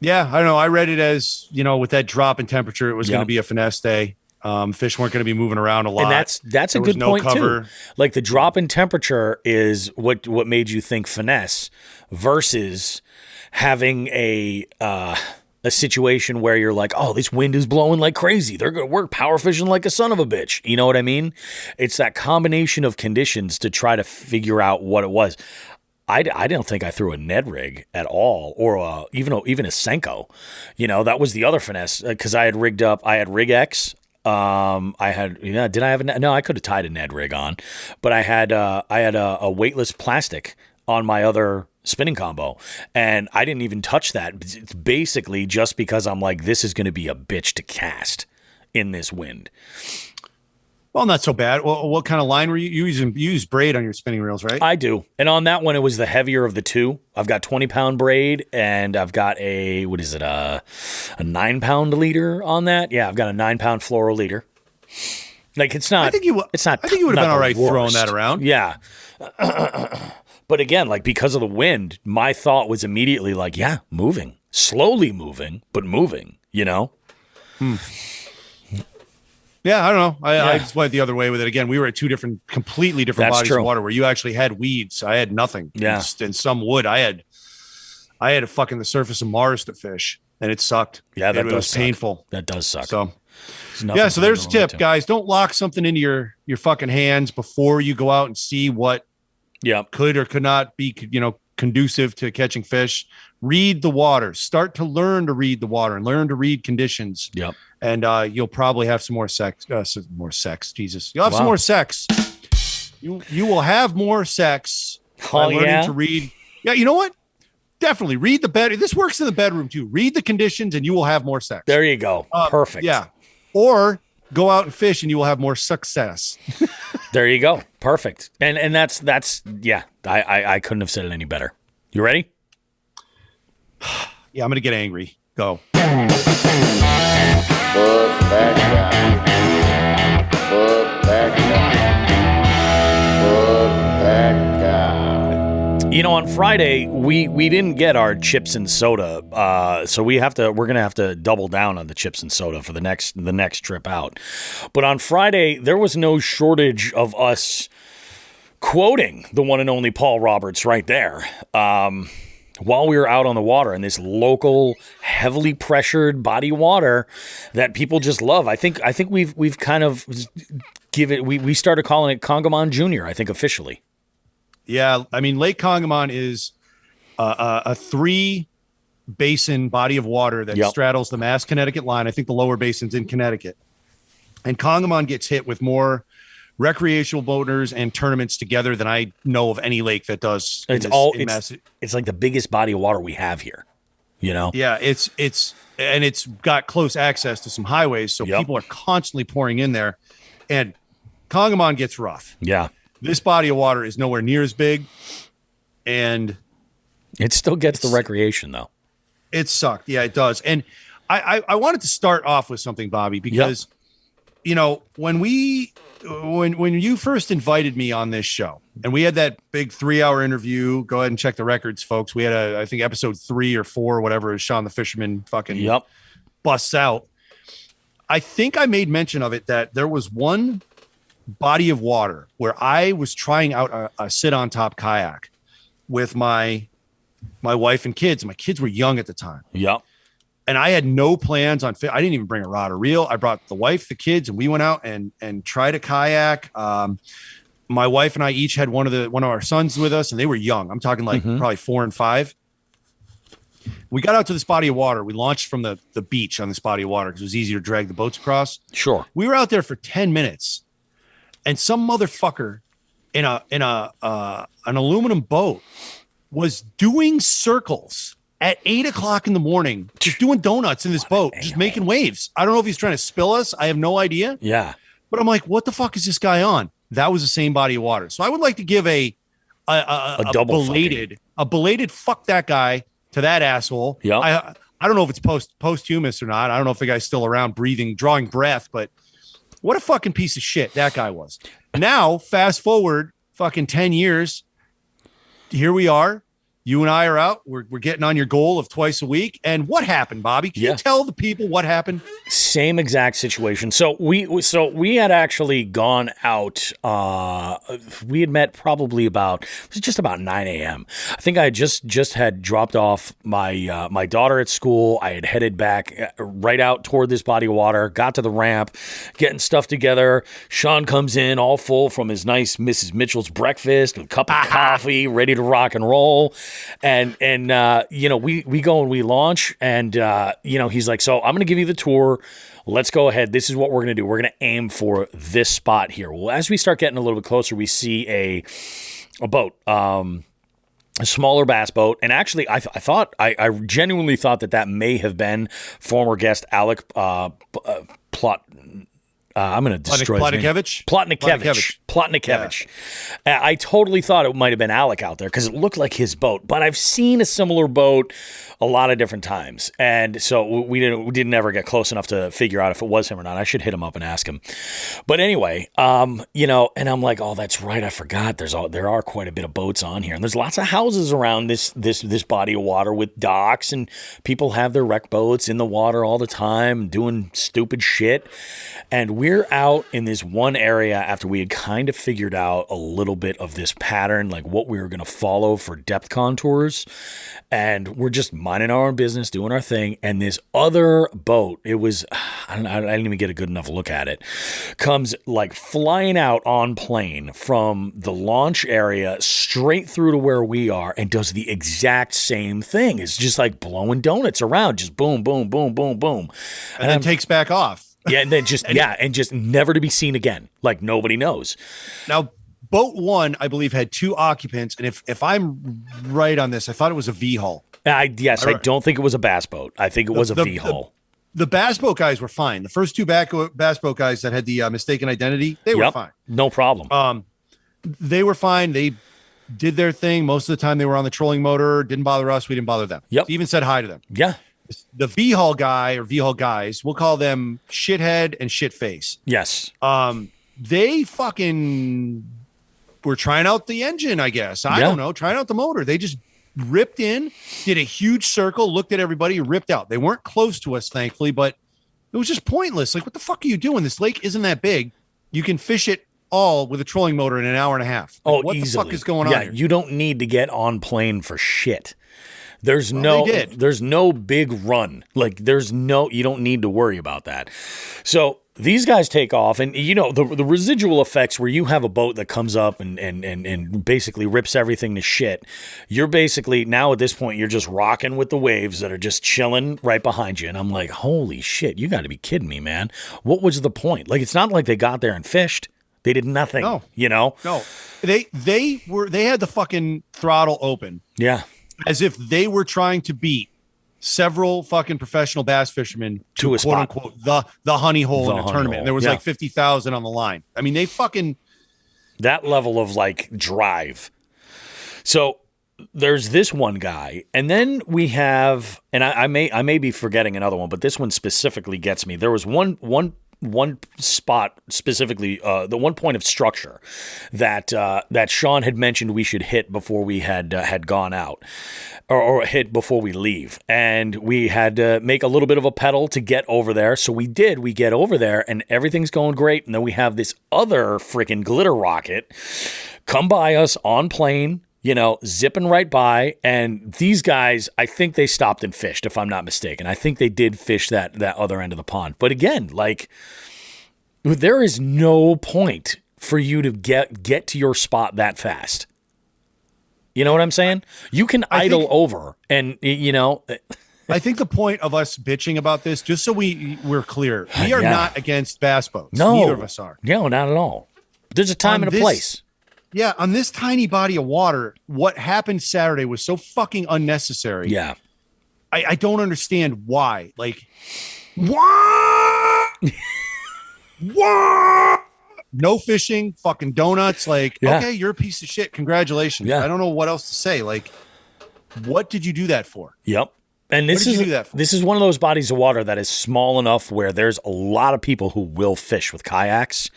Yeah, I don't know. I read it as, with that drop in temperature, it was going to be a finesse day. Fish weren't going to be moving around a lot. And that's a good point too. Like the drop in temperature is what made you think finesse versus having a situation where you're like, oh, this wind is blowing like crazy. We're power fishing like a son of a bitch. You know what I mean? It's that combination of conditions to try to figure out what it was. I don't think I threw a Ned rig at all, or even a Senko. That was the other finesse because I had rigged up. I had Rig X. Did I have no, I could have tied a Ned rig on, but I had a weightless plastic on my other spinning combo, and I didn't even touch that. It's basically just because I'm like, this is going to be a bitch to cast in this wind. Well, not so bad. Well, what kind of line were you using? You use braid on your spinning reels, right? I do. And on that one, it was the heavier of the two. I've got 20-pound braid, and I've got a 9-pound leader on that. Yeah, I've got a 9-pound fluoro leader. Like, it's not. I think you would have been all right throwing that around. Yeah. But again, like, because of the wind, my thought was immediately like, yeah, moving. Slowly moving, but moving, Yeah, I don't know. I just went the other way with it. Again, we were at two completely different bodies of water where you actually had weeds. I had nothing. Yeah. And some wood. I had a fucking the surface of Mars to fish, and it sucked. Yeah, it was painful. That does suck. So there's a tip, guys. Don't lock something into your fucking hands before you go out and see what could or could not be, conducive to catching fish. Read the water. Start to learn to read the water and learn to read conditions. Yep. And you'll probably have some more sex. Jesus. You'll have some more sex. You will have more sex by learning to read. Yeah, you know what? Definitely read the bed. This works in the bedroom too. Read the conditions and you will have more sex. There you go. Perfect. Yeah. Or go out and fish and you will have more success. There you go. Perfect. And that's I couldn't have said it any better. You ready? Yeah, I'm going to get angry. Go. Fuck that guy. Fuck that guy. Fuck that guy. On Friday we didn't get our chips and soda, so we're gonna have to double down on the chips and soda for the next trip out. But on Friday there was no shortage of us quoting the one and only Paul Roberts right there. While we were out on the water in this local, heavily pressured body of water that people just love. I think we've kind of we started calling it Congamon Junior, I think, officially. Yeah, I mean, Lake Congamon is a 3-basin body of water that straddles the Mass Connecticut line. I think the lower basin's in Connecticut. And Congamon gets hit with more recreational boaters and tournaments together than I know of any lake that does. It's like the biggest body of water we have here, Yeah, it's got close access to some highways, so people are constantly pouring in there, and Congamon gets rough. Yeah, this body of water is nowhere near as big, and it still gets the recreation though. It sucked. Yeah, it does. And I wanted to start off with something, Bobby, because when you first invited me on this show and we had that big 3-hour interview, go ahead and check the records, folks. We had I think episode 3 or 4, whatever, is Sean the Fisherman fucking busts out. I think I made mention of it that there was one body of water where I was trying out a sit on top kayak with my wife and kids. My kids were young at the time. Yep. And I had no plans on I didn't even bring a rod or reel. I brought the wife, the kids, and we went out and tried a kayak. My wife and I each had one of our sons with us, and they were young. I'm talking like probably 4 and 5. We got out to this body of water. We launched from the beach on this body of water because it was easier to drag the boats across. Sure. We were out there for 10 minutes, and some motherfucker in an aluminum boat was doing circles at 8:00 in the morning, just doing donuts in this boat, just making waves. I don't know if he's trying to spill us. I have no idea. Yeah. But I'm like, what the fuck is this guy on? That was the same body of water. So I would like to give a a double belated fuck that guy to that asshole. Yeah. I don't know if it's posthumous or not. I don't know if the guy's still around breathing, drawing breath, but what a fucking piece of shit that guy was. Now, fast forward fucking 10 years. Here we are. You and I are out. We're getting on your goal of twice a week. And what happened, Bobby? Can you tell the people what happened? Same exact situation. So we had actually gone out. We had met probably it was just about 9 a.m. I think I just had dropped off my daughter at school. I had headed back right out toward this body of water. Got to the ramp, getting stuff together. Sean comes in all full from his nice Mrs. Mitchell's breakfast, a cup of coffee, ready to rock and roll. And we go and we launch, and he's like, so I'm going to give you the tour. Let's go ahead. This is what we're going to do. We're going to aim for this spot here. Well, as we start getting a little bit closer, we see a boat, a smaller bass boat. And actually, I genuinely thought that may have been former guest Alec Plot. I'm going to destroy Plotnikevich. Yeah. I totally thought it might have been Alec out there because it looked like his boat. But I've seen a similar boat a lot of different times, and so we didn't ever get close enough to figure out if it was him or not. I should hit him up and ask him. But anyway, and I'm like, oh, that's right, I forgot. There are quite a bit of boats on here, and there's lots of houses around this body of water with docks, and people have their wreck boats in the water all the time doing stupid shit. And we're out in this one area after we had kind of figured out a little bit of this pattern, like what we were going to follow for depth contours. And we're just minding our own business, doing our thing. And this other boat, it was, I didn't even get a good enough look at it, comes like flying out on plane from the launch area straight through to where we are and does the exact same thing. It's just like blowing donuts around, just boom, boom, boom, boom, boom. And then takes back off. Yeah, and then just never to be seen again. Like nobody knows. Now, boat one, I believe, had 2 occupants, and if I'm right on this, I thought it was a V-hull. I don't think it was a bass boat. I think it was a V-hull. The bass boat guys were fine. The first 2 bass boat guys that had the mistaken identity, they were fine. No problem. They were fine. They did their thing. Most of the time, they were on the trolling motor. Didn't bother us. We didn't bother them. Yep. Even said hi to them. Yeah. The V-hull guy or V-hull guys, we'll call them shithead and shitface. Yes. They fucking were trying out the engine, I guess. I don't know, trying out the motor. They just ripped in, did a huge circle, looked at everybody, ripped out. They weren't close to us, thankfully, but it was just pointless. Like, what the fuck are you doing? This lake isn't that big. You can fish it all with a trolling motor in an hour and a half. Like, what easily. The fuck is going on here? You don't need to get on plane for shit. There's no big run. Like you don't need to worry about that. So these guys take off, and the residual effects where you have a boat that comes up and basically rips everything to shit. You're basically now at this point you're just rocking with the waves that are just chilling right behind you. And I'm like, holy shit, you got to be kidding me, man. What was the point? Like, it's not like they got there and fished. They did nothing. No. No. They had the fucking throttle open. Yeah. As if they were trying to beat several fucking professional bass fishermen to a quote spot. unquote the honey hole in a tournament. Hole. There was like 50,000 on the line. I mean, they fucking that level of like drive. So there's this one guy, and then we have, and I may be forgetting another one, but this one specifically gets me. There was one spot specifically, the one point of structure that Sean had mentioned we should hit before we had gone out, or hit before we leave, and we had to make a little bit of a pedal to get over there. So we did. We get over there, and everything's going great. And then we have this other freaking glitter rocket come by us on plane. Zipping right by, and these guys, I think they stopped and fished, if I'm not mistaken. I think they did fish that other end of the pond. But again, like, there is no point for you to get to your spot that fast. You know what I'm saying? You can idle over, and I think the point of us bitching about this, just so we're clear, we are not against bass boats. No, neither of us are. No, not at all. There's a time and a place. Yeah, on this tiny body of water, what happened Saturday was so fucking unnecessary. Yeah. I don't understand why. Like, why? Why? no fishing, fucking donuts. Like, Yeah. okay, you're a piece of shit. Congratulations. Yeah. I don't know what else to say. Like, what did you do that for? Yep. And this What did is you do that for? this is one of those bodies of water that is small enough where there's a lot of people who will fish with kayaks.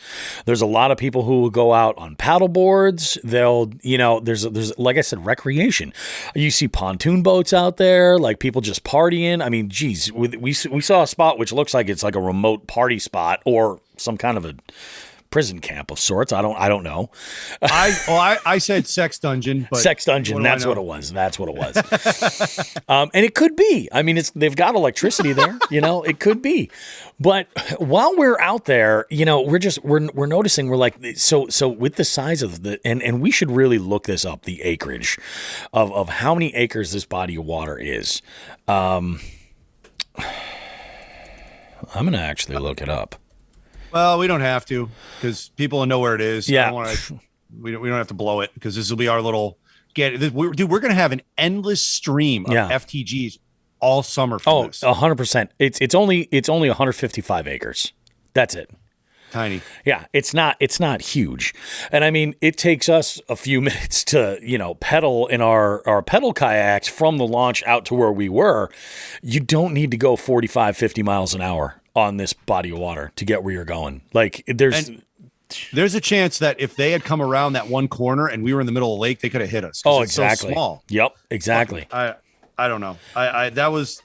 There's a lot of people who will go out on paddle boards. They'll, there's like I said, recreation. You see pontoon boats out there, like people just partying. I mean, geez, we saw a spot which looks like it's like a remote party spot or some kind of a prison camp of sorts. I don't know. I said sex dungeon, but Sex dungeon. That's what it was. That's what it was. And it could be. I mean, they've got electricity there. It could be. But while we're out there, we're noticing we're like so with the size of and we should really look this up, the acreage of how many acres this body of water is. I'm gonna actually look it up. Well, we don't have to because people will know where it is. Yeah. We don't have to blow it because this will be our little dude, we're going to have an endless stream of FTGs all summer from this. 100%. It's only 155 acres. That's it. Tiny. Yeah, it's not huge. And I mean, it takes us a few minutes to, pedal in our pedal kayaks from the launch out to where we were. You don't need to go 45, 50 miles an hour on this body of water to get where you're going. Like there's a chance that if they had come around that one corner and we were in the middle of the lake, they could have hit us. Oh, it's exactly. So small. Yep, exactly. I don't know. I that was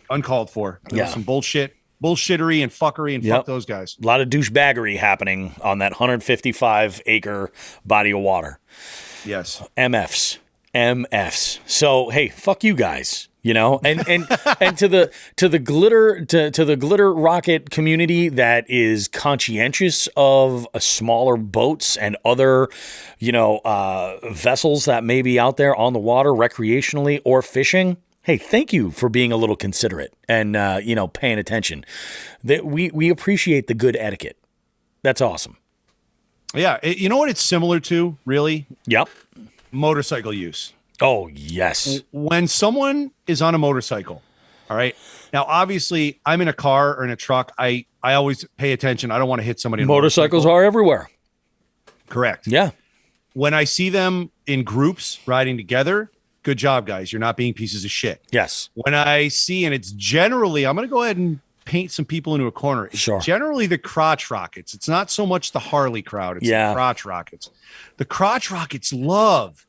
uncalled for. There was some bullshittery and fuckery and fuck those guys. A lot of douchebaggery happening on that 155 acre body of water. Yes. MFs. So, hey, fuck you guys. And to the glitter rocket community that is conscientious of smaller boats and other vessels that may be out there on the water recreationally or fishing. Hey, thank you for being a little considerate and paying attention. That we appreciate the good etiquette. That's awesome. Yeah, you know what it's similar to, really? Yep. Motorcycle use. Oh, yes. When someone is on a motorcycle, all right. Now, obviously, I'm in a car or in a truck. I always pay attention. I don't want to hit somebody. Motorcycles are everywhere. Correct. Yeah. When I see them in groups riding together, good job, guys. You're not being pieces of shit. Yes. When I see, and it's generally, I'm going to go ahead and paint some people into a corner. It's generally the crotch rockets. It's not so much the Harley crowd. It's the crotch rockets. The crotch rockets love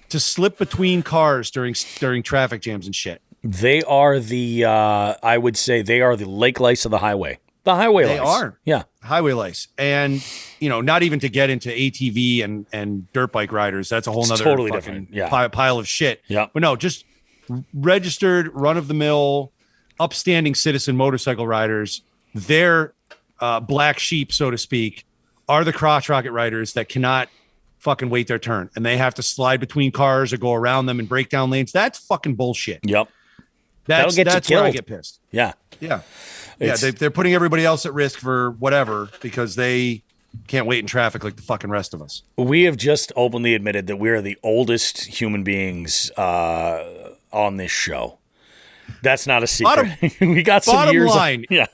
to slip between cars during traffic jams and shit. They are I would say they are the lake lice of the highway. The highway lice. They are. Yeah. Highway lice. And, not even to get into ATV and dirt bike riders. That's a whole nother totally different pile of shit. Yeah. But no, just registered, run-of-the-mill, upstanding citizen motorcycle riders. Their black sheep, so to speak, are the crotch rocket riders that cannot fucking wait their turn and they have to slide between cars or go around them and break down lanes. That's fucking bullshit. Yep. That's where I get pissed. Yeah. Yeah. They're putting everybody else at risk for whatever because they can't wait in traffic like the fucking rest of us. We have just openly admitted that we are the oldest human beings on this show. That's not a secret. We got some years. Bottom line. Yeah.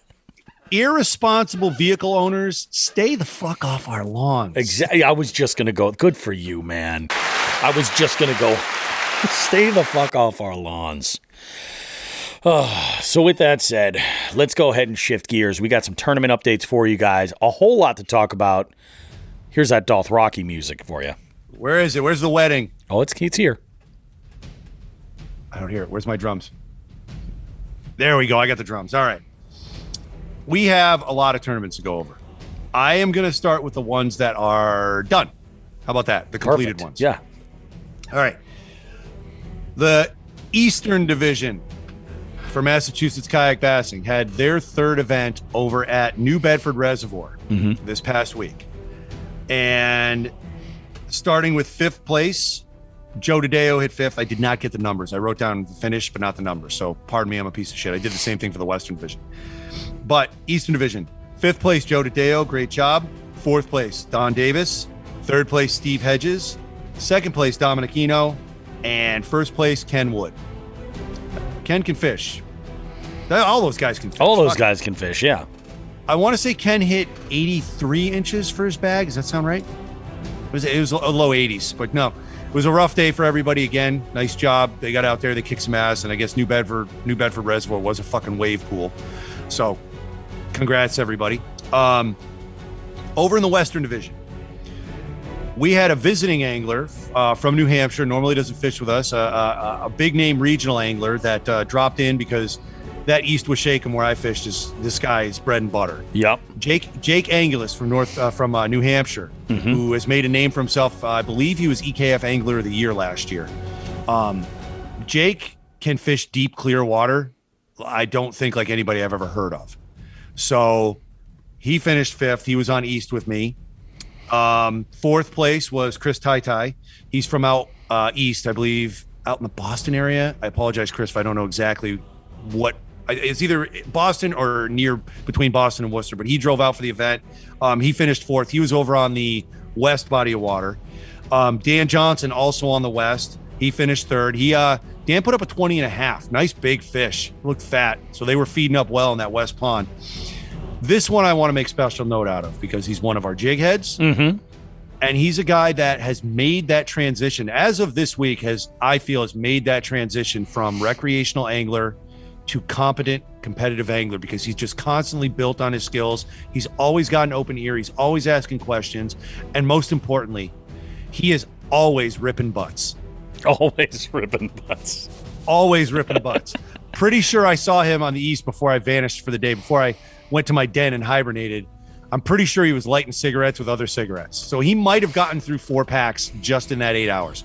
Irresponsible vehicle owners, stay the fuck off our lawns. Exactly. I was just going to go. Good for you, man. I was just going to go. Stay the fuck off our lawns. So with that said, let's go ahead and shift gears. We got some tournament updates for you guys. A whole lot to talk about. Here's that Darth Rocky music for you. Where is it? Where's the wedding? Oh, it's here. I don't hear it. Where's my drums? There we go. I got the drums. All right. We have a lot of tournaments to go over. I am going to start with the ones that are done. How about that? The completed ones. Yeah. All right. The Eastern Division for Massachusetts Kayak Bassing had their third event over at New Bedford Reservoir this past week. And starting with fifth place, Joe DiDeo hit fifth. I did not get the numbers. I wrote down the finish, but not the numbers. So pardon me, I'm a piece of shit. I did the same thing for the Western Division. But Eastern Division, fifth place, Joe DiDeo. Great job. Fourth place, Don Davis. Third place, Steve Hedges. Second place, Dominic Eno. And first place, Ken Wood. Ken can fish. All those guys can fish. All those guys can fish, yeah. I want to say Ken hit 83 inches for his bag. Does that sound right? It was a low 80s, but no. It was a rough day for everybody again. Nice job. They got out there, they kicked some ass, and I guess New Bedford Reservoir was a fucking wave pool. So, congrats everybody. Over in the Western Division, we had a visiting angler from New Hampshire. Normally doesn't fish with us. A big name regional angler that dropped in because that East Washaken where I fished is this guy's bread and butter. Yep. Jake Angulis from New Hampshire, who has made a name for himself. I believe he was EKF Angler of the Year last year. Jake can fish deep, clear water. I don't think like anybody I've ever heard of. So he finished fifth. He was on East with me. Fourth place was Chris Tai. He's from out East, I believe, out in the Boston area. I apologize, Chris, if I don't know exactly what. It's either Boston or near between Boston and Worcester, but he drove out for the event. He finished fourth. He was over on the west body of water. Dan Johnson also on the west. He finished third. Dan put up a 20 and a half. Nice big fish. Looked fat. So they were feeding up well in that west pond. This one I want to make special note out of because he's one of our jig heads. And he's a guy that has made that transition. As of this week, has made that transition from recreational angler to competent competitive angler because he's just constantly built on his skills. He's always got an open ear. He's always asking questions. And most importantly, he is always ripping butts. Always ripping butts. Always ripping butts. Pretty sure I saw him on the East before I vanished for the day, before I went to my den and hibernated. I'm pretty sure he was lighting cigarettes with other cigarettes. So he might have gotten through 4 packs just in that 8 hours.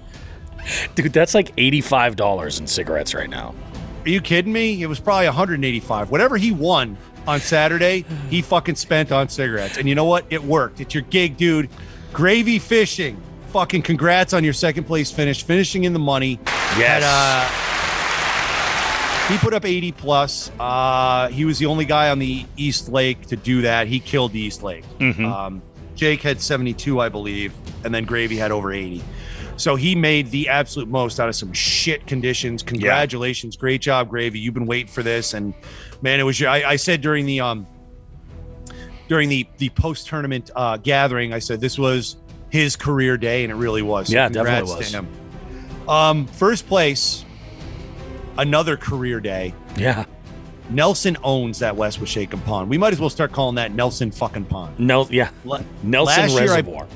Dude, that's like $85 in cigarettes right now. Are you kidding me? It was probably 185. Whatever he won on Saturday, he fucking spent on cigarettes. And you know what? It worked. It's your gig, dude. Gravy Fishing. Fucking congrats on your second place finish. Finishing in the money. Yes. He put up 80 plus. He was the only guy on the East Lake to do that. He killed the East Lake. Jake had 72, I believe. And then Gravy had over 80. So he made the absolute most out of some shit conditions. Congratulations. Great job, Gravy. You've been waiting for this. And man, it was I said during the post-tournament gathering, I said this was his career day, and it really was. So definitely was. To him. First place, another career day. Yeah. Nelson owns that West Washaken Pond. We might as well start calling that Nelson fucking Pond. Nelson Reservoir.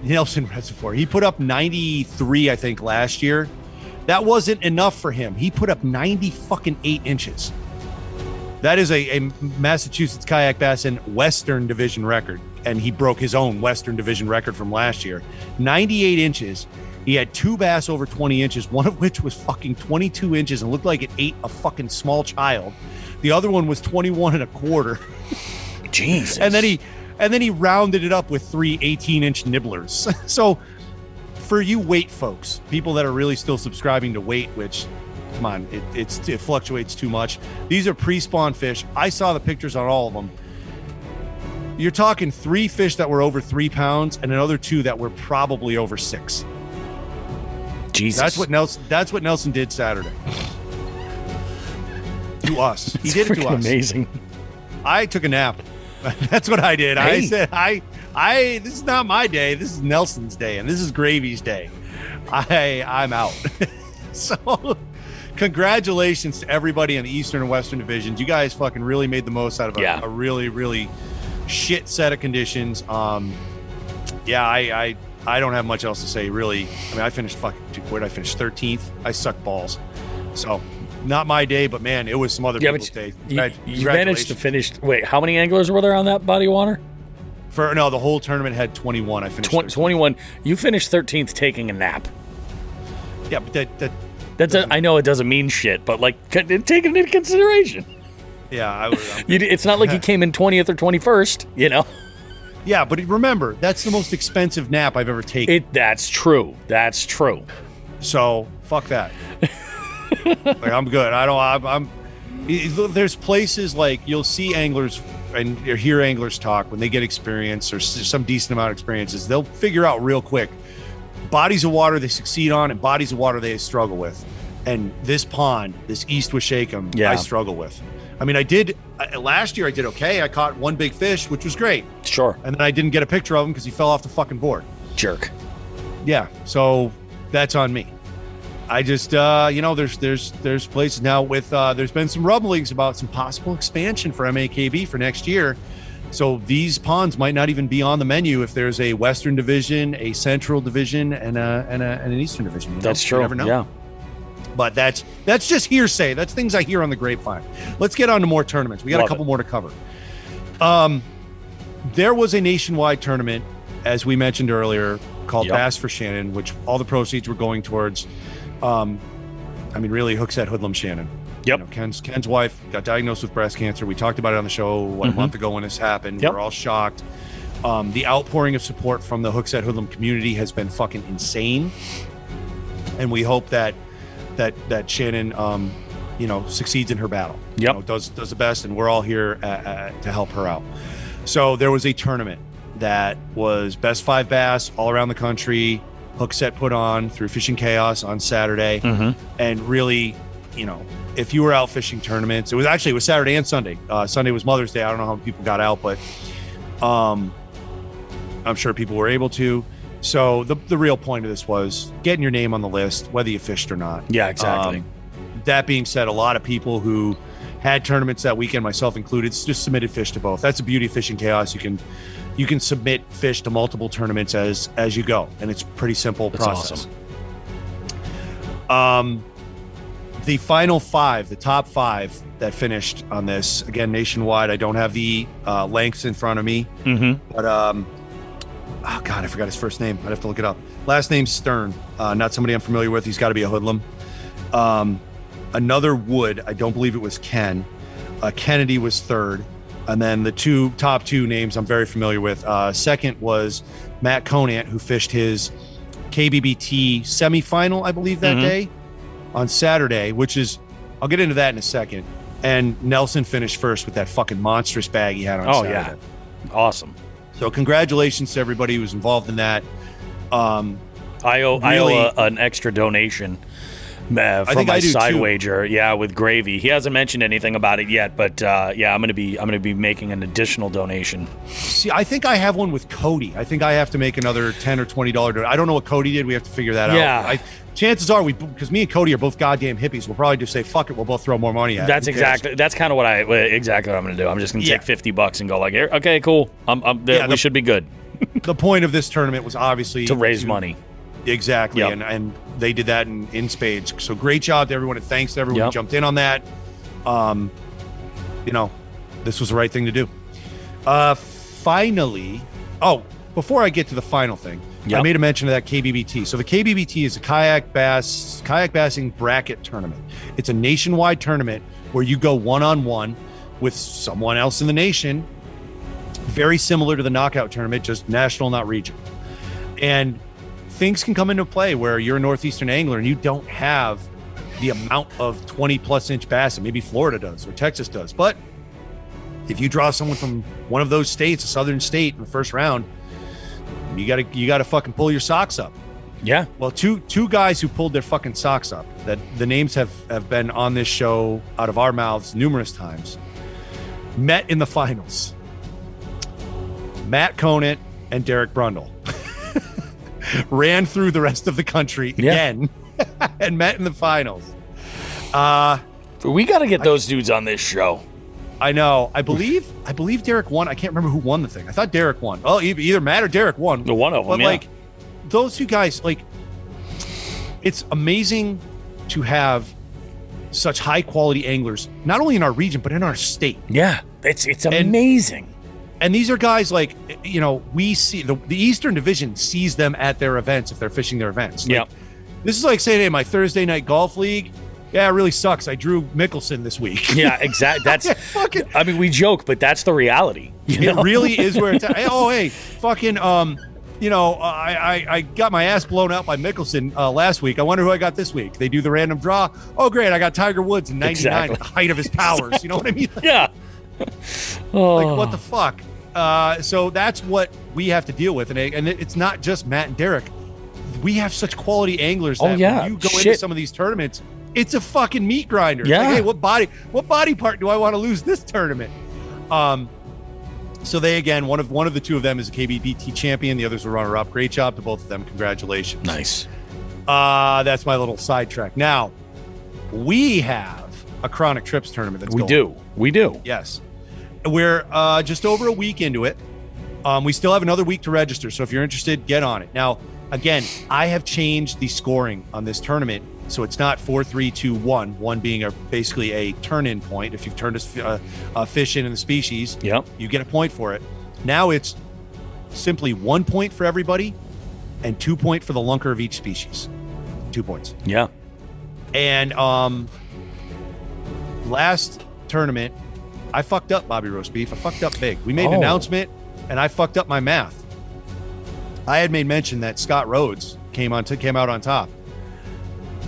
Nelson Reservoir. He put up 93, I think, last year. That wasn't enough for him. He put up 98 inches. That is a Massachusetts Kayak Bassin Western Division record, and he broke his own Western Division record from last year. 98 inches. He had 2 bass over 20 inches, one of which was fucking 22 inches and looked like it ate a fucking small child. The other one was 21 and a quarter. Jesus. And then he rounded it up with 3 18-inch nibblers. So for you weight folks, people that are really still subscribing to weight, which, come on, it fluctuates too much. These are pre-spawn fish. I saw the pictures on all of them. You're talking 3 fish that were over 3 pounds and another 2 that were probably over 6. Jesus. That's what Nelson did Saturday. To us. He did it to us. Amazing. I took a nap. That's what I did. Hey. I said, this is not my day. This is Nelson's day, and this is Gravy's day. I'm out. So congratulations to everybody in the Eastern and Western divisions. You guys fucking really made the most out of a really, really shit set of conditions. I don't have much else to say, really. I mean, I finished where did I finish? 13th. I sucked balls. So not my day, but man, it was some other people's day. You managed to finish. Wait, how many anglers were there on that body of water? The whole tournament had 21. I finished 21. You finished 13th taking a nap. Yeah, but I know it doesn't mean shit, but like take it into consideration. Yeah, it's not like you came in 20th or 21st, you know. Yeah, but remember, that's the most expensive nap I've ever taken. That's true. So fuck that. Like, I'm good. There's places like you'll see anglers and you hear anglers talk when they get experience or some decent amount of experiences. They'll figure out real quick bodies of water they succeed on and bodies of water they struggle with. And this pond, this East Washaycombe, Yeah. I struggle with. I mean, last year I did okay. I caught one big fish, which was great. Sure. And then I didn't get a picture of him because he fell off the fucking board. Jerk. Yeah. So that's on me. I just, there's places now with, there's been some rumblings about some possible expansion for MAKB for next year. So these ponds might not even be on the menu if there's a Western division, a Central division, and an Eastern division. You know? That's true. You never know. Yeah. But that's just hearsay. That's things I hear on the grapevine. Let's get on to more tournaments. We got a couple more to cover. There was a nationwide tournament, as we mentioned earlier, called Bass for Shannon, which all the proceeds were going towards, really Hookset Hoodlum Shannon. Yep. You know, Ken's wife got diagnosed with breast cancer. We talked about it on the show a month ago when this happened. Yep. We're all shocked. The outpouring of support from the Hookset Hoodlum community has been fucking insane. And we hope that Shannon, succeeds in her battle. Yep. Does the best, and we're all here to help her out. So there was a tournament that was best 5 bass all around the country. Hookset put on through Fishing Chaos on Saturday, and really, if you were out fishing tournaments, it was Saturday and Sunday. Sunday was Mother's Day. I don't know how people got out, but I'm sure people were able to. So the real point of this was getting your name on the list, whether you fished or not. Yeah, exactly. That being said, a lot of people who had tournaments that weekend, myself included, just submitted fish to both. That's the beauty of Fishing Chaos. You can submit fish to multiple tournaments as you go, and it's a pretty simple process. Awesome. The final 5, the top 5 that finished on this, again, nationwide. I don't have the lengths in front of me, but oh God, I forgot his first name. I'd have to look it up. Last name's Stern. Not somebody I'm familiar with. He's got to be a hoodlum. Another Wood. I don't believe it was Ken. Kennedy was third. And then the top two names I'm very familiar with. Second was Matt Conant, who fished his KBBT semifinal, I believe, that day on Saturday, which is, I'll get into that in a second. And Nelson finished first with that fucking monstrous bag he had on Saturday. Yeah. Awesome. So congratulations to everybody who was involved in that. I owe an extra donation from my side wager. Yeah, with Gravy. He hasn't mentioned anything about it yet, but I'm gonna be making an additional donation. See, I think I have one with Cody. I think I have to make another $10 or $20 donation. I don't know what Cody did. We have to figure that out. Chances are because me and Cody are both goddamn hippies, we'll probably just say fuck it. We'll both throw more money at it. That's kind of what I'm going to do. I'm just going to take $50 and go like, okay, cool. We should be good. The point of this tournament was obviously to raise money. Exactly. Yep. And they did that in spades. So great job to everyone. And thanks to everyone who jumped in on that. This was the right thing to do. Finally, before I get to the final thing, I made a mention of that KBBT. So the KBBT is a kayak bassing bracket tournament. It's a nationwide tournament where you go one-on-one with someone else in the nation, very similar to the knockout tournament, just national, not regional. And things can come into play where you're a Northeastern angler and you don't have the amount of 20-plus inch bass that maybe Florida does or Texas does. But if you draw someone from one of those states, a southern state, in the first round, you gotta fucking pull your socks up. Yeah. Well, two guys who pulled their fucking socks up, that the names have been on this show out of our mouths numerous times, met in the finals. Matt Conant and Derek Brundle ran through the rest of the country again and met in the finals. We got to get those dudes on this show. I know. I believe Derek won. I can't remember who won the thing. I thought Derek won. Oh, either Matt or Derek won. The one of them, But those two guys, it's amazing to have such high quality anglers, not only in our region but in our state. Yeah, it's amazing. And these are guys we see the Eastern Division sees them at their events if they're fishing their events. This is like saying, hey, my Thursday night golf league. Yeah, it really sucks. I drew Mickelson this week. Yeah, exactly. That's we joke, but that's the reality. It really is where it's at. Hey, fucking, I got my ass blown out by Mickelson last week. I wonder who I got this week. They do the random draw. Oh, great. I got Tiger Woods in 99 at the height of his powers. You know what I mean? Yeah. What the fuck? So that's what we have to deal with. And it's not just Matt and Derek. We have such quality anglers that when you go into some of these tournaments, It's a fucking meat grinder. It's Yeah. like, hey, what body part do I want to lose this tournament? So they, again, one of the two of them is a KBBT champion. The others are runner-up. Great job to both of them. Congratulations. Nice. That's my little sidetrack. Now, we have a Chronic Trips tournament that's going. We do. Yes. We're just over a week into it. We still have another week to register. So if you're interested, get on it. Now, again, I have changed the scoring on this tournament. So it's not 4, 3, 2, 1. 1 being basically a turn-in point. If you've turned a fish in the species, Yep. you get a point for it. Now it's simply 1 point for everybody and 2 points for the lunker of each species. 2 points. Yeah. And last tournament, I fucked up, Bobby Roast Beef. I fucked up big. We made an announcement, and I fucked up my math. I had made mention that Scott Rhodes came out on top.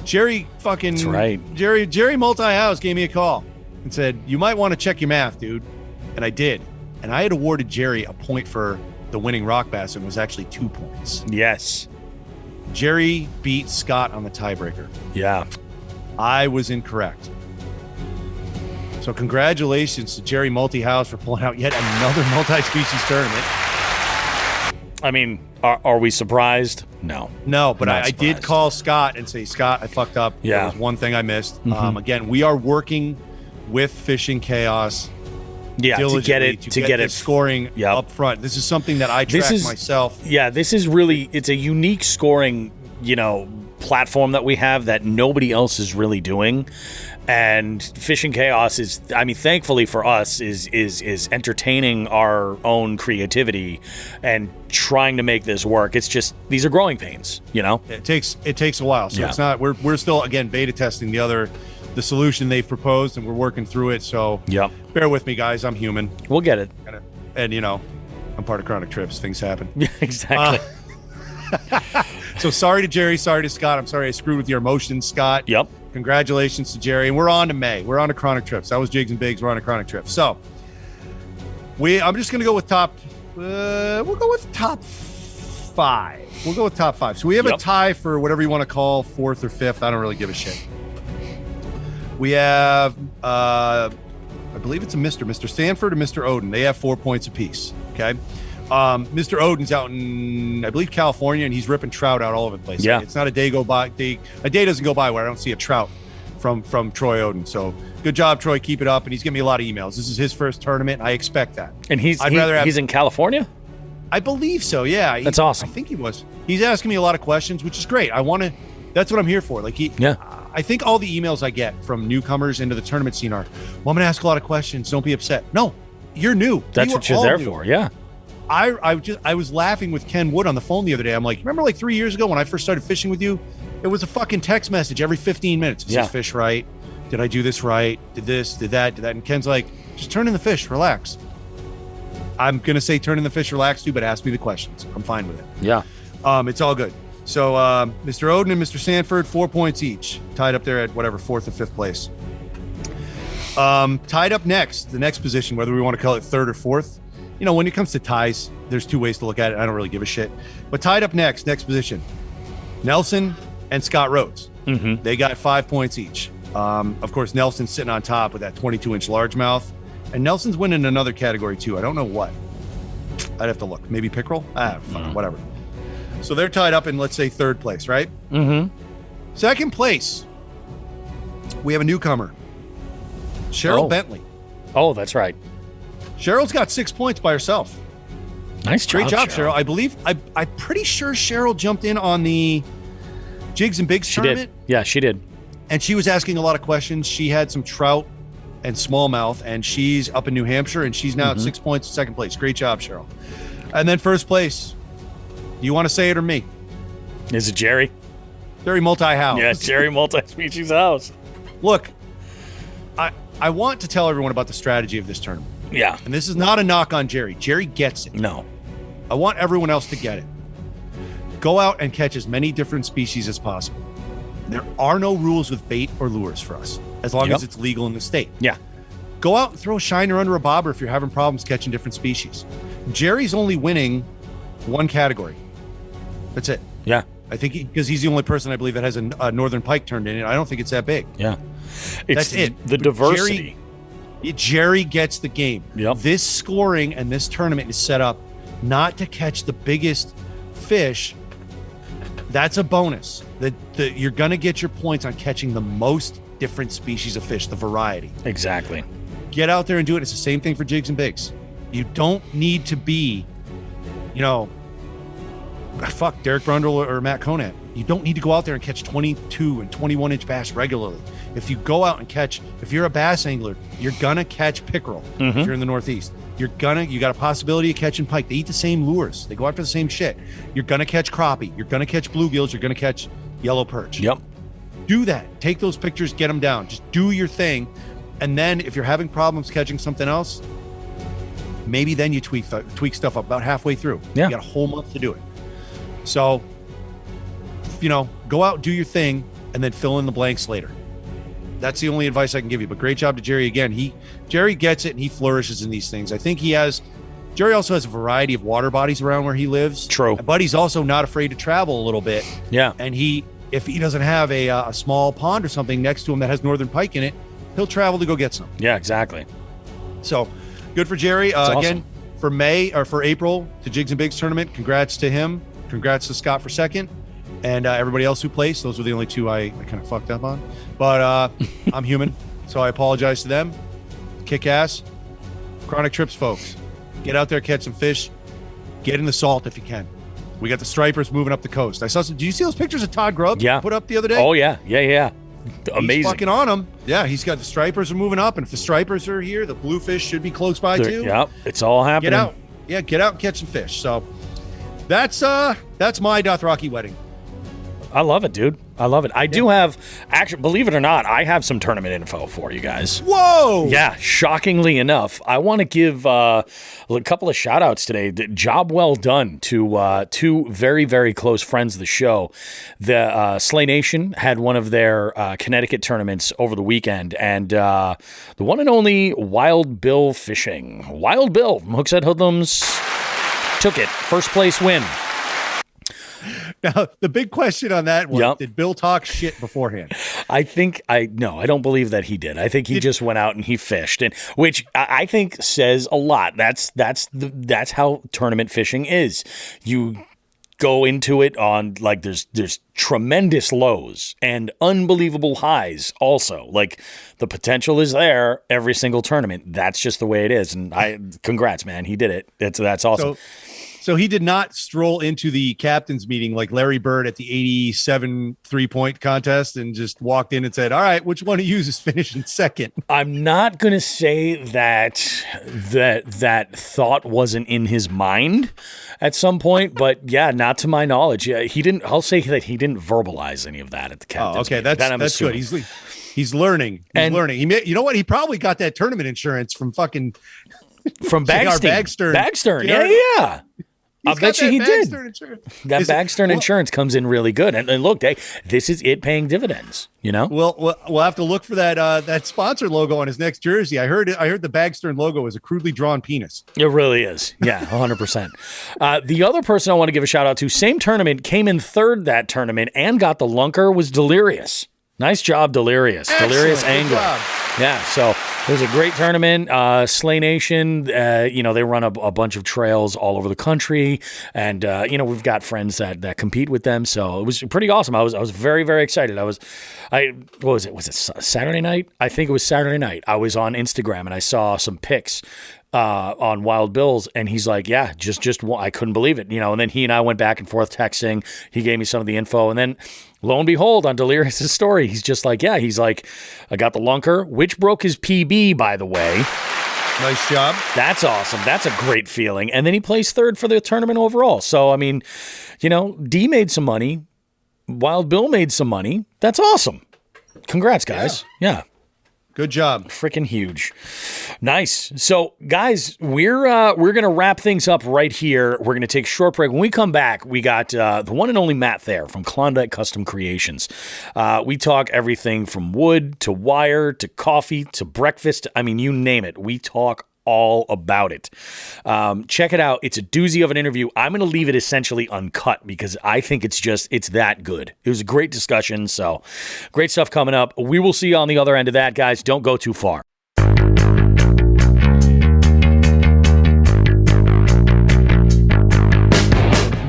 Jerry fucking That's right. Jerry Multi-House gave me a call and said, you might want to check your math, dude. And I did. And I had awarded Jerry a point for the winning rock bass, and it was actually 2 points. Yes. Jerry beat Scott on the tiebreaker. Yeah. I was incorrect. So congratulations to Jerry Multi-House for pulling out yet another multi-species tournament. I mean, are we surprised? No. No, but Not I did surprised. call Scott and say, Scott, I fucked up. Yeah. There was one thing I missed. Mhm. Again, we are working with Fishing Chaos Yeah, to get diligently it scoring Yep. up front. This is something that I track myself. Yeah, this is really, it's a unique scoring, platform that we have that nobody else is really doing. And Fishing Chaos is, I mean, thankfully for us, is entertaining our own creativity and trying to make this work. It's just, these are growing pains, It takes a while. So Yeah. it's not, we're still, again, beta testing the solution they've proposed, and we're working through it. So Yep. bear with me, guys. I'm human. We'll get it. And, I'm part of Chronic Trips. Things happen. Yeah, exactly. So sorry to Jerry. Sorry to Scott. I'm sorry I screwed with your emotions, Scott. Yep. Congratulations to Jerry. And we're on to May. We're on to Chronic Trips. That was Jigs and Bigs. We're on to Chronic Trips. So I'm just going to go with we'll go with top 5. We'll go with top 5. So we have a tie for whatever you want to call 4th or 5th. I don't really give a shit. We have, I believe it's Mr. Sanford and Mr. Odin. They have 4 points apiece. Okay. Mr. Odin's out in, I believe, California, and he's ripping trout out all over the place. Yeah. It's not a day doesn't go by where I don't see a trout from Troy Odin. So good job, Troy. Keep it up. And he's giving me a lot of emails. This is his first tournament. I expect that. And he's in California? I believe so. Yeah. That's awesome. I think he was. He's asking me a lot of questions, which is great. That's what I'm here for. I think all the emails I get from newcomers into the tournament scene are, well, I'm going to ask a lot of questions. Don't be upset. No, you're new. That's what you're there for. Yeah. I was laughing with Ken Wood on the phone the other day. I'm like, remember 3 years ago when I first started fishing with you? It was a fucking text message every 15 minutes. Is this fish right? Did I do this right? Did this, did that, did that? And Ken's like, just turn in the fish, relax. I'm going to say turn in the fish, relax too, but ask me the questions. I'm fine with it. Yeah. It's all good. So Mr. Odin and Mr. Sanford, 4 points each, tied up there at whatever, 4th or 5th place. Tied up next, the next position, whether we want to call it 3rd or 4th. When it comes to ties, there's 2 ways to look at it. I don't really give a shit. But tied up next position, Nelson and Scott Rhodes. Mm-hmm. They got 5 points each. Of course, Nelson's sitting on top with that 22-inch largemouth. And Nelson's winning another category too. I don't know what. I'd have to look. Maybe pickerel? Whatever. So they're tied up in, let's say, 3rd place, right? Mm-hmm. 2nd place, we have a newcomer, Cheryl Bentley. Oh, that's right. Cheryl's got 6 points by herself. Nice job, Great job, Cheryl. I believe, I'm pretty sure Cheryl jumped in on the Jigs and Bigs tournament. Did. Yeah, she did. And she was asking a lot of questions. She had some trout and smallmouth, and she's up in New Hampshire, and she's now at 6 points, 2nd place. Great job, Cheryl. And then 1st place, do you want to say it or me? Is it Jerry? Jerry Multi-House. Yeah, Jerry Multi-Species House. Look, I want to tell everyone about the strategy of this tournament. Yeah. And this is not a knock on Jerry. Jerry gets it. No. I want everyone else to get it. Go out and catch as many different species as possible. There are no rules with bait or lures for us, as long as it's legal in the state. Yeah. Go out and throw a shiner under a bobber if you're having problems catching different species. Jerry's only winning one category. That's it. Yeah. I think because he's the only person I believe that has a northern pike turned in it. I don't think it's that big. Yeah. That's it. The diversity. Jerry gets the game. Yep. This scoring and this tournament is set up not to catch the biggest fish. That's a bonus. You're going to get your points on catching the most different species of fish, the variety. Exactly. Get out there and do it. It's the same thing for jigs and bigs. You don't need to be, Derek Brundle or Matt Conant. You don't need to go out there and catch 22 and 21 inch bass regularly. If you go out and catch, if you're a bass angler, you're gonna catch pickerel. If you're in the Northeast, you got a possibility of catching pike. They eat the same lures. They go after the same shit. You're gonna catch crappie. You're gonna catch bluegills. You're gonna catch yellow perch. Yep. Do that. Take those pictures. Get them down. Just do your thing. And then if you're having problems catching something else, maybe then you tweak stuff up about halfway through. Yeah. You got a whole month to do it. So, go out, do your thing, and then fill in the blanks later. That's the only advice I can give you. But great job to Jerry again. Jerry gets it and he flourishes in these things. I think Jerry also has a variety of water bodies around where he lives. True. But he's also not afraid to travel a little bit. Yeah. And if he doesn't have a small pond or something next to him that has northern pike in it, he'll travel to go get some. Yeah, exactly. So good for Jerry. Awesome. Again, for April, the Jigs and Bigs tournament, congrats to him. Congrats to Scott for second. And everybody else who placed. Those were the only two I kind of fucked up on. But I'm human, so I apologize to them. Kick ass. Chronic Trips, folks. Get out there, catch some fish. Get in the salt if you can. We got the stripers moving up the coast. Did you see those pictures of Todd Grubb put up the other day? Oh, yeah. Yeah. Amazing. He's fucking on them. Yeah, he's got the stripers are moving up. And if the stripers are here, the bluefish should be close by too. Yep, it's all happening. Get out. Yeah, get out and catch some fish. So that's my Dothraki wedding. I love it, dude. I love it. I do have, actually, believe it or not, I have some tournament info for you guys. Whoa! Yeah, shockingly enough, I want to give a couple of shout outs today. Job well done to two very, very close friends of the show. The Slay Nation had one of their Connecticut tournaments over the weekend, and the one and only Wild Bill Fishing. Wild Bill from Hooksett Hoodlums took it. First place win. Now, the big question on that one, did Bill talk shit beforehand? I don't believe that he did. I think he just went out and he fished, and which I think says a lot. That's how tournament fishing is. You go into it on like there's tremendous lows and unbelievable highs also. Like the potential is there every single tournament. That's just the way it is. And congrats, man. He did it. That's awesome. So he did not stroll into the captain's meeting like Larry Bird at the 87 3-point contest and just walked in and said, all right, which one of you is finishing second? I'm not going to say that thought wasn't in his mind at some point, but yeah, not to my knowledge. Yeah, he didn't. I'll say that he didn't verbalize any of that at the captain's meeting. That's good. He's learning. He's learning. You know what? He probably got that tournament insurance from fucking Bagstern. Yeah. I bet you he did. That Bagstern insurance comes in really good. And look, this is it paying dividends, Well, we'll have to look for that sponsor logo on his next jersey. I heard the Bagstern logo is a crudely drawn penis. It really is. Yeah, 100%. The other person I want to give a shout out to, same tournament, came in third that tournament and got the lunker, was Delirious. Nice job, Delirious. Excellent. Delirious angler. Yeah, so it was a great tournament. Slay Nation, they run a bunch of trails all over the country, and we've got friends that compete with them. So it was pretty awesome. I was very, very excited. What was it? Was it Saturday night? I think it was Saturday night. I was on Instagram and I saw some pics on Wild Bill's, and he's like, yeah, just I couldn't believe it, and then he and I went back and forth texting. He gave me some of the info, and then lo and behold, on Delirious' story, he's just like, yeah, he's like, I got the lunker, which broke his PB, by the way. Nice job. That's awesome. That's a great feeling. And then he placed third for the tournament overall. So, I mean, D made some money. Wild Bill made some money. That's awesome. Congrats, guys. Yeah. Good job. Freaking huge. Nice. So, guys, we're going to wrap things up right here. We're going to take a short break. When we come back, we got the one and only Matt Thayer from Klondike Custom Creations. We talk everything from wood to wire to coffee to breakfast. I mean, you name it. We talk all about it. Check it out. It's a doozy of an interview. I'm going to leave it essentially uncut because I think it's that good. It was a great discussion, so great stuff coming up. We will see you on the other end of that, guys. Don't go too far.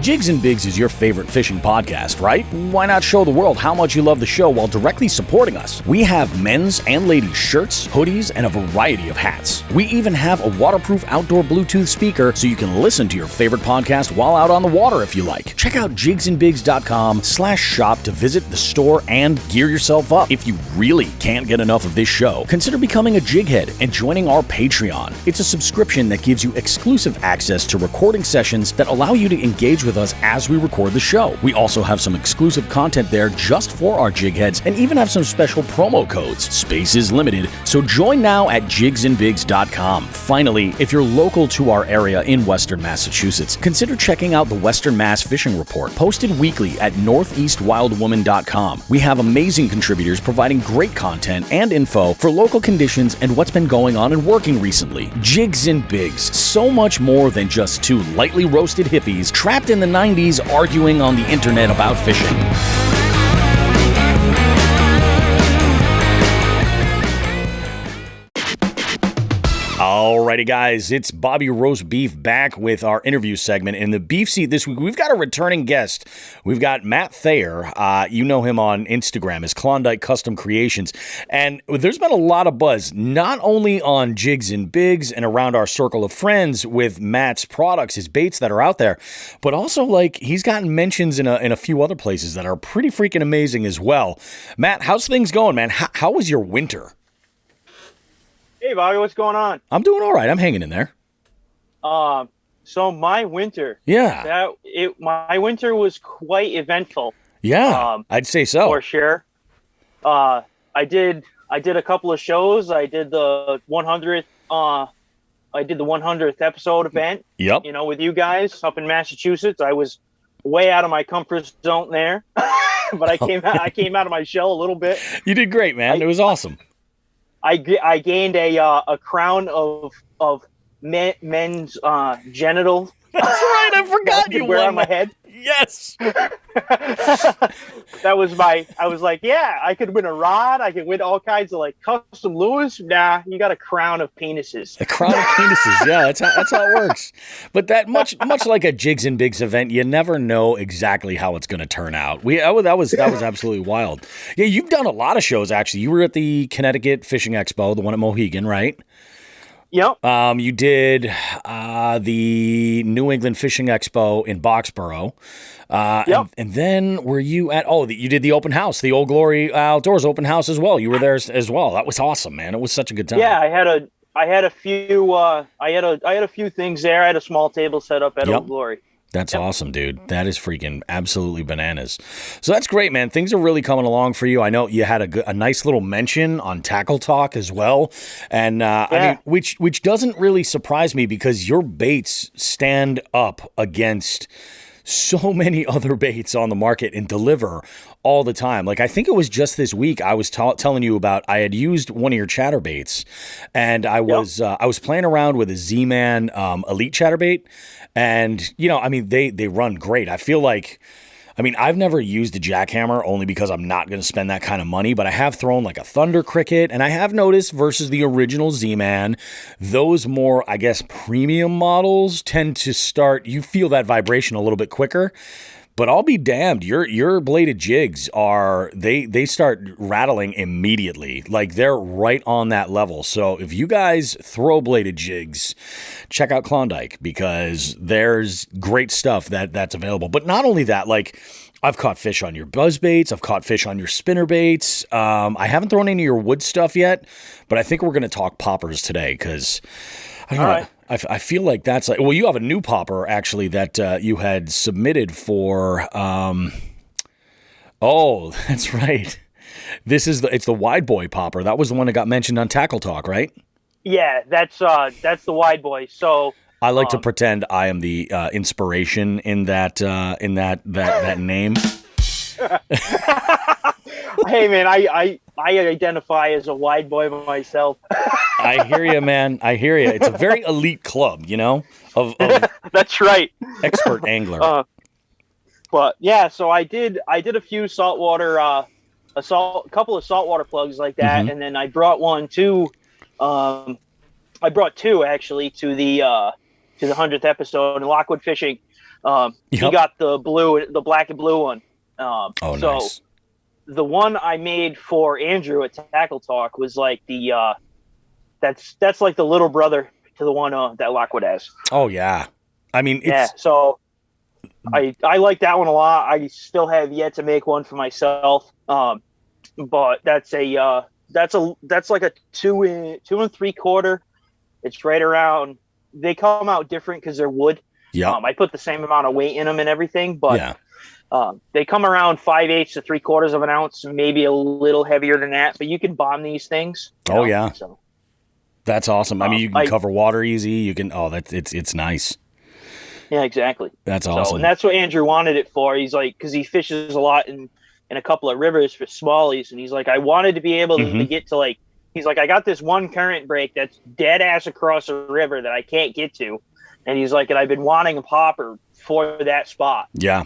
Jigs and Bigs is your favorite fishing podcast, right? Why not show the world how much you love the show while directly supporting us? We have men's and ladies' shirts, hoodies, and a variety of hats. We even have a waterproof outdoor Bluetooth speaker so you can listen to your favorite podcast while out on the water if you like. Check out jigsandbigs.com/shop to visit the store and gear yourself up. If you really can't get enough of this show, consider becoming a jighead and joining our Patreon. It's a subscription that gives you exclusive access to recording sessions that allow you to engage with us as we record the show. We also have some exclusive content there just for our jigheads and even have some special promo codes. Space is limited, so join now at jigsandbigs.com. Finally, if you're local to our area in Western Massachusetts, consider checking out the Western Mass Fishing Report, posted weekly at northeastwildwoman.com. We have amazing contributors providing great content and info for local conditions and what's been going on and working recently. Jigs and Bigs, so much more than just two lightly roasted hippies trapped in the 90s arguing on the internet about fishing. Alrighty, guys, it's Bobby Roast Beef back with our interview segment. In the beef seat this week, we've got a returning guest. We've got Matt Thayer. You know him on Instagram as Klondike Custom Creations. And there's been a lot of buzz, not only on Jigs and Bigs and around our circle of friends with Matt's products, his baits that are out there, but also like he's gotten mentions in a few other places that are pretty freaking amazing as well. Matt, how's things going, man? How was your winter? Hey, Bobby, what's going on? I'm doing all right. I'm hanging in there. So my winter. Yeah. My winter was quite eventful. Yeah, I'd say so. For sure. I did a couple of shows. I did the 100th. I did the 100th episode event. Yep. You know, with you guys up in Massachusetts. I was way out of my comfort zone there, but I came out of my shell a little bit. You did great, man. It was awesome. I gained a crown of men's genital. That's right. I forgot you wear won on my head. Yes. That was I was like, yeah, I could win a rod. I could win all kinds of like custom lures. Nah, you got a crown of penises. A crown of penises. Yeah, that's how it works. But that much like a Jigs and Bigs event, you never know exactly how it's going to turn out. That was absolutely wild. Yeah, you've done a lot of shows actually. You were at the Connecticut Fishing Expo, the one at Mohegan, right? Yep. You did the New England Fishing Expo in Boxborough. Yep. And then were you at, you did the open house, the Old Glory Outdoors open house as well. You were there as well. That was awesome, man. It was such a good time. Yeah, I had a few things there. I had a small table set up at Old Glory. That's awesome, dude. That is freaking absolutely bananas. So that's great, man. Things are really coming along for you. I know you had a nice little mention on Tackle Talk as well, and I mean, which doesn't really surprise me because your baits stand up against so many other baits on the market and deliver all the time. Like I think it was just this week I was telling you about. I had used one of your chatterbaits, and I was playing around with a Z-Man Elite chatterbait. And, you know, I mean, they run great. I feel like, I mean, I've never used a jackhammer only because I'm not going to spend that kind of money, but I have thrown like a Thunder Cricket, and I have noticed versus the original Z-Man, those more, I guess, premium models tend to start, you feel that vibration a little bit quicker. But I'll be damned, your bladed jigs they start rattling immediately. Like they're right on that level. So if you guys throw bladed jigs, check out Klondike because there's great stuff that's available. But not only that, like I've caught fish on your buzz baits. I've caught fish on your spinner baits. I haven't thrown any of your wood stuff yet, but I think we're going to talk poppers today because I don't know. Right. I feel like that's like, well, you have a new popper actually that you had submitted for, oh, that's right. It's the Wide Boy popper. That was the one that got mentioned on Tackle Talk, right? Yeah, that's the Wide Boy. So I like to pretend I am the inspiration in that name. Hey man, I identify as a wide boy myself. I hear you, man. I hear you. It's a very elite club, of That's right. expert angler. But yeah, so I did a few saltwater couple of saltwater plugs like that, Mhm. and then I brought I brought two actually to the 100th episode in Lockwood Fishing. He Yep. got the black and blue one. Oh, So nice. the one I made for Andrew at Tackle Talk was like that's like the little brother to the one that Lockwood has. Oh, yeah. I mean, Yeah, it's so I like that one a lot. I still have yet to make one for myself. But that's like a 2 3/4. It's right around. They come out different because they're wood. yeah, I put the same amount of weight in them and everything, but yeah. they come around 5/8 to 3/4 of an ounce, maybe a little heavier than that. But you can bomb these things. Oh, yeah. So That's awesome. I mean, you can cover water easy. You can. Oh, it's nice. yeah, exactly. That's So, awesome. and that's what Andrew wanted it for. He's like, because he fishes a lot in a couple of rivers for smallies, and he's like, I wanted to be able to get to like. He's like, I got this one current break that's dead ass across a river that I can't get to, and he's like, and I've been wanting a popper for that spot. Yeah.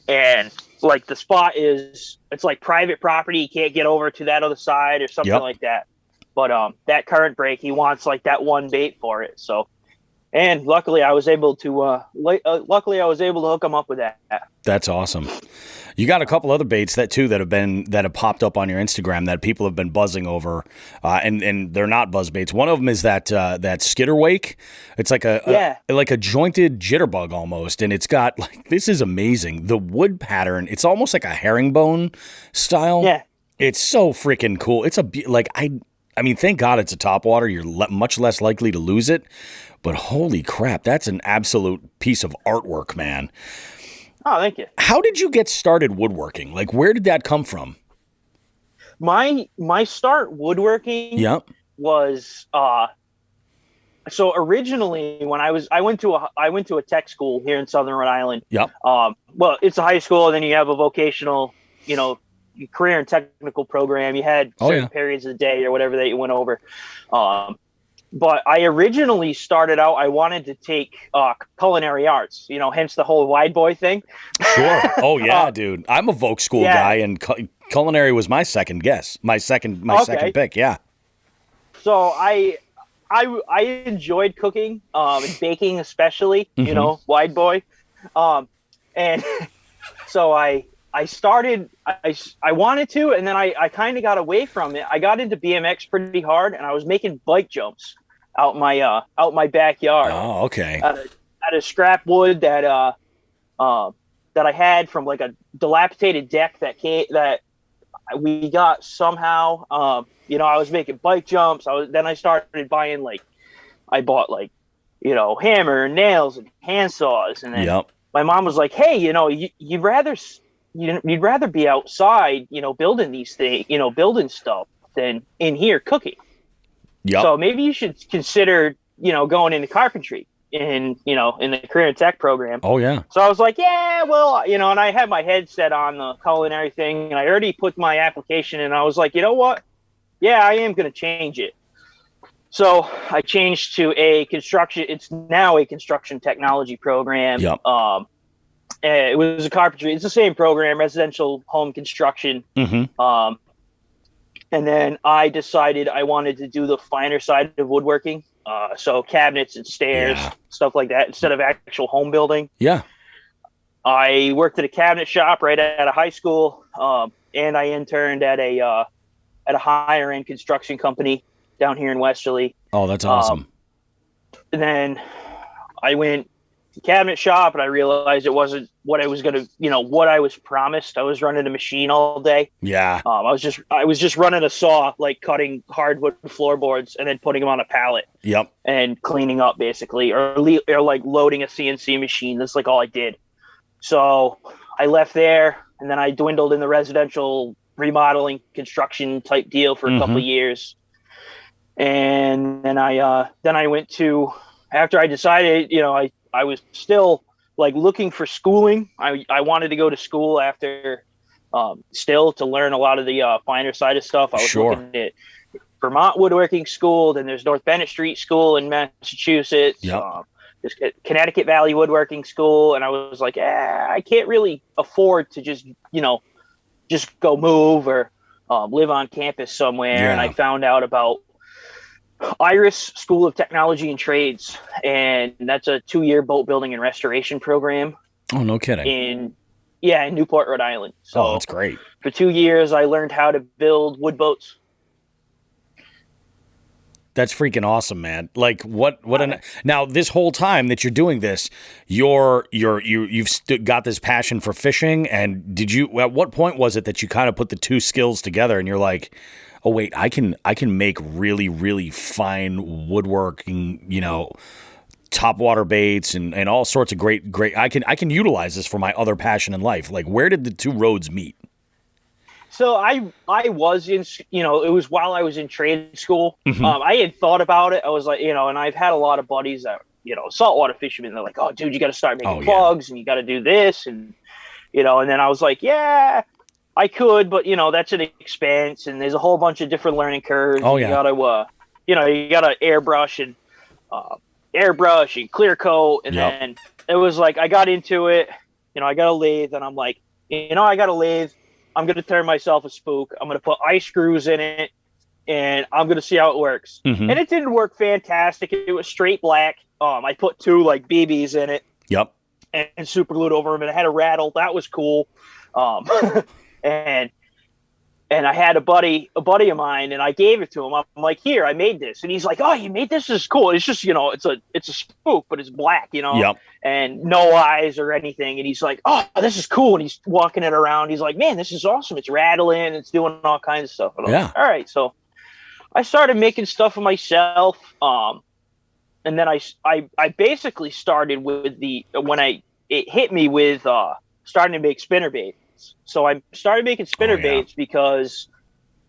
And like the spot it's like private property. You can't get over to that other side or something like that. But that current break, he wants like that one bait for it. So. And luckily, I was able to hook him up with that. That's awesome. You got a couple other baits that have popped up on your Instagram that people have been buzzing over, and they're not buzz baits. One of them is that skitter wake. It's like a jointed jitterbug almost, and it's got like, this is amazing. The wood pattern. It's almost like a herringbone style. Yeah, it's so freaking cool. It's I mean, thank God it's a topwater. You're much less likely to lose it. But holy crap, that's an absolute piece of artwork, man. Oh, thank you. How did you get started woodworking? Like, where did that come from? My start woodworking was so originally when I went to a tech school here in Southern Rhode Island. Yep. Well, it's a high school, and then you have a vocational, career and technical program. You had certain periods of the day or whatever that you went over. But I originally started out, I wanted to take culinary arts, hence the whole wide boy thing. Sure. Oh, yeah, dude. I'm a Voc school guy, and culinary was my second guess. My second pick, yeah. So I enjoyed cooking and baking especially, wide boy. And so I started, I wanted to, and then I kind of got away from it. I got into BMX pretty hard, and I was making bike jumps out my backyard. Oh, okay. Out of scrap wood that I had from like a dilapidated deck that we got somehow. I was making bike jumps. Then I started buying I bought hammer and nails and hand saws, and then my mom was like, "Hey, you'd rather be outside, building these things, building stuff than in here cooking. Yep. So maybe you should consider, going into carpentry in the career and tech program." Oh, yeah. So I was like, yeah, well, and I had my head set on the culinary thing, and I already put my application in. I was like, you know what? Yeah, I am going to change it. So I changed to it's now a construction technology program. Yep. It was a carpentry. It's the same program, residential home construction. Mm-hmm. And then I decided I wanted to do the finer side of woodworking. So cabinets and stairs, stuff like that, instead of actual home building. Yeah. I worked at a cabinet shop right out of high school. And I interned at a higher end construction company down here in Westerly. Oh, that's awesome. And then I went to cabinet shop, and I realized it wasn't what I was going to, what I was promised. I was running a machine all day. Yeah. I was just running a saw, cutting hardwood floorboards and then putting them on a pallet. Yep. And cleaning up basically, or loading a CNC machine. That's all I did. So I left there, and then I dwindled in the residential remodeling construction type deal for a couple of years. And then I went to, after I decided, I was still looking for schooling. I wanted to go to school after still to learn a lot of the finer side of stuff. I was Sure. looking at Vermont Woodworking School, then there's North Bennett Street School in Massachusetts. Yep. There's Connecticut Valley Woodworking School, and I was like, I can't really afford to just go move or live on campus somewhere. Yeah. And I found out about Iris School of Technology and Trades, and that's a 2-year boat building and restoration program Oh, no kidding. in Newport, Rhode Island. So Oh, that's great. for 2 years, I learned how to build wood boats. That's freaking awesome, man. Like now this whole time that you're doing this, you've got this passion for fishing. And at what point was it that you kind of put the two skills together and you're like, oh wait, I can make really, really fine woodworking, top water baits and all sorts of great, I can utilize this for my other passion in life. Like, where did the two roads meet? So I was in, it was while I was in trade school. Mm-hmm. I had thought about it. I was like, and I've had a lot of buddies that, saltwater fishermen. They're like, oh, dude, you got to start making plugs and you got to do this. And, and then I was like, yeah, I could, but, that's an expense. And there's a whole bunch of different learning curves. Oh, yeah. You got to airbrush and clear coat. And Yep. then it was like, I got into it, I got a lathe and I'm like, I got a lathe. I'm going to turn myself a spook. I'm going to put ice screws in it, and I'm going to see how it works. Mm-hmm. And it didn't work fantastic. It was straight black. I put 2 like BBs in it. Yep. And super glued over them, and it had a rattle. That was cool. And I had a buddy of mine, and I gave it to him. I'm like, here, I made this. And he's like, oh, you made this? This is cool. It's just, it's a spook, but it's black, Yep. and no eyes or anything. And he's like, oh, this is cool. And he's walking it around. He's like, man, this is awesome. It's rattling. It's doing all kinds of stuff. And I'm like, all right. So I started making stuff for myself. And then I basically started with it hit me with starting to make spinner baits. So I started making spinner baits because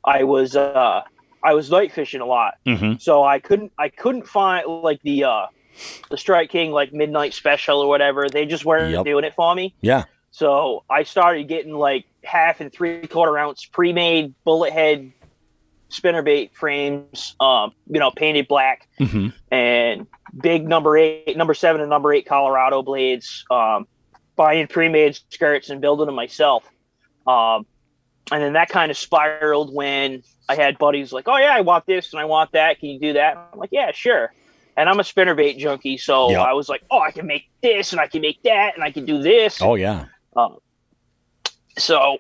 I was night fishing a lot. Mm-hmm. So I couldn't find like the Strike King like midnight special or whatever. They just weren't doing it for me. Yeah. So I started getting like 1/2 and 3/4 ounce pre-made bullet head spinnerbait frames, painted black, mm-hmm. and big number 7 and number 8 Colorado blades, buying pre-made skirts and building them myself. And then that kind of spiraled when I had buddies like, oh yeah, I want this and I want that. Can you do that? I'm like, yeah, sure. And I'm a spinnerbait junkie. So I was like, oh, I can make this and I can make that and I can do this. Oh yeah. So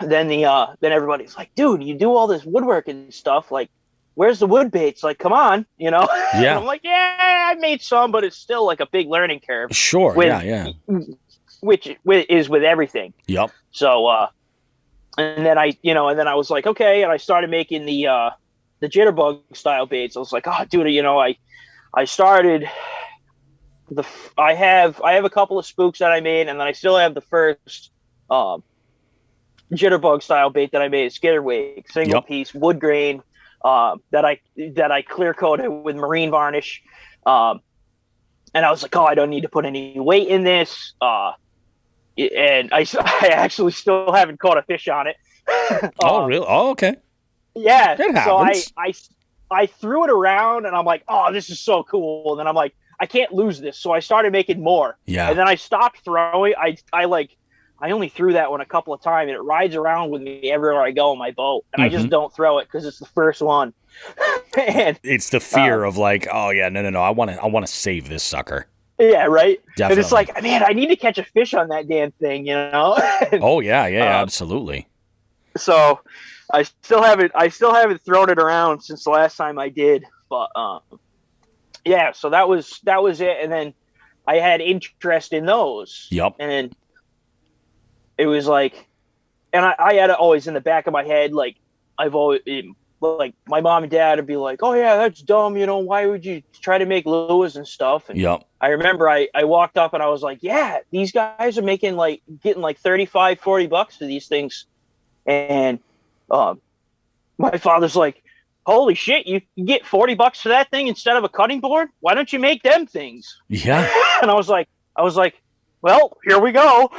then then everybody's like, dude, you do all this woodworking stuff. Like, where's the wood baits? Like, come on, Yeah. And I'm like, yeah, I made some, but it's still like a big learning curve. Sure. Yeah. Which is with everything. Yep. So, and then I was like, okay. And I started making the jitterbug style baits. I was like, oh, dude, I started I have a couple of spooks that I made, and then I still have the first jitterbug style bait that I made, skitterwake, single piece wood grain, that I clear coated with marine varnish. And I was like, oh, I don't need to put any weight in this. And I actually still haven't caught a fish on it. Oh, really? Oh, okay. Yeah. It so happens. I threw it around and I'm like, oh, this is so cool. And then I'm like, I can't lose this. So I started making more. Yeah. And then I stopped throwing. I only threw that one a couple of times, and it rides around with me everywhere I go on my boat. And I just don't throw it because it's the first one. And it's the fear of like, oh yeah, no. I want to save this sucker. Yeah, right. Definitely. And it's like, man, I need to catch a fish on that damn thing, Oh yeah, absolutely. So I still haven't thrown it around since the last time I did. But yeah, so that was it. And then I had interest in those. Yep. And then it was like, and I had it always in the back of my head, like I've always, like my mom and dad would be like, oh yeah, that's dumb. Why would you try to make lures and stuff? And I remember I walked up and I was like, yeah, these guys are getting like $35-$40 for these things. And my father's like, holy shit, you get $40 for that thing instead of a cutting board? Why don't you make them things? Yeah. And I was like, well, here we go.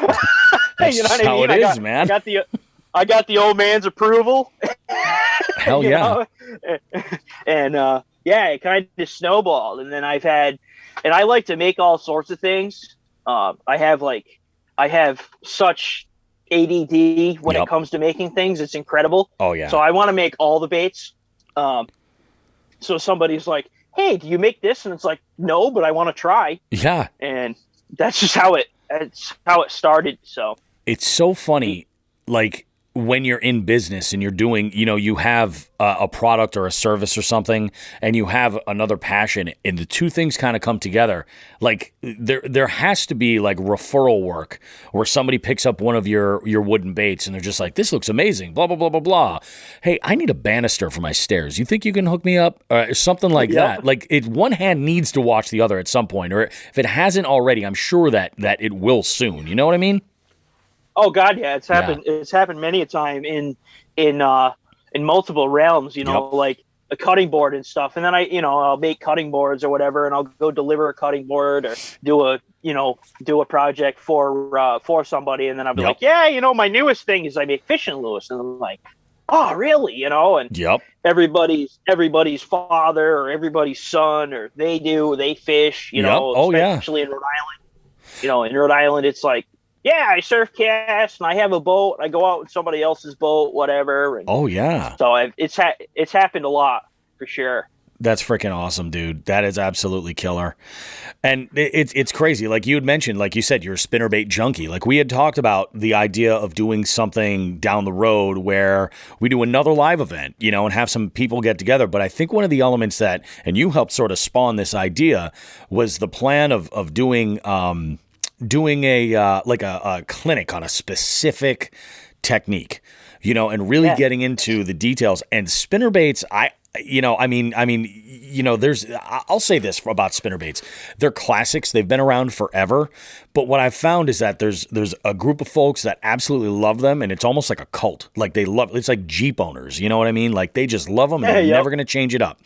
That's how it is, man. I got the old man's approval. Hell yeah. And yeah, it kind of snowballed. And then I like to make all sorts of things. I have such ADD when it comes to making things. It's incredible. Oh yeah. So I want to make all the baits. So somebody's like, "Hey, do you make this?" And it's like, "No, but I want to try." Yeah. And that's just how it started. So it's so funny, like when you're in business and you're doing, you have a product or a service or something, and you have another passion, and the two things kind of come together. Like there has to be like referral work where somebody picks up one of your wooden baits and they're just like, "This looks amazing, blah, blah, blah, blah, blah. Hey, I need a banister for my stairs. You think you can hook me up?" Something like that. Like one hand needs to watch the other at some point, or if it hasn't already, I'm sure that it will soon. You know what I mean? Oh God, yeah, it's happened. Yeah. It's happened many a time in multiple realms. Like a cutting board and stuff. And then I'll make cutting boards or whatever, and I'll go deliver a cutting board or do a project for somebody, and then I'll be like, yeah, my newest thing is I make fishing lures, and I'm like, oh really? And everybody's father or everybody's son or they fish. Especially in Rhode Island. In Rhode Island, it's like, yeah, I surf cast and I have a boat. I go out in somebody else's boat, whatever. And so it's happened a lot for sure. That's freaking awesome, dude. That is absolutely killer. And it's crazy. Like you had mentioned, like you said, you're a spinnerbait junkie. Like we had talked about the idea of doing something down the road where we do another live event, and have some people get together. But I think one of the elements that, and you helped sort of spawn this idea, was the plan of doing a clinic on a specific technique, and really getting into the details. And spinnerbaits, I'll say this about spinnerbaits. They're classics. They've been around forever. But what I've found is that there's a group of folks that absolutely love them, and it's almost like a cult. Like it's like Jeep owners, you know what I mean? Like they just love them and they're never going to change it up.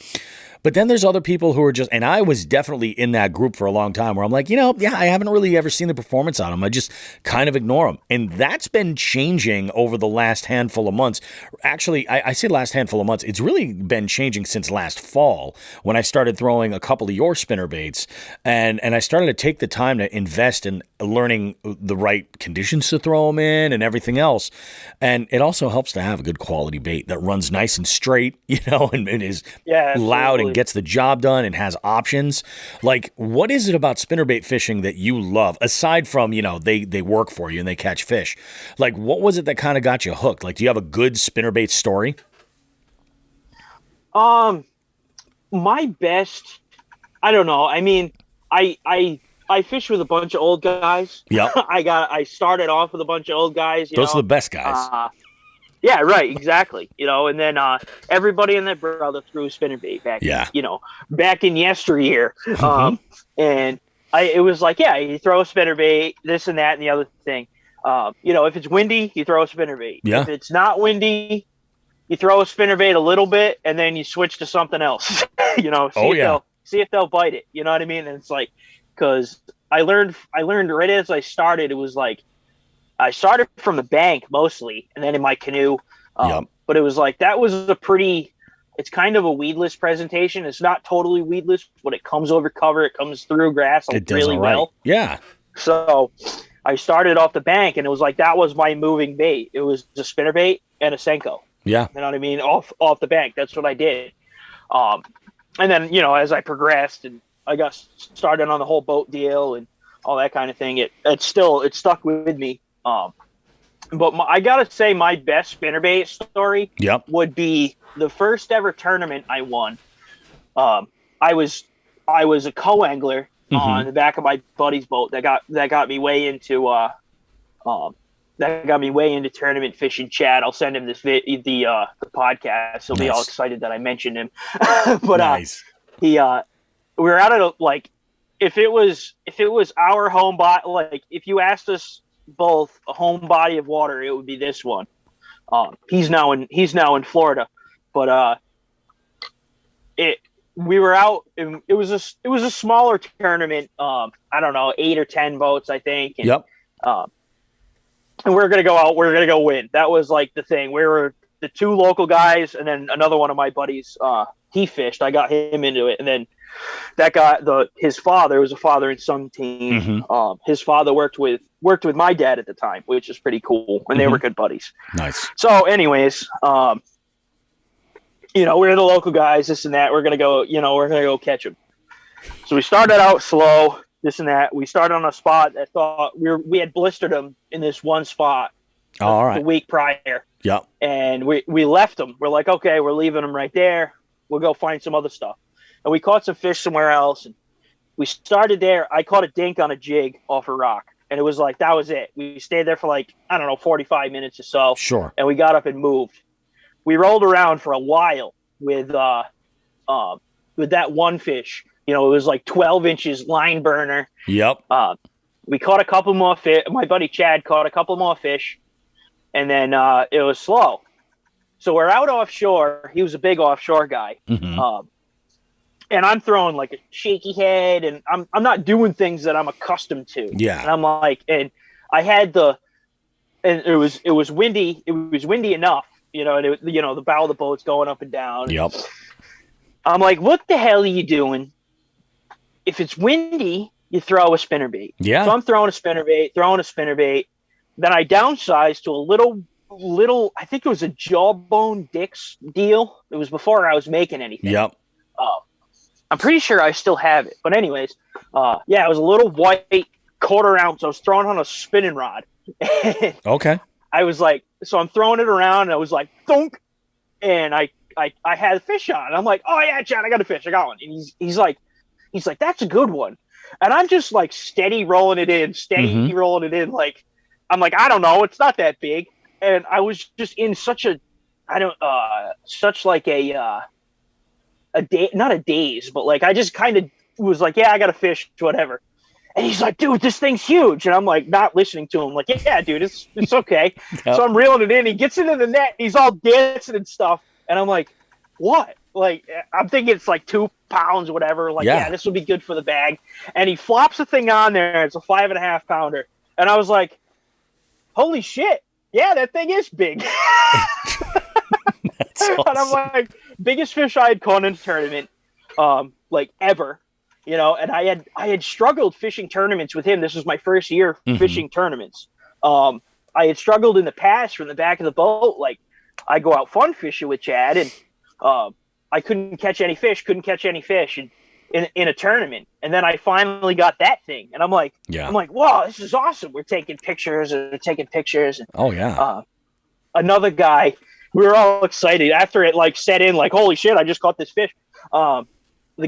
But then there's other people who are just, and I was definitely in that group for a long time where I'm like, I haven't really ever seen the performance on them. I just kind of ignore them. And that's been changing over the last handful of months. Actually, I say last handful of months. It's really been changing since last fall when I started throwing a couple of your spinnerbaits. And I started to take the time to invest in learning the right conditions to throw them in and everything else. And it also helps to have a good quality bait that runs nice and straight, and is loud and gets the job done and has options. Like, what is it about spinnerbait fishing that you love, aside from, they work for you and they catch fish? Like, what was it that kind of got you hooked? Like, do you have a good spinnerbait story? My best, I don't know. I mean, I fish with a bunch of old guys. Yeah. I started off with a bunch of old guys. Those are the best guys. Yeah, right, exactly. And then everybody and their brother threw a spinnerbait back in yesteryear. And it was like, you throw a spinnerbait, this and that and the other thing. If it's windy, you throw a spinnerbait. Yeah. If it's not windy, you throw a spinnerbait a little bit and then you switch to something else. See if they'll bite it. You know what I mean? And it's like, because I learned right as I started, it was like, I started from the bank mostly, and then in my canoe. But it was like, that was it's kind of a weedless presentation. It's not totally weedless, but it comes over cover. It comes through grass really well. Yeah. So I started off the bank, and it was like, that was my moving bait. It was a spinnerbait and a Senko. Yeah. You know what I mean? Off the bank. That's what I did. And then, as I progressed and I got started on the whole boat deal and all that kind of thing, it stuck with me. But I gotta say, my best spinnerbait story would be the first ever tournament I won. I was a co-angler on the back of my buddy's boat that got me way into tournament fishing. Chad, I'll send him the podcast. He'll be all excited that I mentioned him. But nice. We were out of if it was our home body, like if you asked us both a home body of water, it would be this one. He's now in Florida, but we were out and it was a smaller tournament. I don't know, 8 or 10 boats, I think. And, and we're gonna go out. We're gonna go win. That was like the thing. We were the two local guys, and then another one of my buddies. He fished. I got him into it, and then that guy, his father, was a father and son team. His father worked with my dad at the time, which is pretty cool, and they were good buddies. Nice. So, anyways, we're the local guys, this and that. We're gonna go catch them. So we started out slow, this and that. We started on a spot that thought we had blistered them in this one spot. All right. The week prior. Yep. And we left them. We're like, okay, we're leaving them right there. We'll go find some other stuff. And we caught some fish somewhere else. And we started there. I caught a dink on a jig off a rock. And it was like, that was it. We stayed there for 45 minutes or so. Sure. And we got up and moved. We rolled around for a while with that one fish. It was like 12 inches line burner. Yep. We caught a couple more fish. My buddy Chad caught a couple more fish. And then it was slow. So we're out offshore. He was a big offshore guy. And I'm throwing like a shaky head, and I'm not doing things that I'm accustomed to. Yeah. And I'm like, and I had and it was windy. It was windy enough, and the bow of the boat's going up and down. Yep. I'm like, what the hell are you doing? If it's windy, you throw a spinnerbait. Yeah. So I'm throwing a spinnerbait. Then I downsized to a little, I think it was a Jawbone Dix deal. It was before I was making anything. Yep. I'm pretty sure I still have it. But anyways, it was a little white quarter ounce. I was throwing on a spinning rod. Okay. I was like, so I'm throwing it around, and I was like, thunk. And I had a fish on. I'm like, oh yeah, Chad, I got a fish. I got one. And he's like, that's a good one. And I'm just like steady rolling it in. Like, I'm like, I don't know. It's not that big. And I was just in such a not a daze, but like, I just kind of was like, yeah, I got a fish, whatever. And he's like, dude, this thing's huge. And I'm like, not listening to him. Like, yeah, dude, it's okay. Yep. So I'm reeling it in. He gets into the net. And he's all dancing and stuff. And I'm like, what? Like, I'm thinking it's like 2 pounds, whatever. Like, yeah, this will be good for the bag. And he flops the thing on there. It's a 5.5 pounder. And I was like, holy shit. Yeah, that thing is big. That's awesome. And I'm like, biggest fish I had caught in a tournament, ever. And I had struggled fishing tournaments with him. This was my first year fishing tournaments. I had struggled in the past from the back of the boat. Like, I go out fun fishing with Chad, and I couldn't catch any fish in a tournament. And then I finally got that thing, and I'm like, wow, this is awesome. We're taking pictures. And oh yeah. Another guy, we were all excited after it set in, like, holy shit, I just caught this fish. The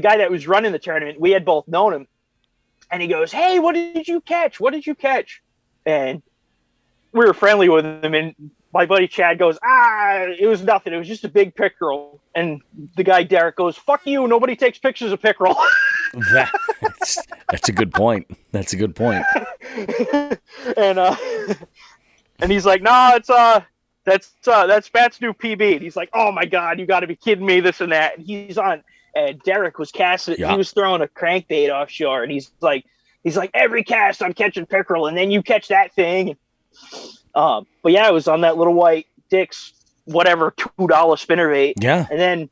guy that was running the tournament, we had both known him, and he goes, hey, what did you catch? And we were friendly with him, and my buddy Chad goes, it was nothing. It was just a big pickerel. And the guy Derek goes, fuck you. Nobody takes pictures of pickerel. That's a good point. And he's like, no, that's Pat's new PB. And he's like, oh my God, you got to be kidding me, this and that. And he's on, and Derek was casting. Yeah. He was throwing a crankbait offshore, and he's like, every cast I'm catching pickerel, and then you catch that thing. But yeah, it was on that little white Dix, whatever, $2 spinnerbait. Yeah. And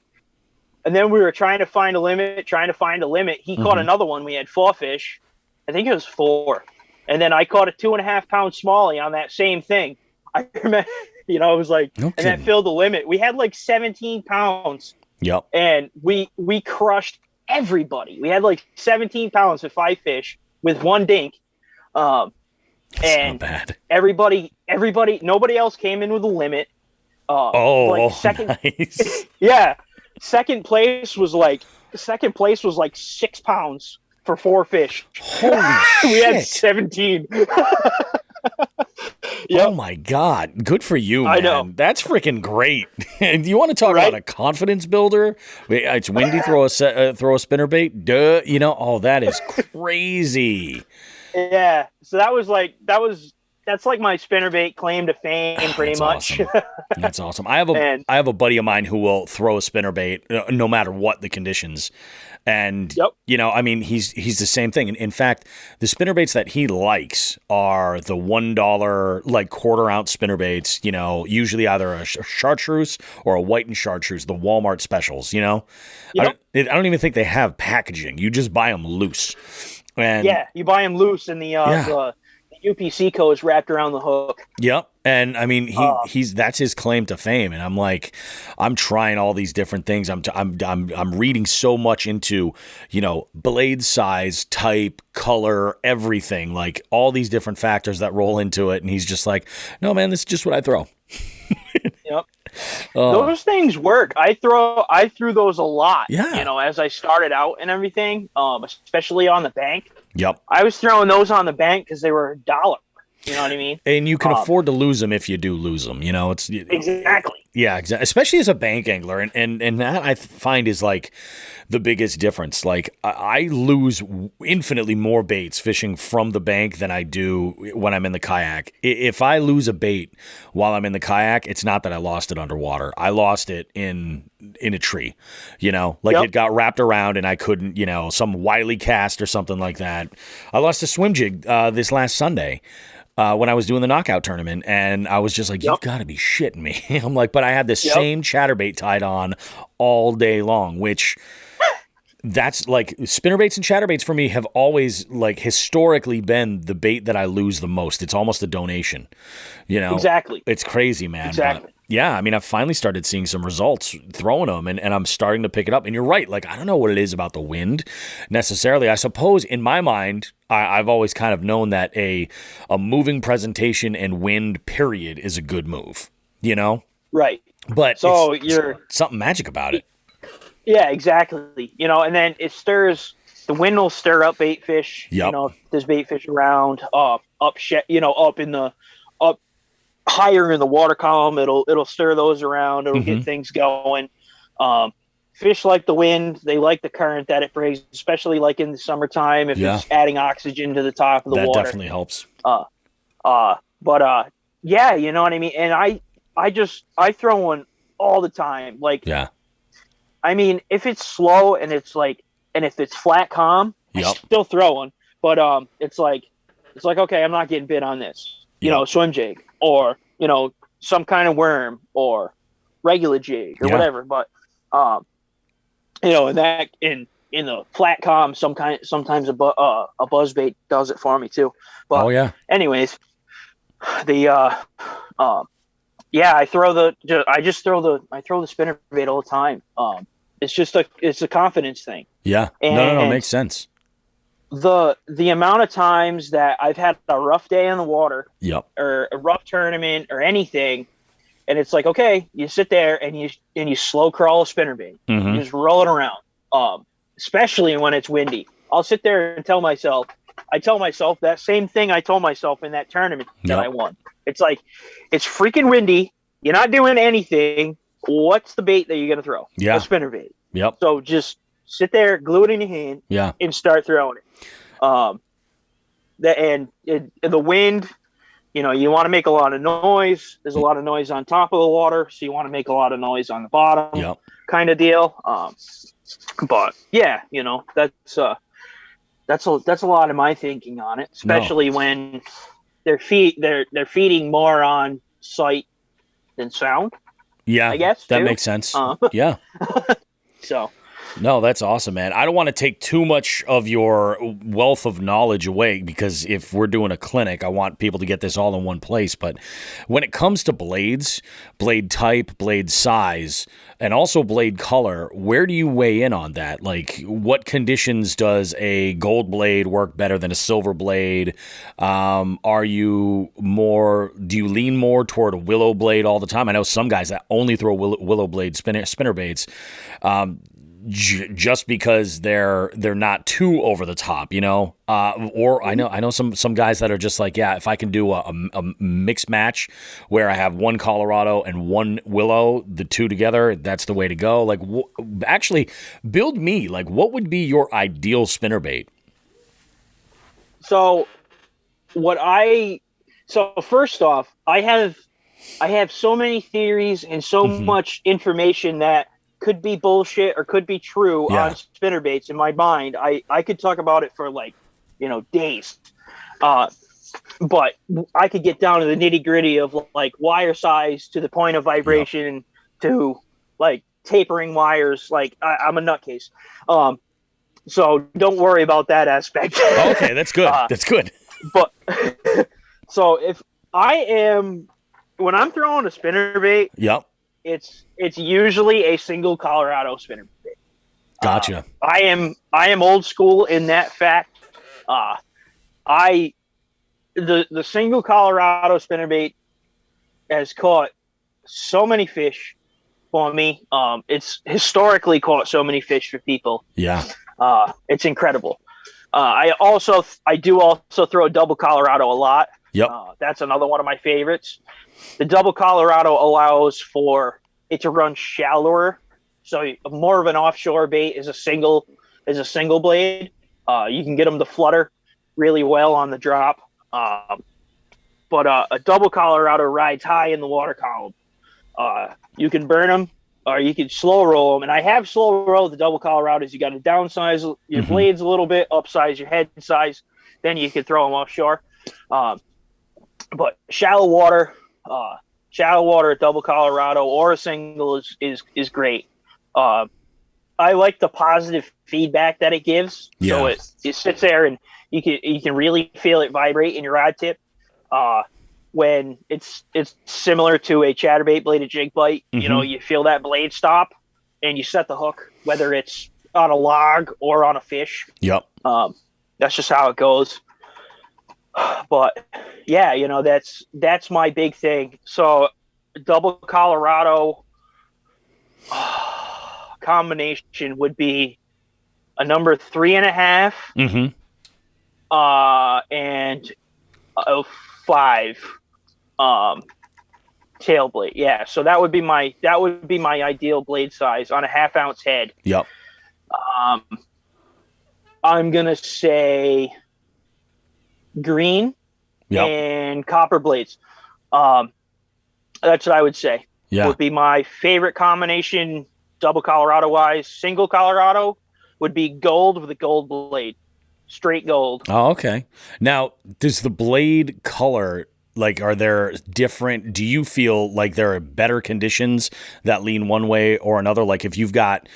then we were trying to find a limit. He caught another one. We had 4 fish. I think it was 4. And then I caught a 2.5 pound smallie on that same thing. I remember, it was like, and that filled the limit. We had like 17 pounds. Yep. And we crushed everybody. We had like 17 pounds for 5 fish with 1 dink. That's and not bad. Everybody, nobody else came in with a limit. Second, nice. Yeah. Second place was like 6 pounds for 4 fish. Holy we shit. had 17. Yep. Oh my God. Good for you, man. I know. That's freaking great. And you want to talk about a confidence builder? It's windy, throw a spinnerbait. Duh. That is crazy. Yeah. So that was that's like my spinnerbait claim to fame, pretty much. Awesome. That's awesome. I have a buddy of mine who will throw a spinnerbait no matter what the conditions. And, I mean, he's the same thing. In fact, the spinnerbaits that he likes are the $1, like quarter-ounce spinnerbaits, usually either a chartreuse or a whitened chartreuse, the Walmart specials, I don't even think they have packaging. You just buy them loose. And you buy them loose and the UPC code is wrapped around the hook. Yep. And I mean, that's his claim to fame. And I'm like, I'm trying all these different things. I'm reading so much into, blade size, type, color, everything, like all these different factors that roll into it. And he's just like, no, man, this is just what I throw. Yep. Those things work. I threw those a lot. Yeah. As I started out and everything, especially on the bank. Yep. I was throwing those on the bank because they were $1. You know what I mean? And you can afford to lose them if you do lose them. It's exactly. Yeah, exactly. Especially as a bank angler, and that I find is like the biggest difference. Like I lose infinitely more baits fishing from the bank than I do when I'm in the kayak. If I lose a bait while I'm in the kayak, it's not that I lost it underwater. I lost it in a tree. It got wrapped around and I couldn't. Some wily cast or something like that. I lost a swim jig this last Sunday. When I was doing the knockout tournament, and I was just like, you've got to be shitting me. I'm like, but I had the same chatterbait tied on all day long, which that's like spinnerbaits and chatterbaits for me have always like historically been the bait that I lose the most. It's almost a donation, Exactly. It's crazy, man. Exactly. But yeah, I mean, I've finally started seeing some results throwing them, and I'm starting to pick it up. And you're right. Like, I don't know what it is about the wind necessarily. I suppose in my mind, I've always kind of known that a moving presentation and wind period is a good move, Right. But so you're something magic about it. Yeah, exactly. And then it stirs, the wind will stir up bait fish. Yep. If there's bait fish around, up higher in the water column, it'll stir those around. It'll get things going. Fish like the wind. They like the current that it brings, especially like in the summertime if it's adding oxygen to the top of the water. That definitely helps. Yeah, you know what I mean? And I throw one all the time. Like, I mean, if it's slow and it's like, and if it's flat calm, I still throw one. But it's like, okay, I'm not getting bit on this. Swim jig or, some kind of worm or regular jig or whatever. But, and that in the flat calm, sometimes a buzzbait does it for me too. But anyways, I throw the spinnerbait all the time. It's a confidence thing. Yeah. No, makes sense. The amount of times that I've had a rough day in the water, or a rough tournament or anything, and it's like, okay, you sit there and you slow crawl a spinnerbait, you just roll it around. Especially when it's windy, I'll sit there and I tell myself that same thing I told myself in that tournament that I won. It's like, it's freaking windy. You're not doing anything. What's the bait that you're gonna throw? A spinnerbait. Yep. So just sit there, glue it in your hand, and start throwing it. The wind, you want to make a lot of noise. There's a lot of noise on top of the water, so you want to make a lot of noise on the bottom, kind of deal. But yeah, that's a lot of my thinking on it, especially when they're feeding more on sight than sound. Yeah, I guess that too. Makes sense. Yeah. So. No, that's awesome, man. I don't want to take too much of your wealth of knowledge away, because if we're doing a clinic, I want people to get this all in one place. But when it comes to blades, blade type, blade size, and also blade color, where do you weigh in on that? Like, what conditions does a gold blade work better than a silver blade? Do you lean more toward a willow blade all the time? I know some guys that only throw willow blade spinner baits. Just because they're not too over the top, or I know some guys that are just like, if I can do a mixed match where I have one Colorado and one willow, the two together, that's the way to go. Like, actually, build me, like, what would be your ideal spinnerbait? So So first off, I have so many theories and so much information that could be bullshit or could be true on spinnerbaits in my mind. I could talk about it for like, days. But I could get down to the nitty gritty of like wire size to the point of vibration to like tapering wires. Like I'm a nutcase. So don't worry about that aspect. Okay, that's good. That's good. But so when I'm throwing a spinnerbait, it's usually a single Colorado spinnerbait. Gotcha. I am old school in that fact. The single Colorado spinnerbait has caught so many fish for me. It's historically caught so many fish for people. Yeah. It's incredible. I do also throw a double Colorado a lot. Yep. That's another one of my favorites. The double Colorado allows for it to run shallower. So more of an offshore bait is a single blade. You can get them to flutter really well on the drop. But a double Colorado rides high in the water column. You can burn them or you can slow roll them. And I have slow rolled the double Colorados. You got to downsize your blades a little bit, upsize your head size. Then you can throw them offshore. But shallow water, double Colorado or a single is great. I like the positive feedback that it gives. Yeah. So it sits there and you can really feel it vibrate in your rod tip. When it's similar to a chatterbait bladed jig bite, you feel that blade stop and you set the hook, whether it's on a log or on a fish. Yep. That's just how it goes. But yeah, that's my big thing. So double Colorado combination would be a number 3.5 and a 5 tail blade. Yeah, so that would be my ideal blade size on a 1/2 ounce head. Yep. I'm gonna say green and copper blades. That's what I would say. Yeah. Would be my favorite combination, double Colorado wise. Single Colorado would be gold with a gold blade. Straight gold. Oh, okay. Now, does the blade color, like, are there different, do you feel like there are better conditions that lean one way or another? Like if you've got,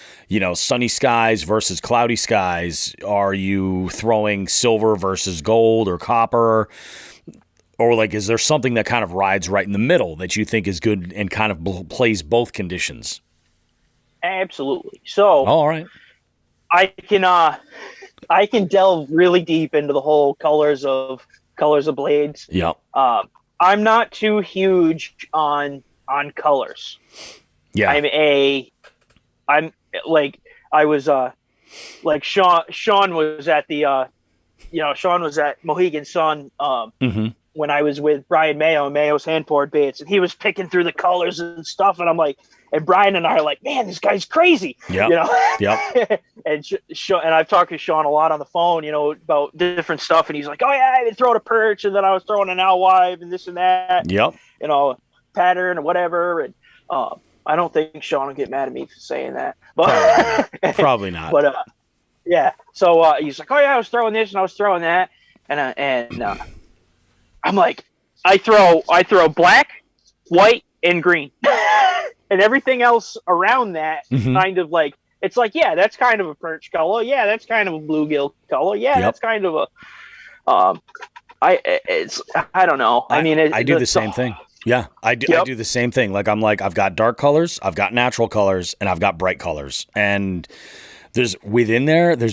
sunny skies versus cloudy skies, are you throwing silver versus gold or copper? Or like, is there something that kind of rides right in the middle that you think is good and kind of plays both conditions? Absolutely. So, all right. I can delve really deep into the whole colors of blades. Yeah. I'm not too huge on colors. Yeah. I'm like I was like Sean was at the Sean was at Mohegan Sun when I was with Brian Mayo and Mayo's Hand Poured Baits, and he was picking through the colors and stuff, and I'm like, and Brian and I are like, man, this guy's crazy. Yeah. Yep. And I've talked to Sean a lot on the phone, about different stuff, and he's like, oh yeah, I've been throwing a perch, and then I was throwing an alewife and this and that. Yep. Pattern or whatever, and I don't think Sean will get mad at me for saying that, but probably not. But yeah. So he's like, oh yeah, I was throwing this and I was throwing that, and I'm like, I throw black, white, and green, and everything else around that kind of like, it's like, yeah, that's kind of a perch color. Yeah, that's kind of a bluegill color. Yeah, that's kind of a I don't know. I mean, I do the same thing. Yeah, I do the same thing. Like I've got dark colors, I've got natural colors, and I've got bright colors. And there's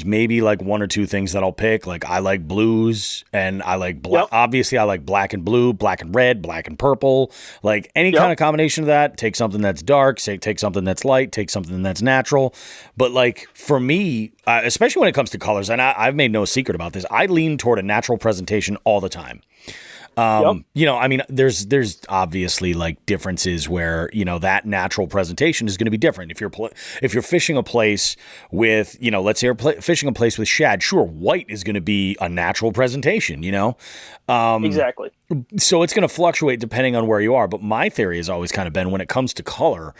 maybe like one or two things that I'll pick. Like I like blues, and I like black. Obviously, I like black and blue, black and red, black and purple. Like any kind of combination of that. Take something that's dark, take something that's light, take something that's natural. But like for me, especially when it comes to colors, and I've made no secret about this, I lean toward a natural presentation all the time. You know, I mean, there's obviously like differences where, you know, that natural presentation is going to be different. If you're fishing a place with, you know, let's say you're fishing a place with shad, sure, white is going to be a natural presentation, you know? Exactly. So it's going to fluctuate depending on where you are. But my theory has always kind of been when it comes to color,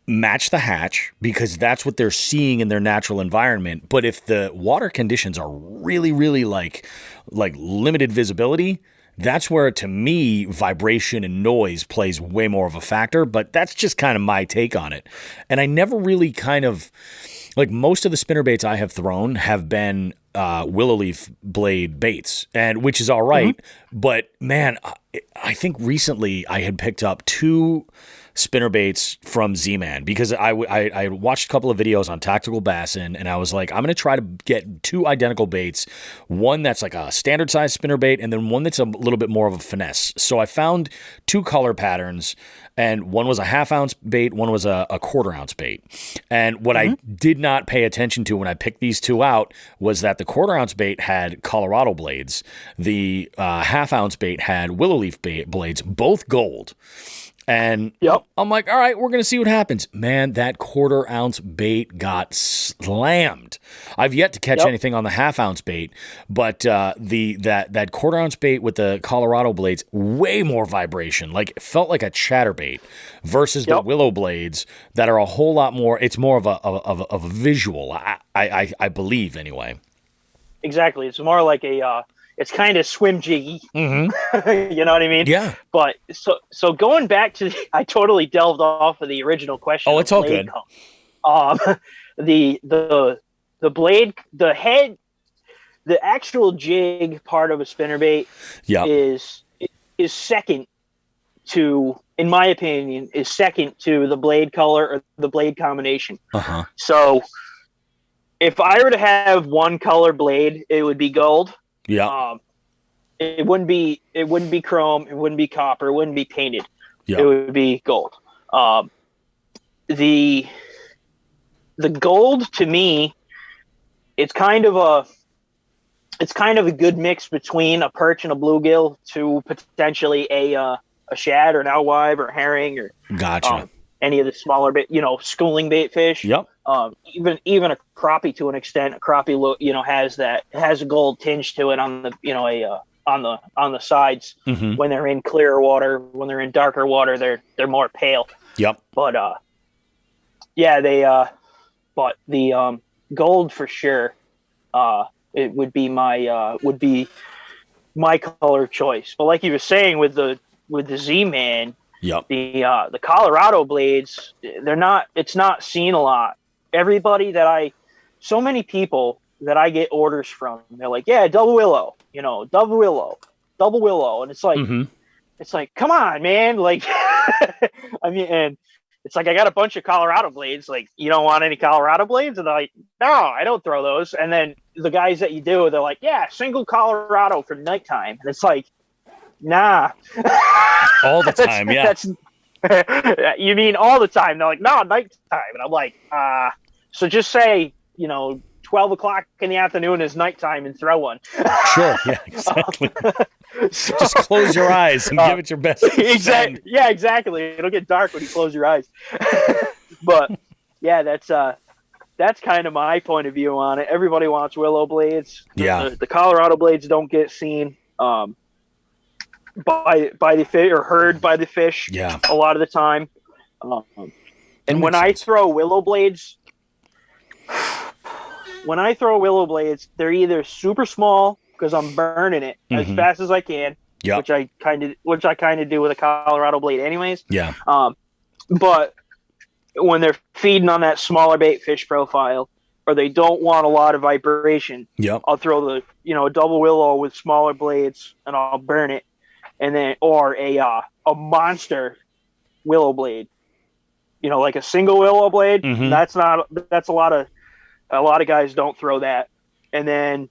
match the hatch because that's what they're seeing in their natural environment. But if the water conditions are really, really like limited visibility, that's where, to me, vibration and noise plays way more of a factor, but that's just kind of my take on it. And I never really kind of, like most of the spinnerbaits I have thrown have been willow leaf blade baits, and which is all right. But man, I think recently I had picked up 2 spinnerbaits from Z-Man because I watched a couple of videos on Tactical Bassin, and I was like, I'm going to try to get 2 identical baits, one that's like a standard size spinnerbait and then one that's a little bit more of a finesse. So I found 2 color patterns, and one was a 1/2 ounce bait, one was a 1/4 ounce bait. And what I did not pay attention to when I picked these 2 out was that the 1/4 ounce bait had Colorado blades. The 1/2 ounce bait had willow leaf blades, both gold. And I'm like, all right, we're going to see what happens. Man, that 1/4 ounce bait got slammed. I've yet to catch anything on the 1/2 ounce bait, but that 1/4 ounce bait with the Colorado blades, way more vibration. Like, it felt like a chatterbait versus the willow blades that are a whole lot more. It's more of a visual, I believe, anyway. Exactly. It's more like a it's kind of swim jiggy. You know what I mean? Yeah. But so going back to, I totally delved off of the original question. Oh, it's all good. The blade, the head, the actual jig part of a spinnerbait is second to, in my opinion, is second to the blade color or the blade combination. So if I were to have one color blade, it would be gold. Yeah. It wouldn't be chrome, it wouldn't be copper, it wouldn't be painted. Yeah. It would be gold. The gold, to me, it's kind of a good mix between a perch and a bluegill to potentially a shad or an alewife or herring or any of the smaller bait, you know, schooling bait fish. Even a crappie to an extent. A crappie, has a gold tinge to it on the, on the sides. When they're in clearer water, when they're in darker water, they're more pale. But but the gold for sure. It would be my color choice. But like you were saying with the Z-Man, the Colorado blades, it's not seen a lot. So many people that I get orders from, they're like, yeah, double willow, double willow. And it's like, come on, man. Like, I mean, and it's like, I got a bunch of Colorado blades. Like, you don't want any Colorado blades? And they're like, no, I don't throw those. And then the guys that you do, they're like, yeah, single Colorado for nighttime. And it's like, nah. All the time, yeah. You mean all the time? They're like, no, nighttime. And I'm like, so just say, 12 o'clock in the afternoon is nighttime and throw one. Sure, yeah, exactly. Just close your eyes and give it your best. Exactly. Yeah, exactly. It'll get dark when you close your eyes. But yeah, that's kind of my point of view on it. Everybody wants willow blades. The Colorado blades don't get seen by the fish or heard by the fish. Yeah, a lot of the time. And when I throw willow blades, they're either super small because I'm burning it as fast as I can, which I kind of do with a Colorado blade, anyways. Yeah. But when they're feeding on that smaller bait fish profile, or they don't want a lot of vibration, I'll throw a double willow with smaller blades, and I'll burn it, and then or a monster willow blade, like a single willow blade. That's a lot of guys don't throw that, and then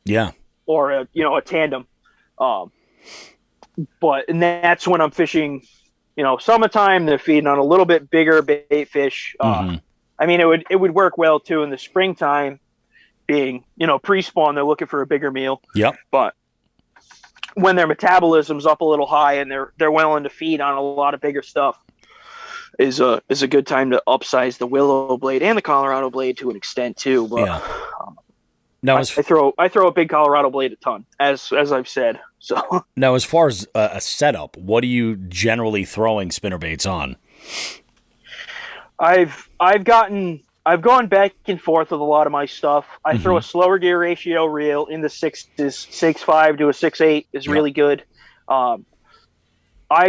or a tandem, and that's when I'm fishing. Summertime, they're feeding on a little bit bigger bait fish. I mean, it would work well too in the springtime, being pre-spawn. They're looking for a bigger meal. Yep. But when their metabolism's up a little high and they're willing to feed on a lot of bigger stuff, is a good time to upsize the willow blade and the Colorado blade to an extent too. But now I throw a big Colorado blade a ton, as I've said. So now, as far as a setup, what are you generally throwing spinnerbaits on? I've gone back and forth with a lot of my stuff. I throw a slower gear ratio reel in the 6.5 to a 6.8 is really good. I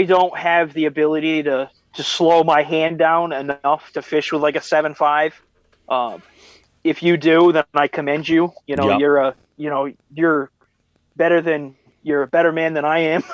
don't have the ability to slow my hand down enough to fish with like a 7.5. If you do, then I commend you. You know, you're a better man than I am.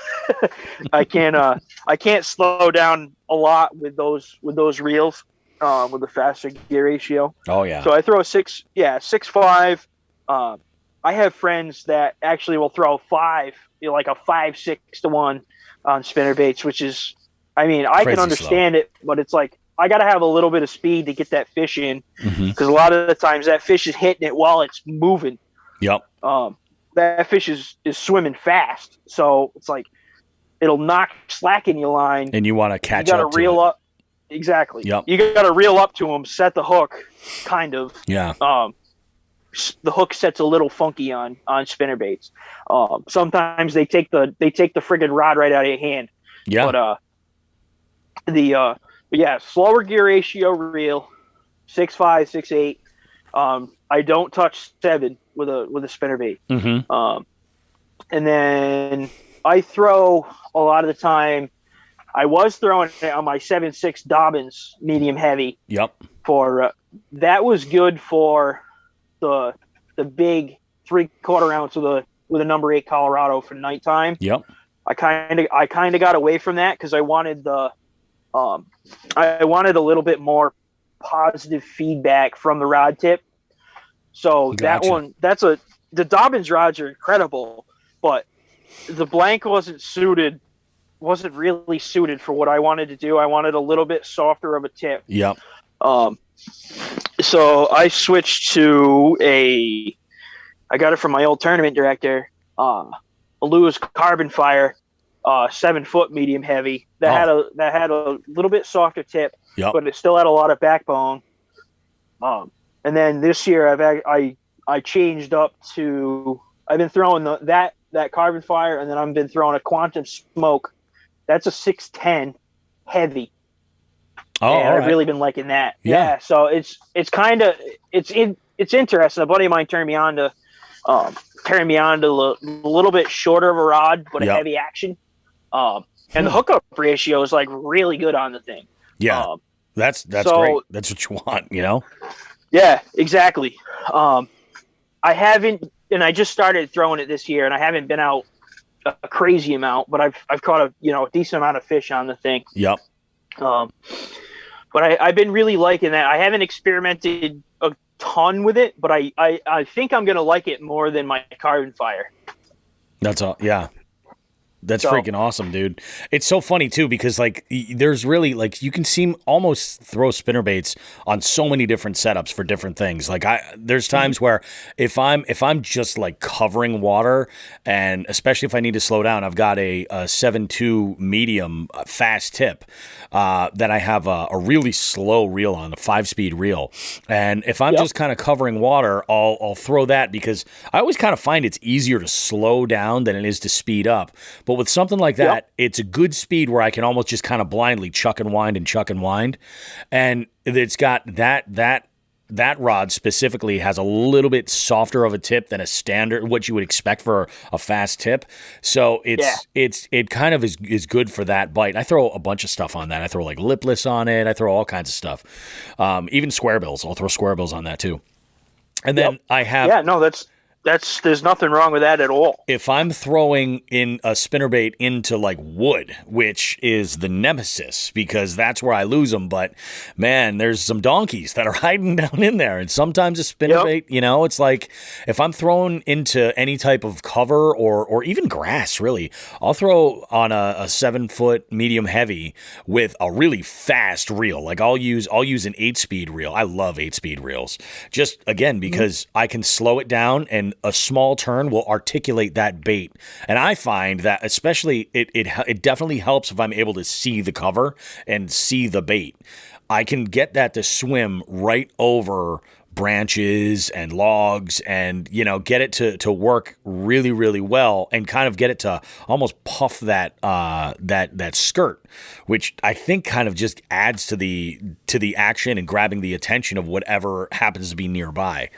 I can't slow down a lot with those reels with a faster gear ratio. Oh yeah. So I throw a 6.5. I have friends that actually will throw 5, like a 5-6 to 1 on spinnerbaits, which is, I mean, I can understand it, but it's like I got to have a little bit of speed to get that fish in, because a lot of the times that fish is hitting it while it's moving. Yep. That fish is swimming fast, so it's like it'll knock slack in your line, and you want to catch up. You got to reel up. Exactly. Yep. You got to reel up to them, set the hook, kind of. Yeah. The hook sets a little funky on spinnerbaits. Sometimes they take the friggin' rod right out of your hand. Yeah. But slower gear ratio reel, 6.5, 6.8. I don't touch 7 with a spinnerbait. And then I throw a lot of the time. I was throwing it on my 7.6 Dobbins medium heavy. Yep. For that was good for the big 3/4 ounce with a number 8 Colorado for nighttime. Yep. I kind of got away from that because I wanted I wanted a little bit more positive feedback from the rod tip. So Gotcha. The Dobbins rods are incredible, but the blank wasn't really suited for what I wanted to do. I wanted a little bit softer of a tip. Yep. So I switched to I got it from my old tournament director, a Lewis Carbon Fire, 7-foot medium heavy that had a little bit softer tip, but it still had a lot of backbone. And then this year I changed up to, I've been throwing that Carbon Fire, and then I've been throwing a Quantum Smoke. That's a 610 heavy. Oh, and I've really been liking that. Yeah. So it's interesting. A buddy of mine turned me on to a little bit shorter of a rod, but a heavy action. And the hookup ratio is like really good on the thing. Yeah. That's great. That's what you want, you know? Yeah, exactly. I haven't, and I just started throwing it this year, and I haven't been out a crazy amount, but I've caught a decent amount of fish on the thing. Yep. But I've been really liking that. I haven't experimented a ton with it, but I think I'm gonna like it more than my Carbon Fire. That's all. Yeah. That's freaking awesome, dude. It's so funny too, because like there's really like you can almost throw spinnerbaits on so many different setups for different things. Like there's times where if I'm just like covering water, and especially if I need to slow down, I've got a 7.2 medium fast tip that I have a really slow reel on, a 5-speed reel. And if I'm just kind of covering water, I'll throw that, because I always kind of find it's easier to slow down than it is to speed up. But with something like that, it's a good speed where I can almost just kind of blindly chuck and wind. And it's got that rod specifically has a little bit softer of a tip than a standard, what you would expect for a fast tip. So it kind of is good for that bite. I throw a bunch of stuff on that. I throw like lipless on it. I throw all kinds of stuff. Even square bills. I'll throw square bills on that too. And then I have there's nothing wrong with that at all. If I'm throwing in a spinnerbait into like wood, which is the nemesis, because that's where I lose them. But man, there's some donkeys that are hiding down in there. And sometimes a spinnerbait, it's like if I'm throwing into any type of cover or even grass, really, I'll throw on a 7-foot medium heavy with a really fast reel. Like I'll use an 8-speed reel. I love 8-speed reels. Just again, because I can slow it down and and a small turn will articulate that bait. And I find that especially it definitely helps if I'm able to see the cover and see the bait. I can get that to swim right over branches and logs and, get it to work really, really well and kind of get it to almost puff that skirt, which I think kind of just adds to the action and grabbing the attention of whatever happens to be nearby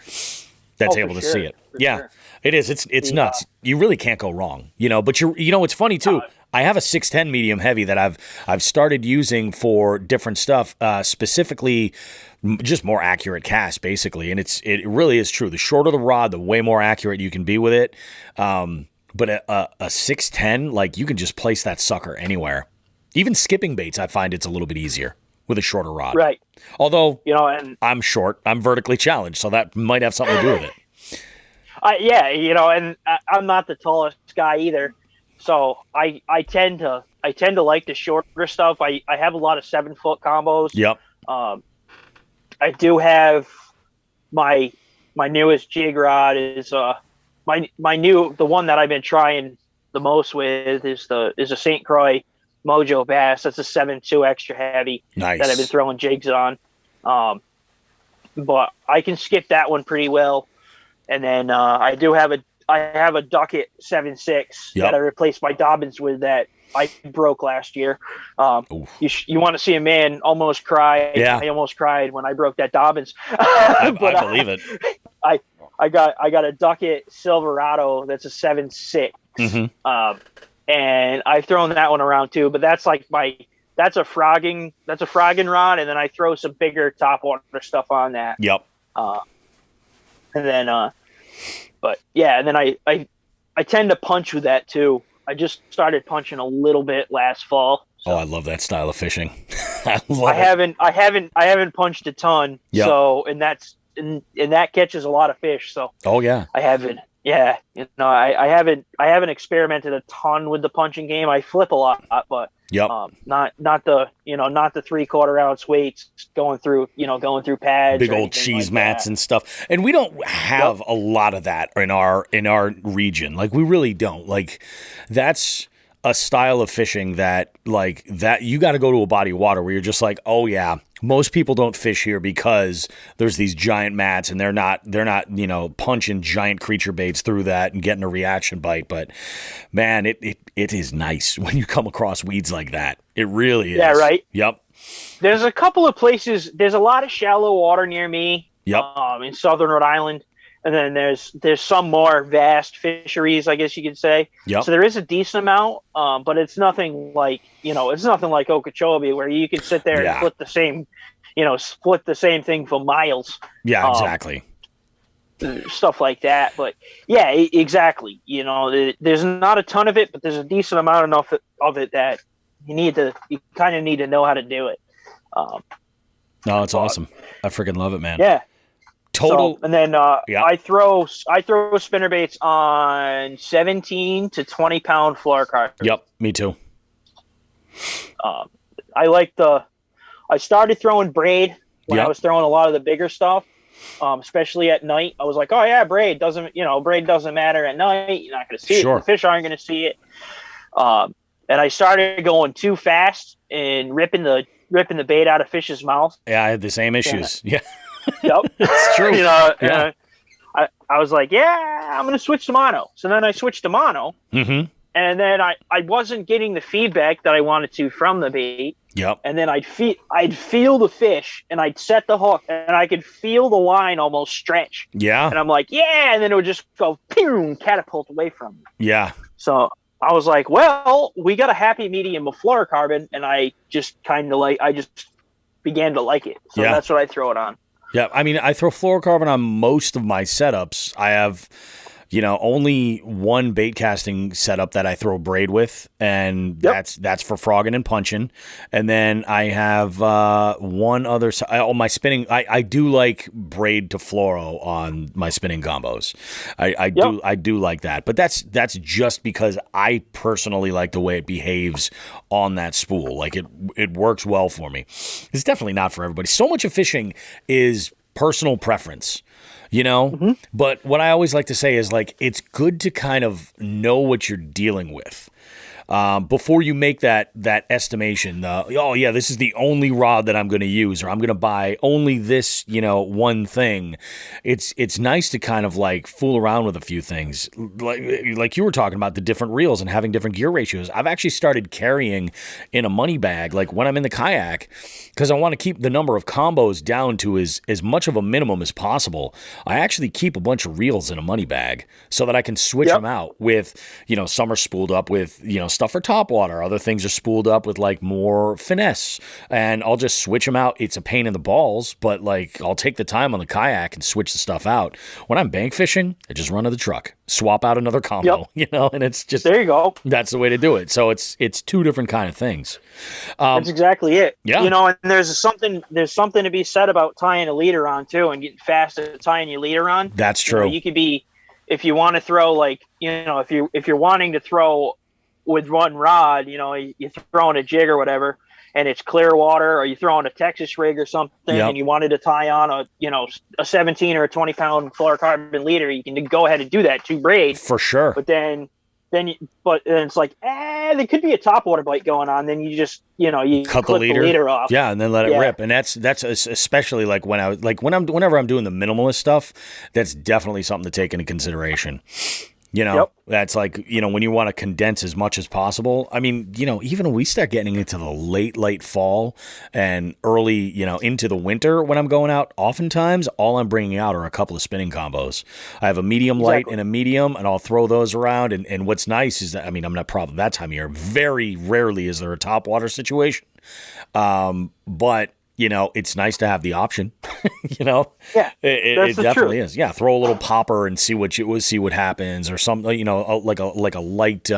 that's able to see it. Yeah, sure. It is. It's nuts. You really can't go wrong, but it's funny too. I have a 610 medium heavy that I've started using for different stuff, specifically just more accurate cast, basically. And it really is true. The shorter the rod, the way more accurate you can be with it. But a 610, like, you can just place that sucker anywhere. Even skipping baits, I find it's a little bit easier with a shorter rod. Right. Although, and I'm short, I'm vertically challenged, so that might have something to do with it. And I'm not the tallest guy either. So I tend to like the shorter stuff. I have a lot of 7-foot combos. Yep. I do have my newest jig rod is the one that I've been trying the most with is a St. Croix Mojo Bass. That's a 7.2 extra heavy. Nice. That I've been throwing jigs on. But I can skip that one pretty well. And then I have a Ducket 7.6 that I replaced my Dobbins with that I broke last year. You want to see a man almost cry? Yeah. I almost cried when I broke that Dobbins. I believe it. I got a Ducket Silverado that's a 7.6. Mm-hmm. And I've thrown that one around too, but that's a frogging rod, and then I throw some bigger topwater stuff on that. Yep. And then but yeah, and then I tend to punch with that too. I just started punching a little bit last fall. So I love that style of fishing. I haven't punched a ton. Yep. So and that catches a lot of fish. So I haven't. Yeah, I haven't experimented a ton with the punching game. I flip a lot, but not the 3/4 ounce weights going through pads, big old cheese mats and stuff. And we don't have a lot of that in our region. Like, we really don't. Like, that's a style of fishing that you got to go to a body of water where you're just like, oh yeah, most people don't fish here because there's these giant mats and they're not punching giant creature baits through that and getting a reaction bite. But man, it is nice when you come across weeds like that. It really is. Yeah, right. Yep. There's a couple of places. There's a lot of shallow water near me. Yep. In southern Rhode Island. And then there's some more vast fisheries, I guess you could say. Yep. So there is a decent amount, but it's nothing like Okeechobee where you can sit there and split the same thing for miles. Yeah, exactly. Stuff like that. But yeah, exactly. There's not a ton of it, but there's a decent amount enough of it that you kind of need to know how to do it. No, it's awesome. I freaking love it, man. Yeah. Total. So, and then I throw spinner baits on 17 to 20 pound fluorocarbon. Yep, me too. I started throwing braid when I was throwing a lot of the bigger stuff, especially at night. I was like, oh yeah, braid doesn't matter at night. You're not going to see it. The fish aren't going to see it. And I started going too fast and ripping the bait out of fish's mouth. Yeah, I had the same issues. Yeah. Yep. It's true. I was like, I'm going to switch to mono. So then I switched to mono. Mm-hmm. And then I wasn't getting the feedback that I wanted to from the bait. Yep. And then I'd feel the fish and I'd set the hook and I could feel the line almost stretch. Yeah. And I'm like, and then it would just go pew, catapult away from me. Yeah. So I was like, well, we got a happy medium of fluorocarbon, and I just began to like it. So that's what I throw it on. Yeah, I mean, I throw fluorocarbon on most of my setups. I have, only one bait casting setup that I throw braid with, and that's for frogging and punching. And then I have one other on my spinning. I do like braid to fluoro on my spinning combos. I do like that, but that's just because I personally like the way it behaves on that spool. Like, it works well for me. It's definitely not for everybody. So much of fishing is personal preference. you know? Mm-hmm. But what I always like to say is, like, it's good to kind of know what you're dealing with. Before you make that estimation, oh yeah, this is the only rod that I'm going to use, or I'm going to buy only this, one thing. It's nice to kind of like fool around with a few things, like you were talking about the different reels and having different gear ratios. I've actually started carrying in a money bag, like when I'm in the kayak, because I want to keep the number of combos down to as much of a minimum as possible. I actually keep a bunch of reels in a money bag so that I can switch them out with, some are spooled up with, stuff for top water. Other things are spooled up with like more finesse, and I'll just switch them out. It's a pain in the balls, but like I'll take the time on the kayak and switch the stuff out. When I'm bank fishing, I just run to the truck, swap out another combo, and it's just, there you go. That's the way to do it. So it's two different kind of things. That's exactly it. Yeah. And there's something to be said about tying a leader on too, and getting fast at tying your leader on. That's true. You could be, if you want to throw like, if you're wanting to throw with one rod, you're throwing a jig or whatever, and it's clear water, or you're throwing a Texas rig or something, and you wanted to tie on a 17 or a 20-pound fluorocarbon leader, you can go ahead and do that, 2 braid. For sure. But then it's like, there could be a top water bite going on. Then you just, you cut the clip leader off. Yeah, and then let it rip. And that's especially like whenever I'm doing the minimalist stuff, that's definitely something to take into consideration. That's like, when you want to condense as much as possible. I mean, even when we start getting into the late fall and early, into the winter when I'm going out, oftentimes all I'm bringing out are a couple of spinning combos. I have a medium light and a medium, and I'll throw those around. And what's nice is that, I'm not probably that time of year. Very rarely is there a top water situation. But it's nice to have the option. Yeah, it definitely is. Yeah, throw a little popper and see what happens, or something. Like a light,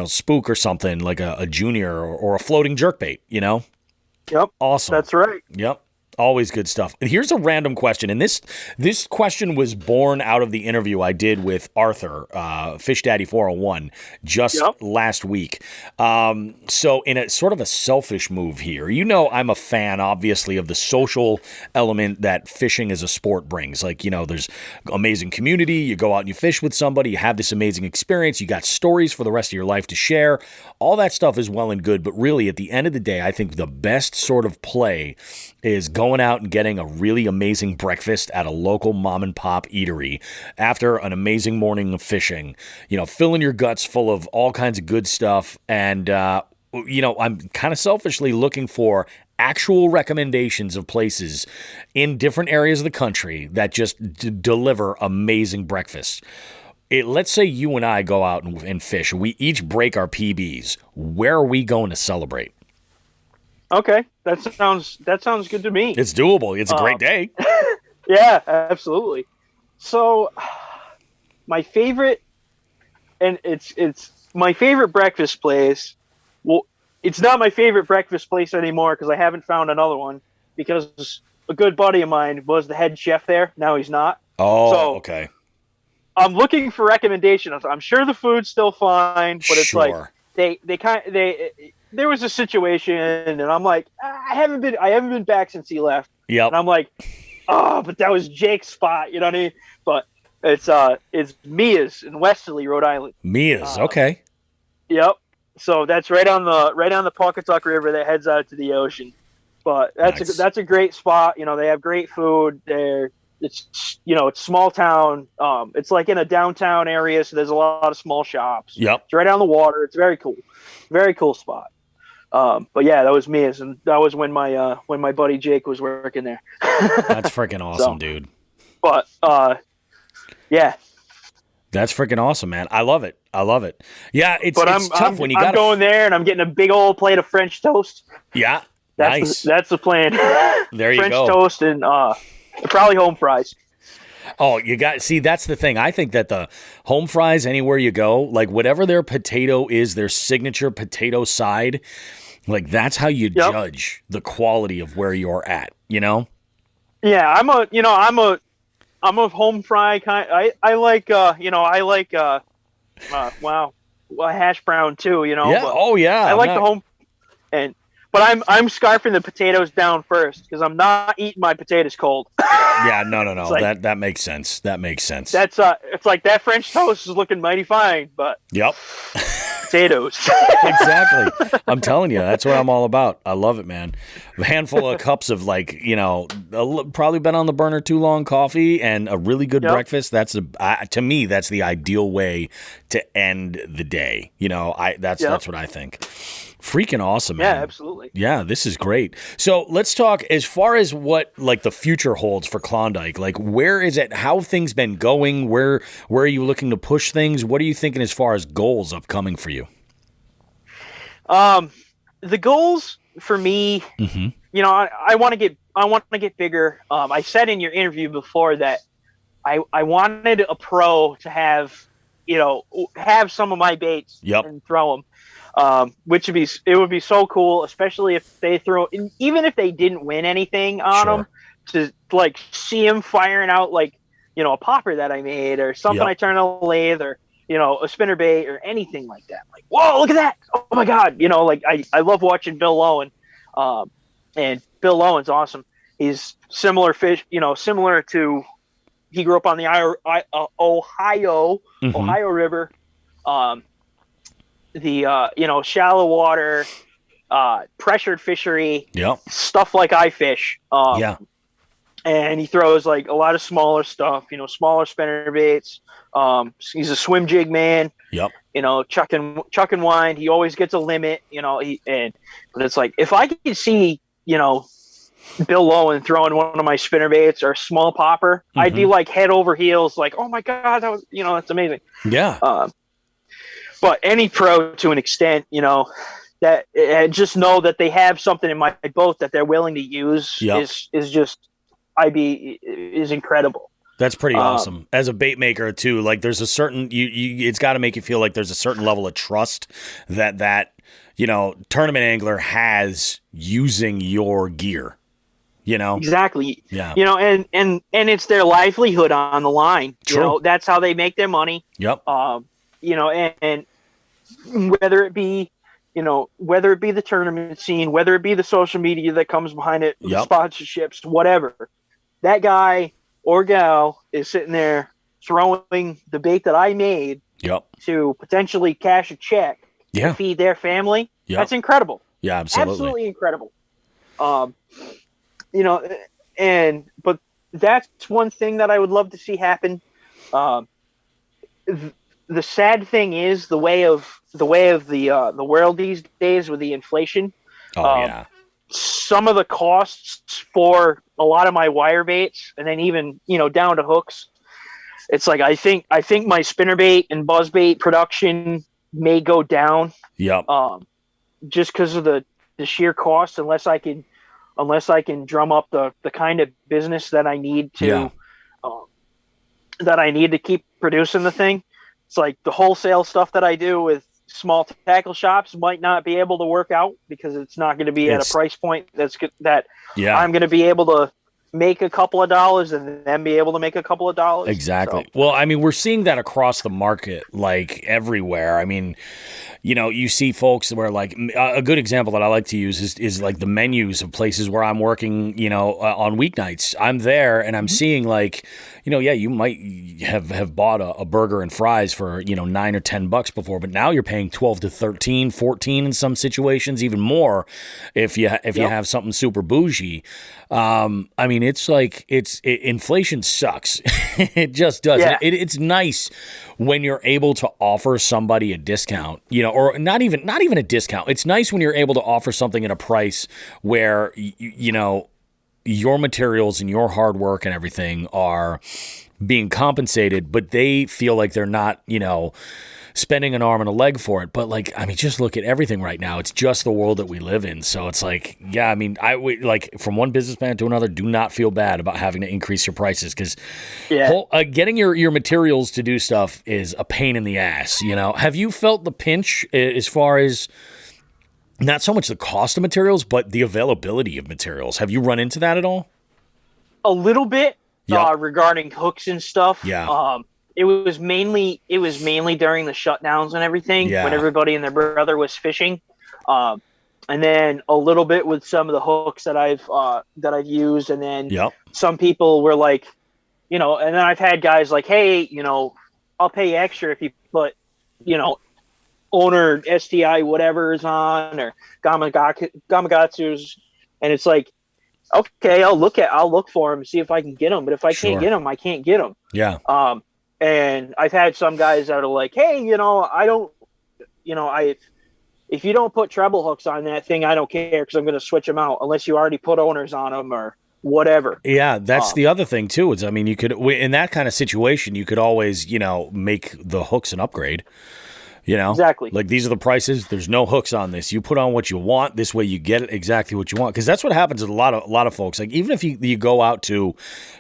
spook or something, like a junior or a floating jerkbait. Yep. Awesome. That's right. Yep. Always good stuff. Here's a random question, and this question was born out of the interview I did with Arthur, Fish Daddy 401, just last week. So in a sort of a selfish move here, I'm a fan, obviously, of the social element that fishing as a sport brings. Like, there's amazing community. You go out and you fish with somebody. You have this amazing experience. You got stories for the rest of your life to share. All that stuff is well and good, but really, at the end of the day, I think the best sort of play is going out and getting a really amazing breakfast at a local mom and pop eatery after an amazing morning of fishing, filling your guts full of all kinds of good stuff. And, I'm kind of selfishly looking for actual recommendations of places in different areas of the country that just deliver amazing breakfasts. Let's say you and I go out and fish. We each break our PBs. Where are we going to celebrate? Okay, that sounds good to me. It's doable. It's a great day. Yeah, absolutely. So, my favorite, and it's my favorite breakfast place. Well, it's not my favorite breakfast place anymore because I haven't found another one, because a good buddy of mine was the head chef there. Now he's not. Oh, so, okay. I'm looking for recommendations. I'm sure the food's still fine, but it's like there was a situation, and I'm like, I haven't been back since he left. Yep. And I'm like, but that was Jake's spot, you know what I mean? But it's Mia's in Westerly, Rhode Island. Mia's, okay. Yep. So that's right on the Pawcatuck River that heads out to the ocean. But that's a great spot. They have great food there. It's small town. It's like in a downtown area, so there's a lot of small shops. Yep. It's right on the water. It's very cool spot. But yeah, that was me, and that was when my buddy Jake was working there. That's freaking awesome, dude. But yeah, that's freaking awesome, man. I love it. Yeah, it's tough when you got. I'm going there, and I'm getting a big old plate of French toast. Yeah, nice. That's the plan. There you go. go. French toast and probably home fries. Oh, that's the thing. I think that the home fries, anywhere you go, like whatever their potato is, their signature potato side, like that's how you judge the quality of where you're at, Yeah, I'm a home fry kind. I like hash brown too, Yeah. But I like the home But I'm scarfing the potatoes down first because I'm not eating my potatoes cold. Yeah, no. Like, that makes sense. That makes sense. That's it's like that French toast is looking mighty fine, but Yep. potatoes. Exactly. I'm telling you, that's what I'm all about. I love it, man. A handful of cups of probably been on the burner too long coffee and a really good breakfast. That's to me, that's the ideal way to end the day. That's what I think. Freaking awesome, man. Yeah, absolutely. Yeah, this is great. So let's talk as far as what like the future holds for Klondike. Like, where is it? How have things been going? Where are you looking to push things? What are you thinking as far as goals upcoming for you? The goals for me, I want to get bigger. I said in your interview before that I wanted a pro to have some of my baits and throw them. Which would be so cool, especially if they even if they didn't win anything on them, to like see them firing out like, a popper that I made or something I turned on a lathe or, a spinner bait or anything like that. Like, whoa, look at that. Oh my God. I love watching Bill Lowen. And Bill Lowen's awesome. He's similar to, he grew up on the Ohio River. The shallow water, pressured fishery, stuff like I fish. And he throws like a lot of smaller stuff, smaller spinner baits. He's a swim jig man. Chuck and wind. He always gets a limit. But it's like if I could see, Bill Lowen throwing one of my spinner baits or a small popper, I'd be like head over heels, like, oh my God, that was, that's amazing. Yeah. But any pro to an extent, that just know that they have something in my boat that they're willing to use is just is incredible. That's pretty awesome. As a bait maker too, like there's a certain it's got to make you feel like there's a certain level of trust that tournament angler has using your gear. Exactly. Yeah. And it's their livelihood on the line. True. That's how they make their money. Yep. And whether it be the tournament scene, whether it be the social media that comes behind it, sponsorships, whatever, that guy or gal is sitting there throwing the bait that I made to potentially cash a check to feed their family. That's incredible. Yeah, absolutely incredible. But that's one thing that I would love to see happen. The sad thing is the way of the world these days with the inflation. Some of the costs for a lot of my wire baits, and then even down to hooks, it's like I think my spinnerbait and buzzbait production may go down. Just because of the sheer cost, unless I can drum up the kind of business that I need to keep producing the thing. It's like the wholesale stuff that I do with small tackle shops might not be able to work out because it's not going to be at a price point I'm going to be able to make a couple of dollars and then be able to make a couple of dollars. Exactly. So. Well, I mean, we're seeing that across the market, like everywhere. I mean, you see folks where like a good example that I like to use is like the menus of places where I'm working, on weeknights. I'm there and I'm seeing like, you might have bought a burger and fries for, $9 or $10 before, but now you're paying 12 to 13, 14 in some situations, even more if you have something super bougie. I mean, it's like inflation sucks. It just does. Yeah. It's nice when you're able to offer somebody a discount, or not even a discount. It's nice when you're able to offer something at a price where your materials and your hard work and everything are being compensated, but they feel like they're not, spending an arm and a leg for it. But like, I mean, just look at everything right now. It's just the world that we live in. So it's like, yeah, I mean, like from one businessman to another, do not feel bad about having to increase your prices because getting your materials to do stuff is a pain in the ass. Have you felt the pinch as far as not so much the cost of materials, but the availability of materials? Have you run into that at all? A little bit regarding hooks and stuff. Yeah. It was mainly during the shutdowns and everything when everybody and their brother was fishing. and then a little bit with some of the hooks that I've used, and then some people were like, and then I've had guys like, hey, I'll pay extra if you put, owner STI whatever is on, or Gamakatsu's, and it's like, okay, I'll look for them and see if I can get them, but if I can't get them, I can't get them. Yeah. And I've had some guys that are like, hey, I don't, if you don't put treble hooks on that thing, I don't care, because I'm going to switch them out unless you already put owners on them or whatever. Yeah, that's the other thing too. Is, I mean, you could, in that kind of situation, you could always, make the hooks an upgrade. Exactly. Like, these are the prices. There's no hooks on this. You put on what you want. This way you get exactly what you want. Because that's what happens with a lot of folks. Like, even if you go out to,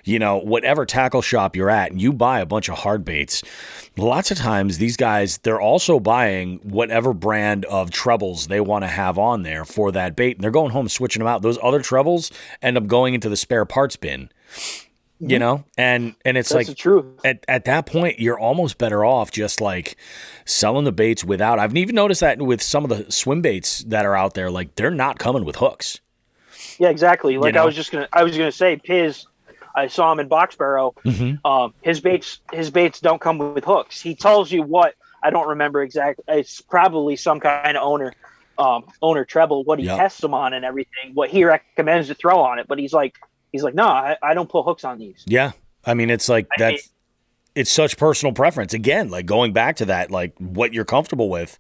whatever tackle shop you're at and you buy a bunch of hard baits, lots of times these guys, they're also buying whatever brand of trebles they want to have on there for that bait. And they're going home switching them out. Those other trebles end up going into the spare parts bin. And it's That's like the truth. At that point, you're almost better off just like selling the baits without. I've even noticed that with some of the swim baits that are out there, like, they're not coming with hooks. Yeah, exactly. Like, I was gonna say, Piz, I saw him in Boxborough. His baits don't come with hooks. He tells you what, I don't remember exactly. It's probably some kind of owner treble, what he tests them on and everything, what he recommends to throw on it. But he's like, no, I don't put hooks on these. Yeah. I mean, it's like it's such personal preference. Again, like, going back to that, like, what you're comfortable with.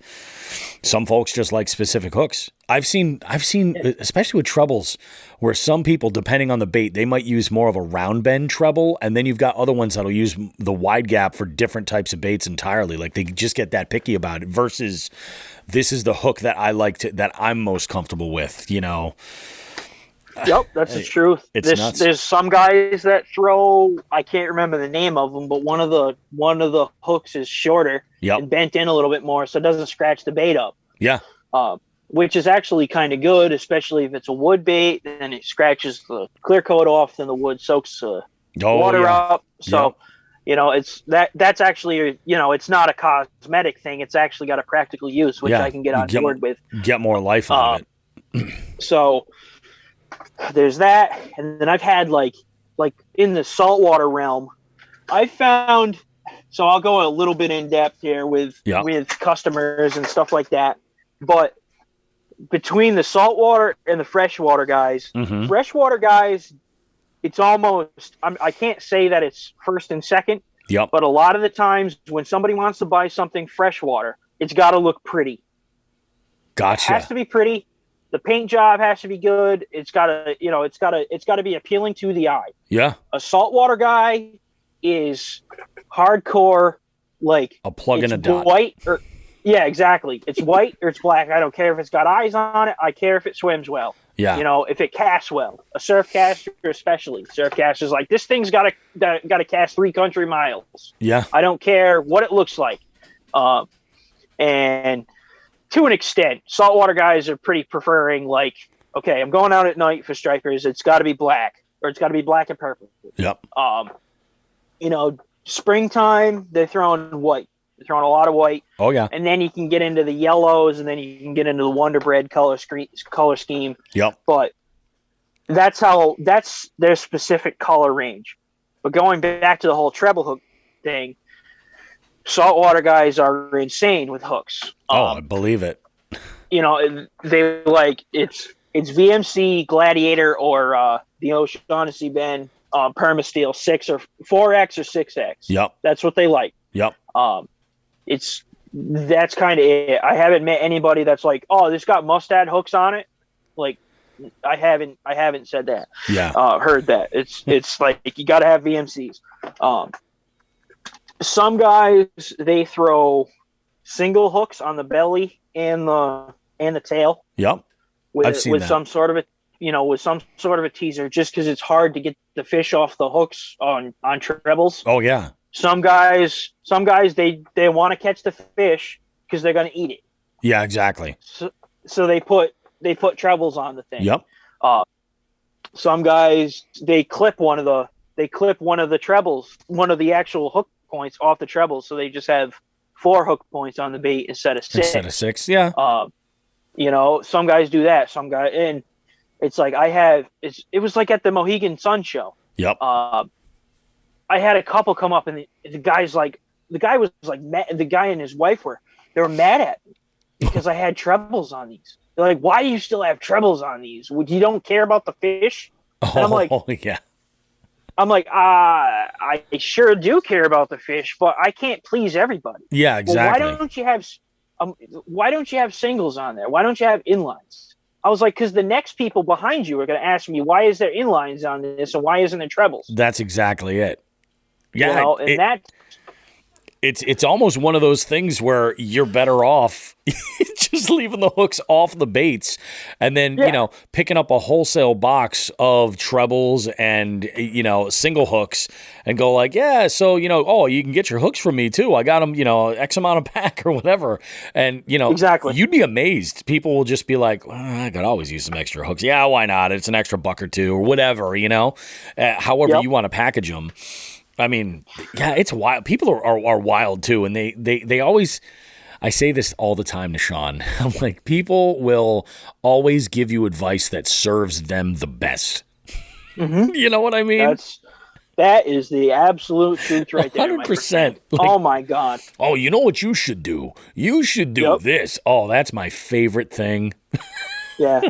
Some folks just like specific hooks. I've seen, especially with trebles, where some people, depending on the bait, they might use more of a round bend treble, and then you've got other ones that'll use the wide gap for different types of baits entirely. Like, they just get that picky about it. Versus, this is the hook that I like that I'm most comfortable with. Yep, that's the truth. It's nuts. There's some guys that throw, I can't remember the name of them, but one of the hooks is shorter and bent in a little bit more, so it doesn't scratch the bait up. Yeah. Which is actually kind of good, especially if it's a wood bait. Then it scratches the clear coat off, then the wood soaks water up. So, it's that's actually, it's not a cosmetic thing. It's actually got a practical use, which I can get on board with. Get more life out of it. So there's that, and then I've had like in the saltwater realm, I found. So I'll go a little bit in depth here with customers and stuff like that. But between the saltwater and the freshwater guys, freshwater guys, it's almost, I can't say that it's first and second. Yep. But a lot of the times when somebody wants to buy something freshwater, it's got to look pretty. Gotcha. It has to be pretty. The paint job has to be good. It's got to be appealing to the eye. Yeah. A saltwater guy is hardcore, like a plug and a dot. White or exactly. It's white or it's black. I don't care if it's got eyes on it. I care if it swims well. Yeah. If it casts well. A surf caster especially. Surf caster's like, this thing's got to cast 3 country miles. Yeah. I don't care what it looks like. And to an extent, saltwater guys are pretty preferring, like, okay, I'm going out at night for stripers. It's got to be black, or it's got to be black and purple. Yep. Springtime, they're throwing white. They're throwing a lot of white. Oh, yeah. And then you can get into the yellows, and then you can get into the Wonder Bread color scheme. Yep. But that's their specific color range. But going back to the whole treble hook thing, saltwater guys are insane with hooks. I believe it. They like it's VMC, Gladiator, or the O'Shaughnessy Ben Permasteel 6 or 4X or 6X. Yep. That's what they like. Yep. That's kind of it. I haven't met anybody that's like, oh, this got mustad hooks on it. Like, I haven't said that. Yeah. Heard that. It's like you got to have VMCs. Some guys, they throw single hooks on the belly and the tail. Yep. I've seen that. Some sort of a teaser, just because it's hard to get the fish off the hooks on trebles. Oh yeah. Some guys they want to catch the fish because they're going to eat it. Yeah, exactly. So they put trebles on the thing. Yep. Some guys, they clip one of the trebles, one of the actual hook points off the treble, so they just have 4 hook points on the bait instead of 6. Yeah. some guys do that. Some guy, and it's like it was like at the Mohegan Sun show. Yep. I had a couple come up, and the guy was like mad, the guy and his wife they were mad at me because I had trebles on these. They're like, why do you still have trebles on these? You don't care about the fish? And I'm like, yeah. I sure do care about the fish, but I can't please everybody. Yeah, exactly. Well, why don't you have singles on there? Why don't you have inlines? I was like, because the next people behind you are going to ask me, why is there inlines on this and why isn't there trebles? That's exactly it. Yeah, it's almost one of those things where you're better off just leaving the hooks off the baits and then, picking up a wholesale box of trebles and, single hooks and go like, yeah, so, you can get your hooks from me too. I got them, X amount of pack or whatever. And, exactly. You'd be amazed. People will just be like, I could always use some extra hooks. Yeah, why not? It's an extra buck or two or whatever, however you want to package them. I mean, yeah, it's wild. People are wild too, and they always. I say this all the time to Sean. I'm like, people will always give you advice that serves them the best. Mm-hmm. You know what I mean? That is the absolute truth right there. 100%. Oh my God. Oh, you know what you should do? You should do this. Oh, that's my favorite thing. Yeah.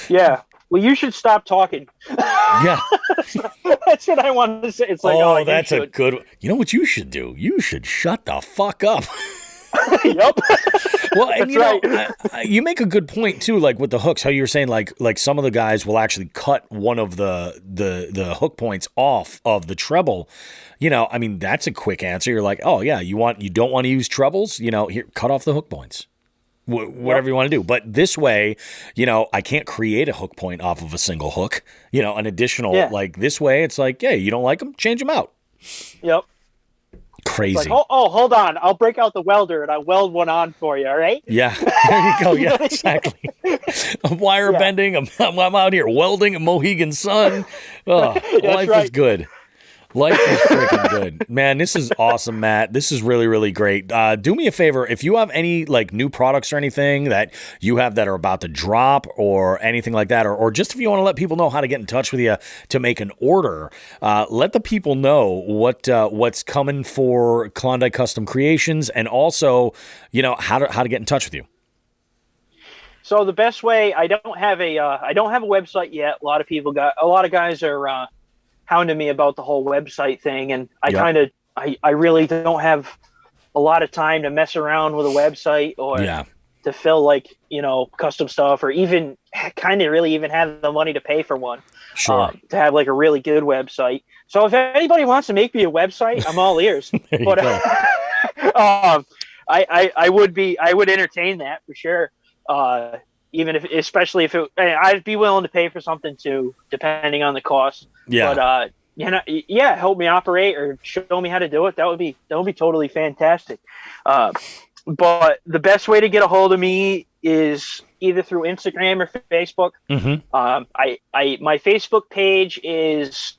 Yeah. Well, you should stop talking. Yeah. That's what I wanted to say. It's like, that's a good. You know what you should do? You should shut the fuck up. Yep. Well, and you make a good point too, like with the hooks, how you were saying like some of the guys will actually cut one of the hook points off of the treble. I mean, that's a quick answer. You're like, oh yeah, you don't want to use trebles? Here, cut off the hook points. Whatever you want to do. But this way, I can't create a hook point off of a single hook, an additional, like this way, it's like, yeah, you don't like them, change them out. Yep. Crazy. Like, hold on. I'll break out the welder and I'll weld one on for you. All right. Yeah. There you go. Yeah, exactly. I'm wire bending. I'm out here welding a Mohegan Sun. Oh, life is good. Life is freaking good. Man, this is awesome, Matt. This is really, really great. Do me a favor. If you have any like new products or anything that you have that are about to drop or anything like that, or just if you want to let people know how to get in touch with you to make an order, let the people know what's coming for Klondike Custom Creations and also, how to get in touch with you. So the best way, I don't have a website yet. A lot of guys are hounding me about the whole website thing, and I really don't have a lot of time to mess around with a website or to fill like custom stuff or even kind of really even have the money to pay for one. Sure. To have like a really good website. So if anybody wants to make me a website, I'm all ears. But I would entertain that for sure. Especially if I'd be willing to pay for something too, depending on the cost. Yeah. But help me operate or show me how to do it. That would be totally fantastic. But the best way to get a hold of me is either through Instagram or Facebook. Mm-hmm. My Facebook page is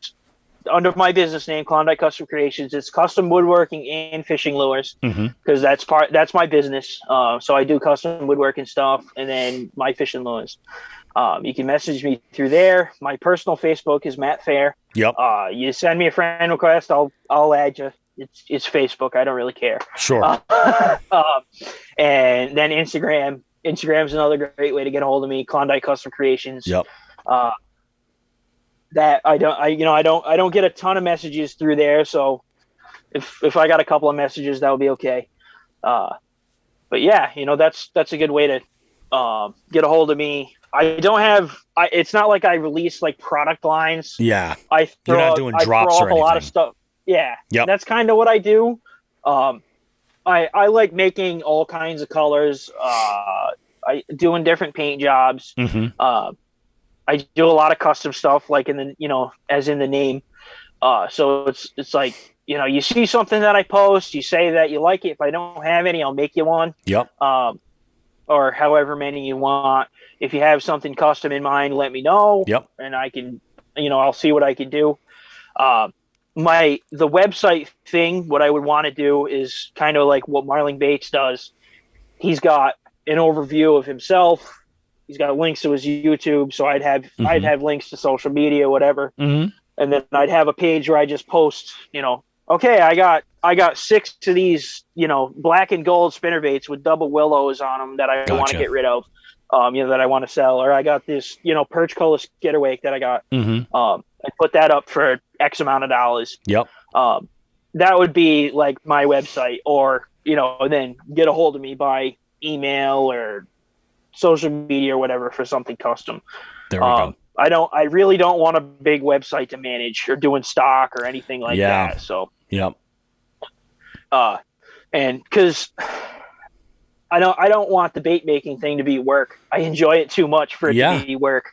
under my business name, Klondike Custom Creations. It's custom woodworking and fishing lures because that's my business. So I do custom woodworking stuff and then my fishing lures. You can message me through there. My personal Facebook is Matt Thayer. Yep. You send me a friend request, I'll add you. It's Facebook. I don't really care. Sure. And then Instagram. Instagram's another great way to get a hold of me. Klondike Custom Creations. Yep. That I don't get a ton of messages through there. So if I got a couple of messages, that would be okay. But yeah, that's a good way to get a hold of me. It's not like I release like product lines. Yeah. You're not doing drops or anything. A lot of stuff. Yeah. Yep. That's kind of what I do. I like making all kinds of colors. I doing different paint jobs. Mm-hmm. I do a lot of custom stuff, like as in the name. So it's like, you see something that I post, you say that you like it. If I don't have any, I'll make you one. Yep. Or however many you want. If you have something custom in mind, let me know. Yep. And I can, I'll see what I can do. The website thing, what I would want to do is kind of like what Marling Bates does. He's got an overview of himself, He's got links to his YouTube. So I'd have links to social media, whatever. Mm-hmm. And then I'd have a page where I just post, okay, I got 6 of these, black and gold spinnerbaits with double willows on them that I want to get rid of, that I want to sell. Or I got this, perch color skitterwake that I got. Mm-hmm. I put that up for X amount of dollars. Yep. That would be like my website, or, then get a hold of me by email or social media or whatever for something custom. There we go. I really don't want a big website to manage or doing stock or anything like that. So, yep. And because I don't want the bait making thing to be work. I enjoy it too much for it to be work.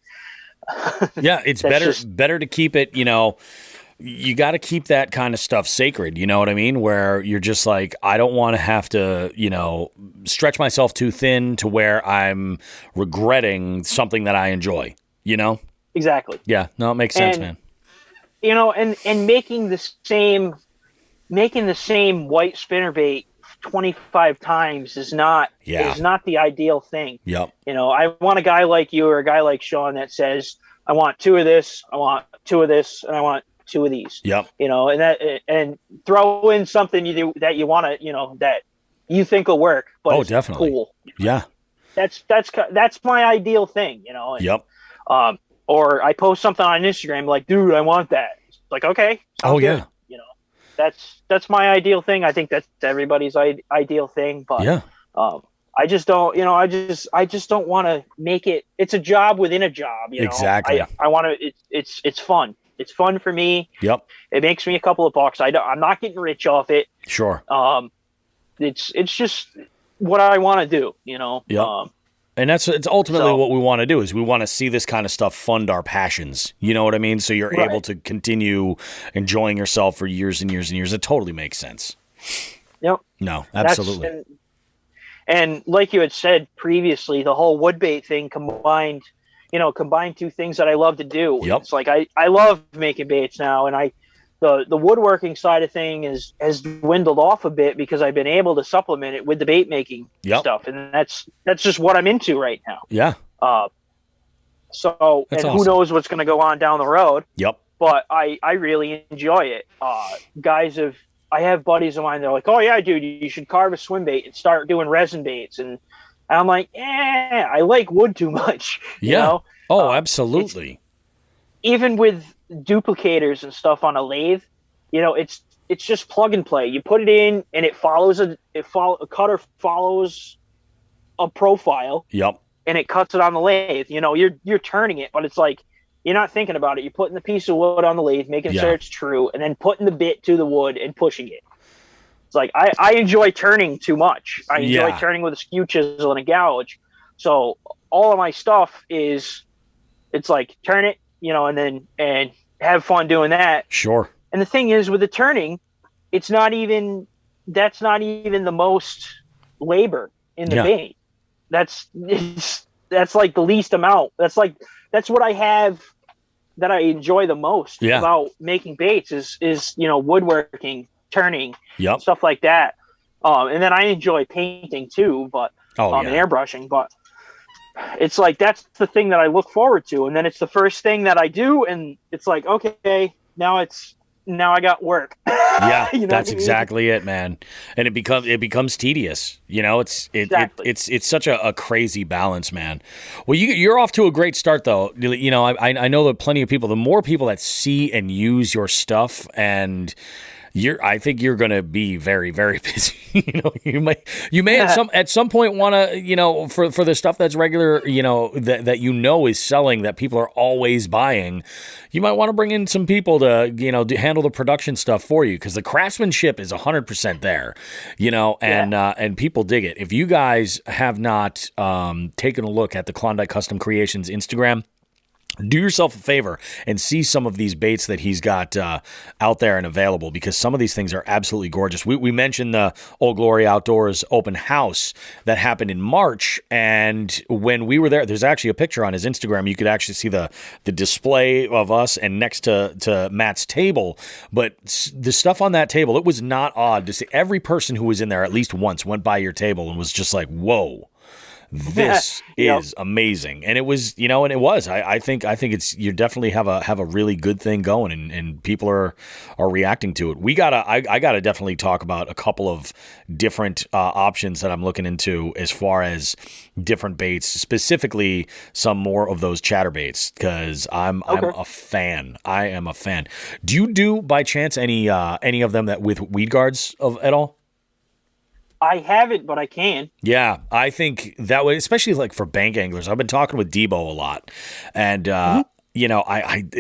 Yeah, it's better to keep it, you got to keep that kind of stuff sacred, you know what I mean? Where you're just like, I don't want to have to, stretch myself too thin to where I'm regretting something that I enjoy, Exactly. Yeah, no, it makes sense, man. And making the same white spinnerbait 25 times is not the ideal thing. Yep. I want a guy like you or a guy like Sean that says, I want 2 of this, I want 2 of this, and I want 2 of these. Yep. And throw in something you do that you want to, that you think will work, but it's definitely cool. Yeah. That's my ideal thing, Yep. Or I post something on Instagram like, dude, I want that. It's like, okay. Oh good. yeah. That's my ideal thing. I think that's everybody's ideal thing, but yeah. I just don't, I just don't want to make it. It's a job within a job. Exactly. I want to. It's fun. It's fun for me. Yep. It makes me a couple of bucks. I'm not getting rich off it. Sure. It's just what I want to do. Yep. And it's ultimately what we want to do is we want to see this kind of stuff fund our passions. You know what I mean? So you're able to continue enjoying yourself for years and years and years. It totally makes sense. Yep. No, absolutely. And like you had said previously, the whole wood bait thing combined 2 things that I love to do. Yep. It's like I love making baits now, and the woodworking side of thing has dwindled off a bit because I've been able to supplement it with the bait making stuff, and that's just what I'm into right now. Yeah. So that's awesome. Who knows what's going to go on down the road? Yep. But I really enjoy it. I have buddies of mine. They're like, "Oh yeah, dude, you should carve a swim bait and start doing resin baits." And I'm like, I like wood too much. Yeah. Oh, absolutely. Even with duplicators and stuff on a lathe, it's just plug and play. You put it in, and it follows a cutter follows a profile. Yep. And it cuts it on the lathe. You're turning it, but it's like you're not thinking about it. You're putting the piece of wood on the lathe, making sure it's true, and then putting the bit to the wood and pushing it. It's like I enjoy turning too much. I enjoy turning with a skew chisel and a gouge. So all of my stuff it's like turn it, and have fun doing that. Sure. And the thing is with the turning, that's not even the most labor in the bait. That's like the least amount. That's what I have that I enjoy the most about making baits is woodworking, turning, stuff like that. And then I enjoy painting too, but and airbrushing. But it's like that's the thing that I look forward to, and then it's the first thing that I do, and it's like okay, now I got work. Yeah, that's exactly it, man. And it becomes tedious. It's such a crazy balance, man. Well, you're off to a great start, though. I know that plenty of people. The more people that see and use your stuff, and I think you're going to be very, very busy. You may at some point want to, for the stuff that's regular, that is selling, that people are always buying. You might want to bring in some people to, handle the production stuff for you, because the craftsmanship is 100% there, and people dig it. If you guys have not taken a look at the Klondike Custom Creations Instagram, do yourself a favor and see some of these baits that he's got out there and available, because some of these things are absolutely gorgeous. We mentioned the Old Glory Outdoors open house that happened in March, and when we were there's actually a picture on his Instagram. You could actually see the display of us and next to Matt's table. But the stuff on that table, it was not odd to see. Every person who was in there at least once went by your table and was just like, whoa. This is amazing. And it was, and it was. I think it's you definitely have a really good thing going, and people are reacting to it. I gotta definitely talk about a couple of different options that I'm looking into as far as different baits, specifically some more of those chatterbaits, because I'm a fan. I am a fan. Do you do by chance any of them that with weed guards at all? I haven't, but I can. Yeah, I think that way, especially like for bank anglers. I've been talking with Debo a lot, and I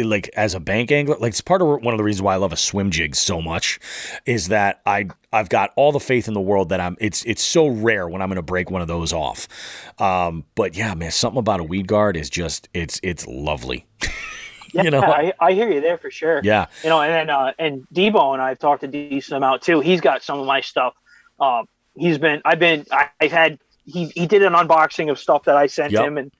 like as a bank angler, like it's part of one of the reasons why I love a swim jig so much, is that I've got all the faith in the world that it's so rare when I'm going to break one of those off. But yeah, man, something about a weed guard is just it's lovely. Yeah, I hear you there for sure. Yeah, and then and Debo and I've talked a decent amount too. He's got some of my stuff. He did an unboxing of stuff that I sent him, and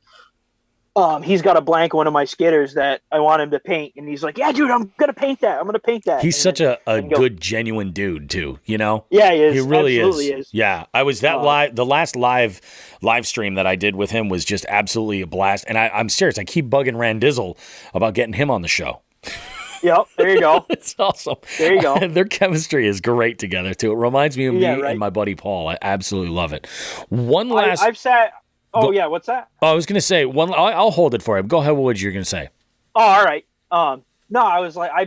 he's got a blank one of my skidders that I want him to paint, and he's like, "Yeah, dude, I'm gonna paint that. He's such a good, genuine dude, too. Yeah, he is. He really is. Yeah, I was the last live stream that I did with him was just absolutely a blast, and I'm serious. I keep bugging Randizzle about getting him on the show. Yep, there you go. It's awesome. There you go. Their chemistry is great together too. It reminds me of me and my buddy Paul. I absolutely love it. I've sat. Oh yeah, what's that? Oh, I was gonna say one. I'll hold it for you. Go ahead. What you're gonna say? Oh, all right. No, I was like, I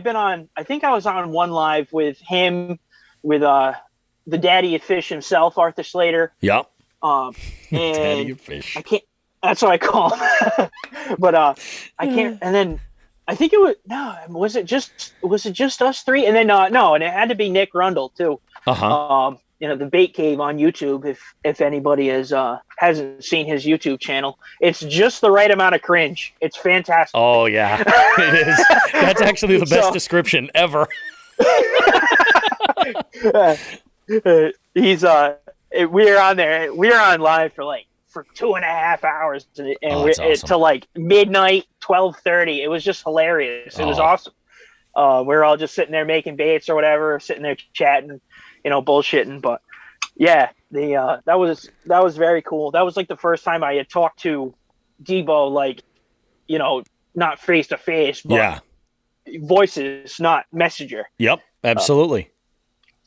think I was on one live with him, with the daddy of fish himself, Arthur Slater. Yep. And daddy of fish. I can't. That's what I call him. But I can't. And then. I think it was was it just us three? And then no, and it had to be Nick Rundle too. The Bait Cave on YouTube. If anybody hasn't seen his YouTube channel, it's just the right amount of cringe. It's fantastic. Oh yeah, it is. That's actually the best description ever. We're on there. We're on live for 2.5 hours, and awesome. to like midnight, 12:30. It was just hilarious. It was awesome. We were all just sitting there making baits or whatever, sitting there chatting, bullshitting. But yeah, that was very cool. That was like the first time I had talked to Debo, not face to face, but voices, not messenger. Yep, absolutely.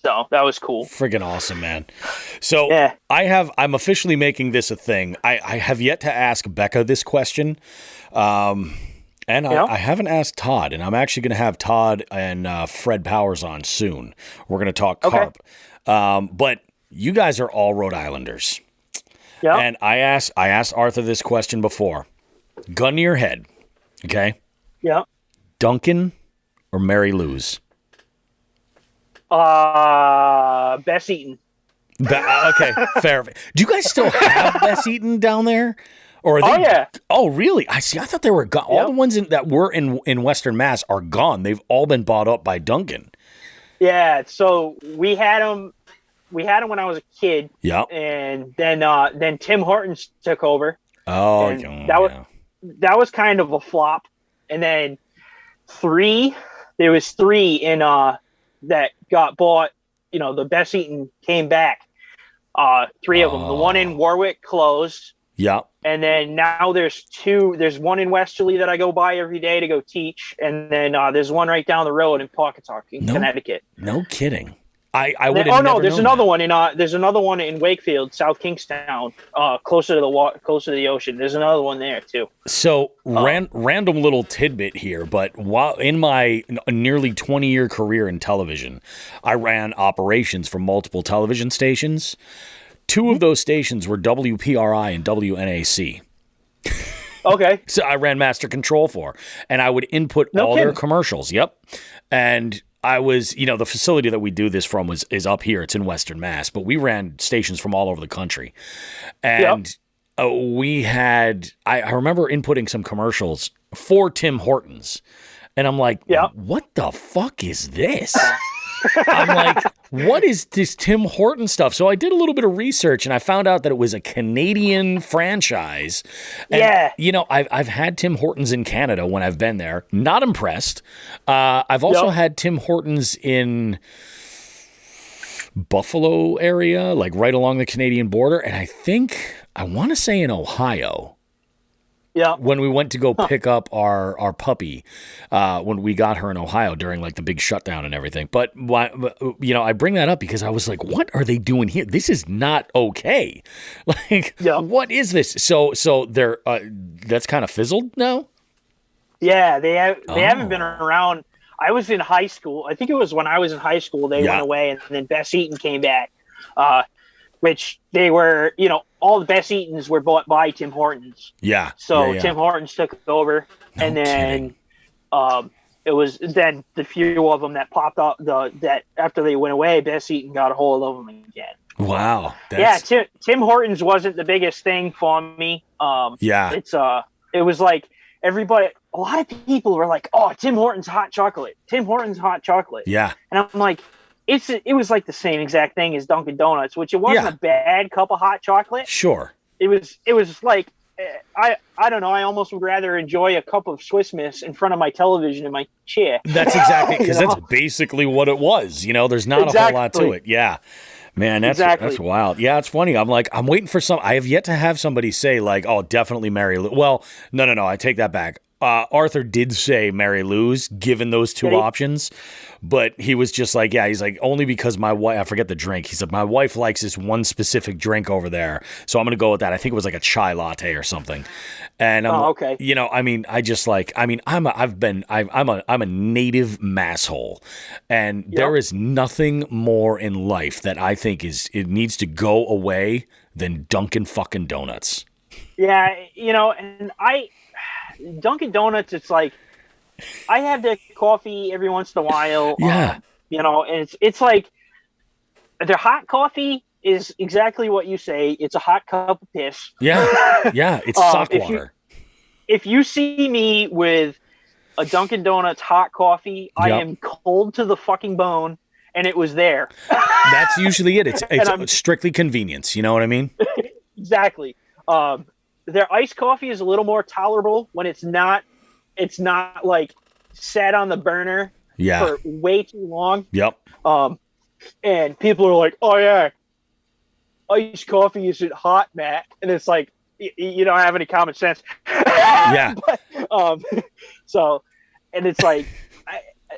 So that was cool. Friggin' awesome, man. So yeah. I'm officially making this a thing. I have yet to ask Becca this question. I haven't asked Todd, and I'm actually going to have Todd and Fred Powers on soon. We're going to talk carp. But you guys are all Rhode Islanders. Yeah. And I asked Arthur this question before. Gun to your head. Okay? Yeah. Duncan or Mary Lou's? Bess Eaton. Okay, fair. Do you guys still have Bess Eaton down there? Or are they, yeah. Oh, really? I see. I thought they were gone. All the ones that were in Western Mass are gone. They've all been bought up by Duncan. Yeah. So we had them. We had them when I was a kid. Yeah. And then Tim Hortons took over. Oh, that was kind of a flop. And then there was three in that got bought, the Bess Eaton came back. 3 of them. The one in Warwick closed. Yeah. And then now there's 2. There's one in Westerly that I go by every day to go teach. And then there's one right down the road in Pawcatuck in Connecticut. No kidding. I would have never there's known another that. one there's another one in Wakefield, South Kingstown, closer to the ocean. There's another one there too. So random little tidbit here, but while in my nearly 20-year career in television, I ran operations for multiple television stations. 2 of those stations were WPRI and WNAC. Okay. So I ran master control for, and I would input their commercials. Yep. And I was, the facility that we do this from is up here. It's in Western Mass, but we ran stations from all over the country. And we had, I remember inputting some commercials for Tim Hortons. And I'm like, what the fuck is this? I'm like, what is this Tim Hortons stuff? So I did a little bit of research, and I found out that it was a Canadian franchise. And, I've had Tim Hortons in Canada when I've been there. Not impressed. I've also had Tim Hortons in Buffalo area, like right along the Canadian border. And I think I want to say in Ohio. Yeah. When we went to go pick up our puppy, when we got her in Ohio during like the big shutdown and everything. But I bring that up because I was like, what are they doing here? This is not okay. Like, what is this? So they're that's kind of fizzled now. Yeah, they haven't been around. I was in high school. I think it was when I was in high school they went away, and then Bess Eaton came back. Which they were, all the Bess Eatons were bought by Tim Hortons. Yeah. So Tim Hortons took over, and then it was then the few of them that popped up. That after they went away, Bess Eaton got a hold of them again. Wow. Tim Hortons wasn't the biggest thing for me. It was like everybody. A lot of people were like, "Oh, Tim Hortons hot chocolate. Tim Hortons hot chocolate." Yeah. And I'm like. It was like the same exact thing as Dunkin' Donuts, which it wasn't a bad cup of hot chocolate. Sure. It was like I don't know. I almost would rather enjoy a cup of Swiss Miss in front of my television in my chair. That's exactly because that's basically what it was. There's not a whole lot to it. Yeah. Man, that's wild. Yeah, it's funny. I'm waiting for I have yet to have somebody say like, oh, definitely Mary Lou. Well, no. I take that back. Arthur did say Mary Lou's, given those two options, but he was just like, he's like, only because my wife, I forget the drink. He said, my wife likes this one specific drink over there, so I'm going to go with that. I think it was like a chai latte or something. And I'm okay. I'm a native masshole, and there is nothing more in life that I think it needs to go away than Dunkin' fucking Donuts. Yeah, and Dunkin' Donuts, it's like I have their coffee every once in a while. Yeah. And it's like their hot coffee is exactly what you say. It's a hot cup of piss. Yeah. Yeah. It's sock water. If you see me with a Dunkin' Donuts hot coffee, I am cold to the fucking bone, and it was there. That's usually it. It's strictly convenience. You know what I mean? Exactly. Their iced coffee is a little more tolerable when it's not like sat on the burner for way too long. Yep. And people are like, "Oh yeah, iced coffee isn't hot, Matt," and it's like you don't have any common sense. Yeah. So, and it's like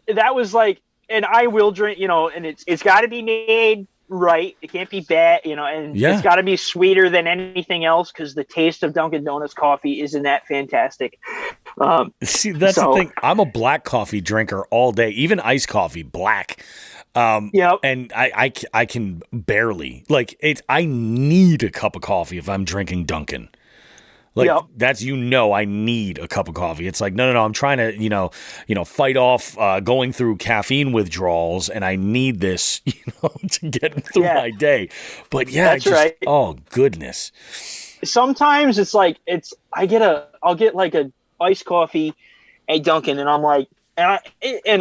that was like, and I will drink, and it's got to be made right. It can't be bad, and it's got to be sweeter than anything else because the taste of Dunkin' Donuts coffee isn't that fantastic. See, that's the thing. I'm a black coffee drinker all day, even iced coffee, black. And I can barely I need a cup of coffee if I'm drinking Dunkin'. That's I need a cup of coffee. It's like no, I'm trying to fight off going through caffeine withdrawals, and I need this to get through my day. But that's right. Oh goodness. Sometimes it's like I'll get like a iced coffee at Dunkin', and I'm like, and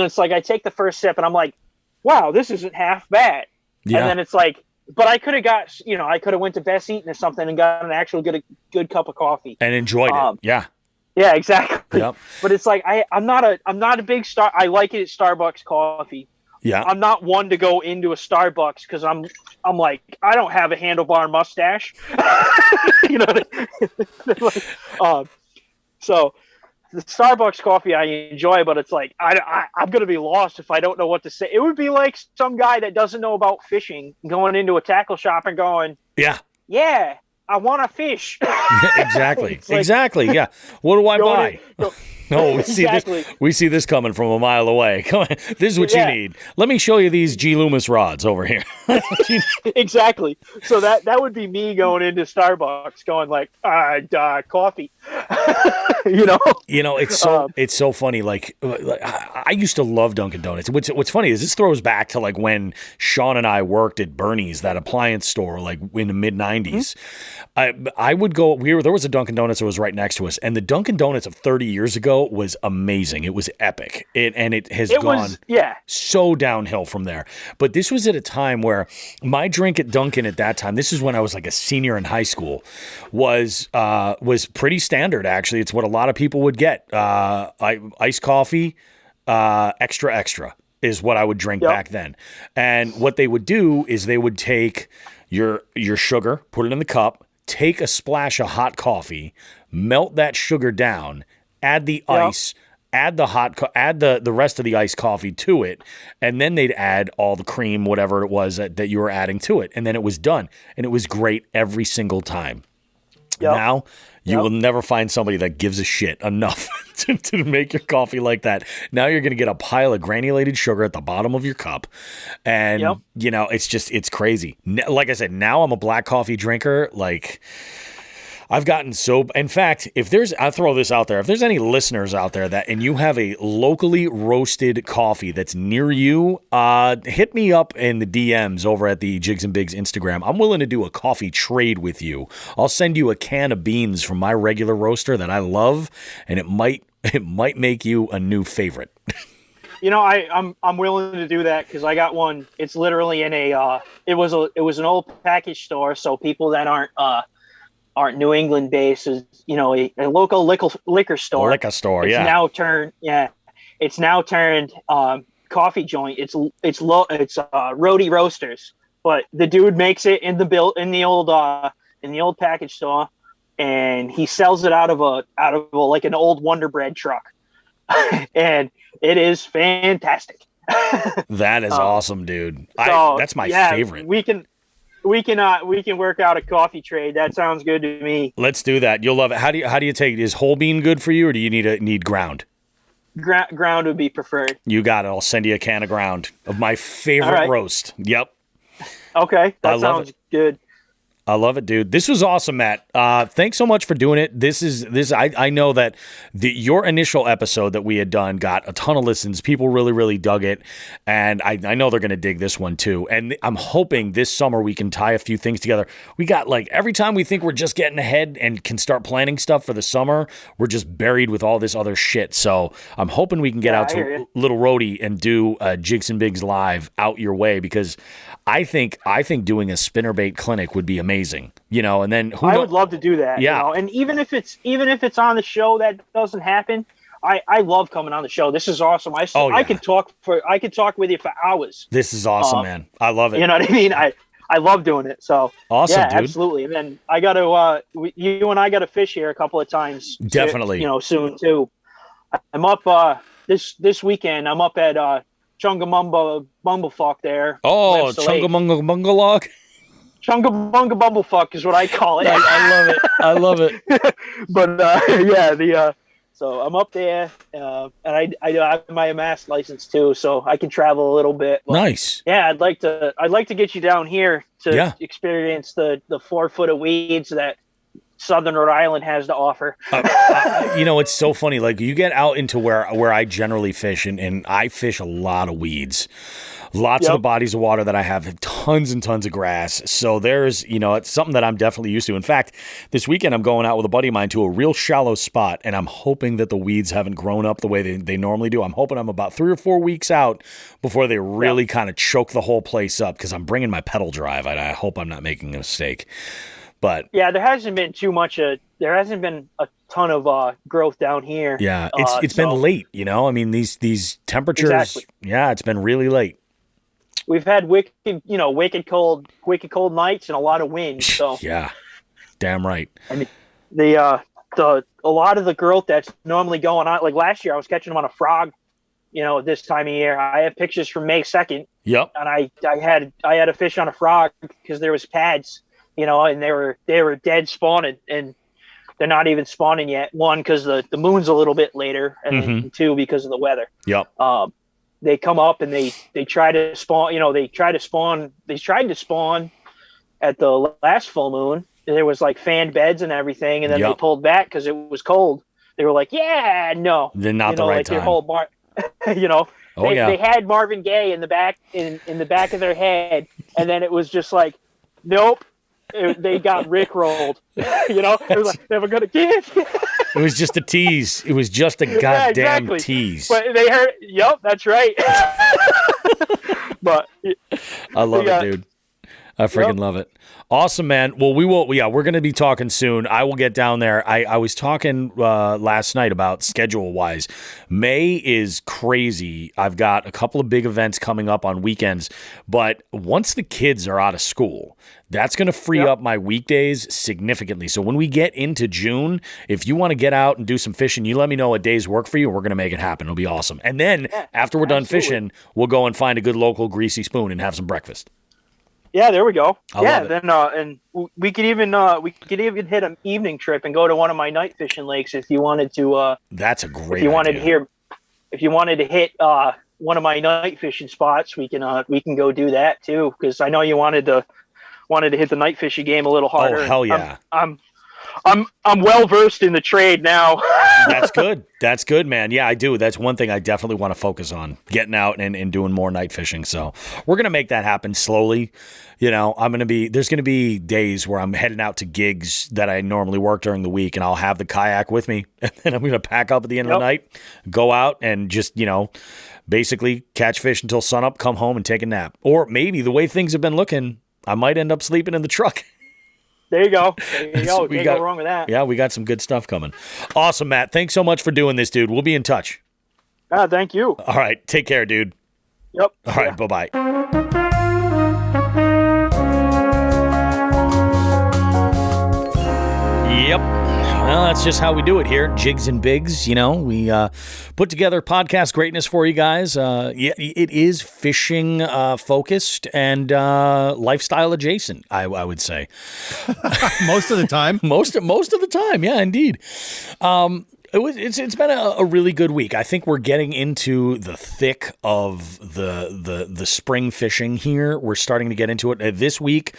it's like I take the first sip, and I'm like, wow, this isn't half bad. Yeah. And then it's like. But I could have got, I could have went to Bess Eaton or something and got an actual good cup of coffee and enjoyed it. Yeah. Yeah, exactly. Yep. But it's like I'm not a big star. I like it at Starbucks coffee. Yeah. I'm not one to go into a Starbucks because I'm like I don't have a handlebar mustache. So the Starbucks coffee I enjoy, but it's like I'm gonna be lost if I don't know what to say. It would be like some guy that doesn't know about fishing going into a tackle shop and going, yeah, I want a fish. Exactly. Exactly. Yeah. What do I buy? No, we see this coming from a mile away. Come on. This is what you need. Let me show you these G. Loomis rods over here. Exactly. So that would be me going into Starbucks going like, coffee. It's so funny. Like I used to love Dunkin' Donuts. What's funny is this throws back to like when Sean and I worked at Bernie's, that appliance store, like in the mid 90s. Mm-hmm. I would go. There was a Dunkin' Donuts that was right next to us, and the Dunkin' Donuts of 30 years ago was amazing. It was epic. It has gone so downhill from there. But this was at a time where my drink at Dunkin' at that time, this is when I was like a senior in high school, was pretty standard actually. It's what a lot of people would get. Iced coffee, extra is what I would drink back then. And what they would do is they would take your sugar, put it in the cup, take a splash of hot coffee, melt that sugar down, add the ice, add the rest of the iced coffee to it, and then they'd add all the cream, whatever it was that you were adding to it, and then it was done, and it was great every single time. Now, you will never find somebody that gives a shit enough to make your coffee like that. Now you're going to get a pile of granulated sugar at the bottom of your cup. And, it's crazy. Like I said, now I'm a black coffee drinker. Like, I've gotten so. In fact, I'll throw this out there. If there's any listeners out there and you have a locally roasted coffee that's near you, hit me up in the DMs over at the Jigs and Bigs Instagram. I'm willing to do a coffee trade with you. I'll send you a can of beans from my regular roaster that I love, and it might make you a new favorite. I'm willing to do that because I got one. It's literally in it was an old package store, so people that aren't New England based, is a local liquor store. Liquor store, it's now turned coffee joint. It's Roadie Roasters, but the dude makes it in the old package store, and he sells it out of a like an old Wonder Bread truck, and it is fantastic. That is awesome, dude. That's my favorite. We can work out a coffee trade. That sounds good to me. Let's do that. You'll love it. How do you take it? Is whole bean good for you, or do you need ground? Ground would be preferred. You got it. I'll send you a can of ground of my favorite roast. Yep. Okay, that sounds good. I love it, dude. This was awesome, Matt. Thanks so much for doing it. I know that your initial episode that we had done got a ton of listens. People really, really dug it, and I know they're going to dig this one too. And I'm hoping this summer we can tie a few things together. We got every time we think we're just getting ahead and can start planning stuff for the summer, we're just buried with all this other shit. So I'm hoping we can get out to Little Roadie and do Jigs and Bigs live out your way, because I think doing a spinnerbait clinic would be amazing, and then I would love to do that. And even if it's on the show that doesn't happen, I love coming on the show. This is awesome. I could talk with you for hours. This is awesome, man. I love it. You know what I mean? I love doing it. So awesome, yeah, dude. Absolutely. And then I got to you and I got to fish here a couple of times. Definitely. Soon too. I'm up this weekend. I'm up at Chungamumba Bumblefuck there. Oh, Chungamunga Bungalog? Chungamunga Bumblefuck is what I call it. I love it. But so I'm up there, and I have my mass license too, so I can travel a little bit. But nice. Yeah, I'd like to get you down here to experience the 4 foot of weeds that Southern Rhode Island has to offer. It's so funny. Like, you get out into where I generally fish, and I fish a lot of weeds. Lots of the bodies of water that I have tons and tons of grass. So there's, it's something that I'm definitely used to. In fact, this weekend I'm going out with a buddy of mine to a real shallow spot, and I'm hoping that the weeds haven't grown up the way they normally do. I'm hoping I'm about 3 or 4 weeks out before they really kind of choke the whole place up, because I'm bringing my pedal drive, and I hope I'm not making a mistake. But yeah, there hasn't been there hasn't been a ton of growth down here. Yeah, it's been late, these temperatures. Exactly. Yeah, it's been really late. We've had wicked cold nights and a lot of wind. So yeah, damn right. I mean, a lot of the growth that's normally going on, like last year, I was catching them on a frog. This time of year, I have pictures from May 2nd. Yep. And I had a fish on a frog because there was pads. And they were dead spawning, and they're not even spawning yet. 1, because the moon's a little bit later, and then 2, because of the weather. Yep. They come up and they try to spawn. They tried to spawn at the last full moon. There was like fan beds and everything, and then they pulled back because it was cold. They were like, "Yeah, no, they're not the right time." Their whole they had Marvin Gaye in the back in the back of their head, and then it was just like, nope. They got rickrolled. It was like, never gonna give. It was just a tease. It was just a goddamn tease. But they heard. Yep, that's right. But I love it, dude. I freaking love it. Awesome, man. Well, we're going to be talking soon. I will get down there. I was talking last night about schedule-wise. May is crazy. I've got a couple of big events coming up on weekends, but once the kids are out of school, that's going to free up my weekdays significantly. So when we get into June, if you want to get out and do some fishing, you let me know what days work for you. We're going to make it happen. It'll be awesome. And then after we're done fishing, we'll go and find a good local greasy spoon and have some breakfast. Yeah, there we go. I love it. Then and we could even hit an evening trip and go to one of my night fishing lakes if you wanted to. That's a great. If you wanted idea. if you wanted to hit one of my night fishing spots, we can go do that too. Because I know you wanted to hit the night fishing game a little harder. Oh hell yeah! I'm well versed in the trade now. That's good. That's good, man. Yeah, I do. That's one thing I definitely want to focus on, getting out and doing more night fishing. So we're going to make that happen slowly. You know, there's going to be days where I'm heading out to gigs that I normally work during the week, and I'll have the kayak with me, and then I'm going to pack up at the end of the night, go out and just, basically catch fish until sunup, come home and take a nap. Or maybe the way things have been looking, I might end up sleeping in the truck. There you go. Can't go wrong with that. Yeah, we got some good stuff coming. Awesome, Matt. Thanks so much for doing this, dude. We'll be in touch. Thank you. All right. Take care, dude. Yep. All right. Bye-bye. Yep. Well, that's just how we do it here. Jigs and Bigs, we put together podcast greatness for you guys. It is fishing focused and lifestyle adjacent, I would say. Most of the time. Most of the time, yeah, indeed. It's been a really good week. I think we're getting into the thick of the spring fishing here. We're starting to get into it this week.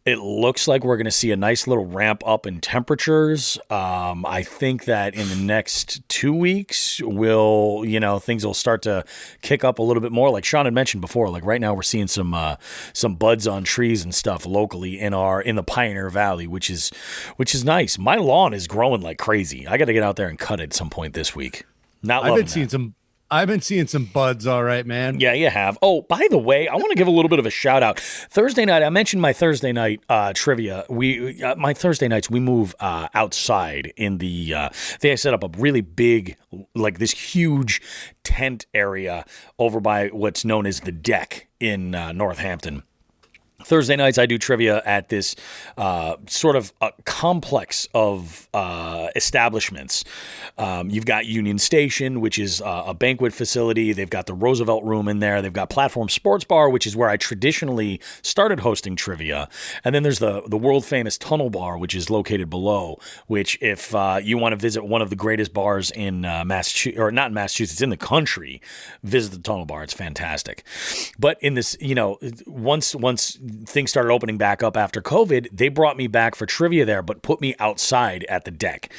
It looks like we're going to see a nice little ramp up in temperatures. I think that in the next 2 weeks, things will start to kick up a little bit more. Like Sean had mentioned before, like right now we're seeing some buds on trees and stuff locally in the Pioneer Valley, which is nice. My lawn is growing like crazy. I got to get out there and cut it at some point this week. I've been seeing some buds, all right, man. Yeah, you have. Oh, by the way, I want to give a little bit of a shout out. Thursday night, I mentioned my Thursday night trivia. My Thursday nights, we move outside in the. They set up a really big, like this huge tent area over by what's known as the Deck in Northampton. Thursday nights, I do trivia at this sort of a complex of establishments. You've got Union Station, which is a banquet facility. They've got the Roosevelt Room in there. They've got Platform Sports Bar, which is where I traditionally started hosting trivia. And then there's the world-famous Tunnel Bar, which is located below, which if you want to visit one of the greatest bars in Massachusetts, or not in Massachusetts, in the country, visit the Tunnel Bar. It's fantastic. But in this, once things started opening back up after COVID, they brought me back for trivia there, but put me outside at the Deck.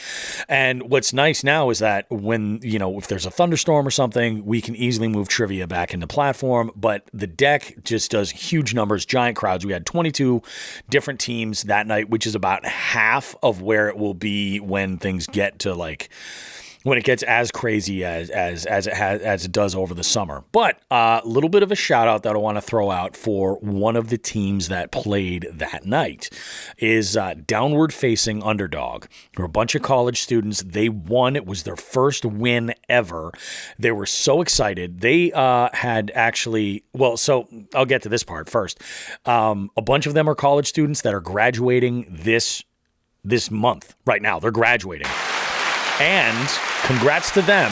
And what's nice now is that when, if there's a thunderstorm or something, we can easily move trivia back into Platform, but the Deck just does huge numbers, giant crowds. We had 22 different teams that night, which is about half of where it will be when things get to when it gets as crazy as it does over the summer. But a little bit of a shout out that I want to throw out for one of the teams that played that night is Downward Facing Underdog. They're a bunch of college students. They won. It was their first win ever. They were so excited. They had actually, so I'll get to this part first. A bunch of them are college students that are graduating this month right now. They're graduating. And congrats to them,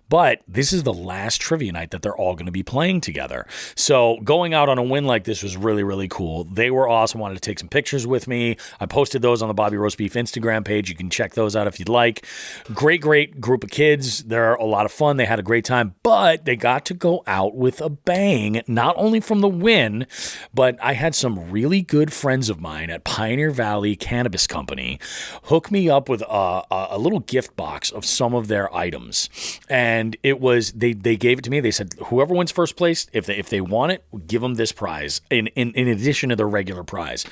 but this is the last trivia night that they're all going to be playing together. So going out on a win like this was really, really cool. They were awesome. Wanted to take some pictures with me. I posted those on the Bobby Roast Beef Instagram page. You can check those out if you'd like. Great group of kids. They're a lot of fun. They had a great time, but they got to go out with a bang, not only from the win, but I had some really good friends of mine at Pioneer Valley Cannabis Company hook me up with a little gift box of some of their items. And it was, they gave it to me. They said, whoever wins first place, if they want it, give them this prize in addition to their regular prize.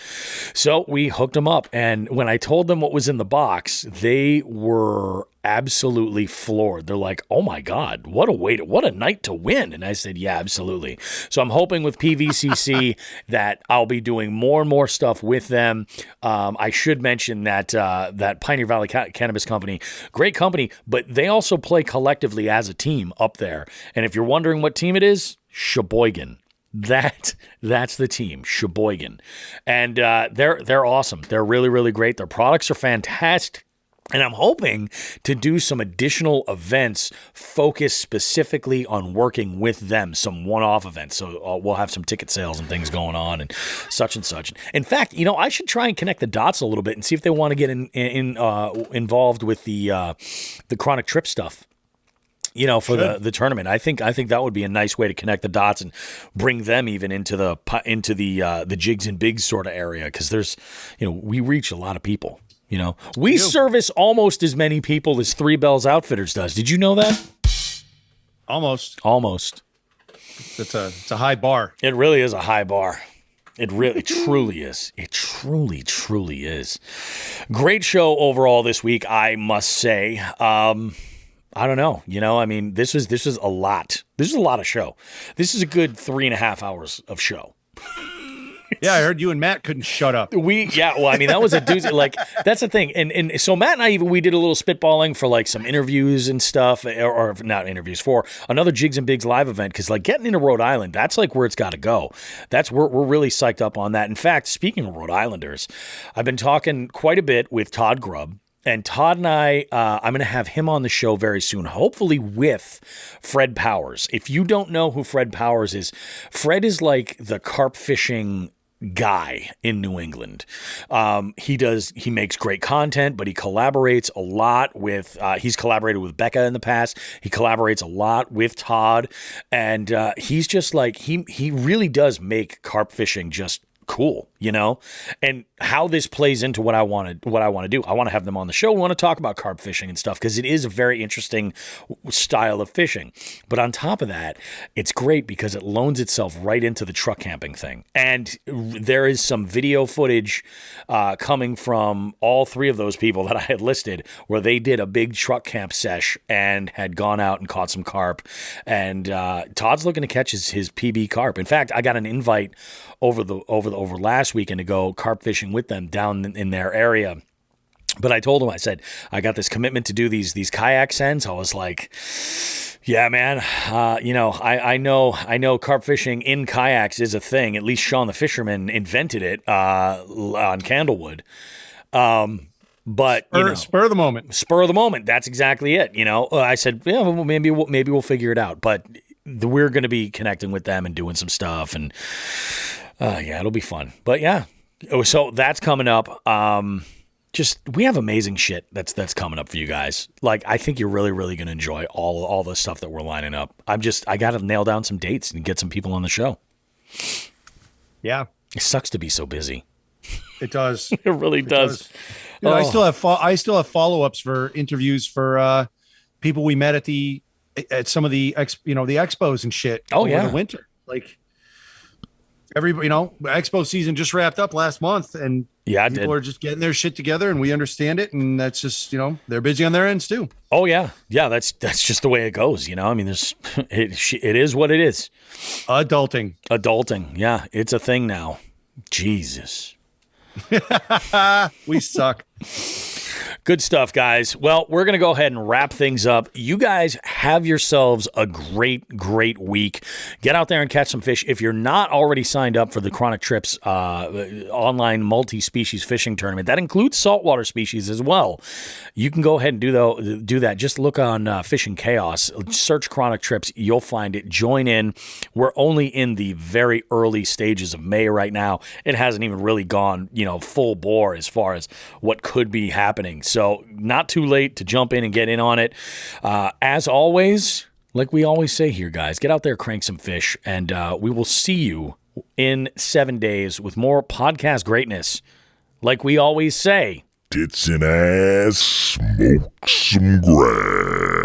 So we hooked them up. And when I told them what was in the box, they were absolutely floored. They're like, "Oh my God, what a night to win!" And I said, "Yeah, absolutely." So I'm hoping with PVCC that I'll be doing more and more stuff with them. I should mention that that Pioneer Valley Cannabis Company, great company, but they also play collectively as a team up there. And if you're wondering what team it is, Sheboygan. That's the team, Sheboygan, and they're awesome. They're really, really great. Their products are fantastic. And I'm hoping to do some additional events focused specifically on working with them, some one-off events. So we'll have some ticket sales and things going on and such and such. In fact, I should try and connect the dots a little bit and see if they want to get involved with the Chronic Trip stuff. For the tournament. I think that would be a nice way to connect the dots and bring them even into the jigs and bigs sort of area, because there's, we reach a lot of people. We service almost as many people as Three Bells Outfitters does. Did you know that? Almost. It's a high bar. It really is a high bar. It really, truly is. It truly, truly is. Great show overall this week, I must say. I don't know. This was a lot. This is a lot of show. This is a good 3.5 hours of show. Yeah, I heard you and Matt couldn't shut up. That was a doozy. Like, that's the thing. And so Matt and I, we did a little spitballing for like some interviews and stuff, or not interviews, for another Jigs and Bigs live event. Because like getting into Rhode Island, that's like where it's got to go. We're really psyched up on that. In fact, speaking of Rhode Islanders, I've been talking quite a bit with Todd Grubb. And Todd and I'm going to have him on the show very soon, hopefully with Fred Powers. If you don't know who Fred Powers is, Fred is like the carp fishing guy in New England. He makes great content, but he collaborates a lot with, he's collaborated with Becca in the past. He collaborates a lot with Todd. And he's just like, he really does make carp fishing just cool, and how this plays into what I want to do. I want to have them on the show. We want to talk about carp fishing and stuff, because it is a very interesting style of fishing. But on top of that, it's great because it loans itself right into the truck camping thing. And there is some video footage coming from all three of those people that I had listed, where they did a big truck camp sesh and had gone out and caught some carp. And Todd's looking to catch his PB carp. In fact, I got an invite over last weekend to go carp fishing with them down in their area. But I told him, I said, I got this commitment to do these kayak sends. I was like, yeah, man, I know carp fishing in kayaks is a thing. At least Sean the Fisherman invented it on Candlewood. But spur of the moment. That's exactly it. I said, yeah, well, maybe we'll figure it out. But we're going to be connecting with them and doing some stuff, and yeah, it'll be fun. But yeah, so that's coming up. We have amazing shit that's coming up for you guys. Like, I think you're really, really going to enjoy all the stuff that we're lining up. I got to nail down some dates and get some people on the show. Yeah, it sucks to be so busy. It does. It really does. I still have follow-ups for interviews for people we met at some of the the expos and shit. Oh, over the winter. Like, everybody, expo season just wrapped up last month, and people are just getting their shit together, and we understand it, and that's just, they're busy on their ends too. Oh yeah, that's just the way it goes. It is what it is. Adulting, yeah, it's a thing now. Jesus. We suck. Good stuff, guys. Well, we're going to go ahead and wrap things up. You guys have yourselves a great, great week. Get out there and catch some fish. If you're not already signed up for the Chronic Trips online multi-species fishing tournament, that includes saltwater species as well. You can go ahead and do that. Just look on Fishing Chaos. Search Chronic Trips. You'll find it. Join in. We're only in the very early stages of May right now. It hasn't even really gone, full bore as far as what could be happening. So not too late to jump in and get in on it. As always, like we always say here, guys, get out there, crank some fish, and we will see you in 7 days with more podcast greatness. Like we always say, tits and ass, smoke some grass.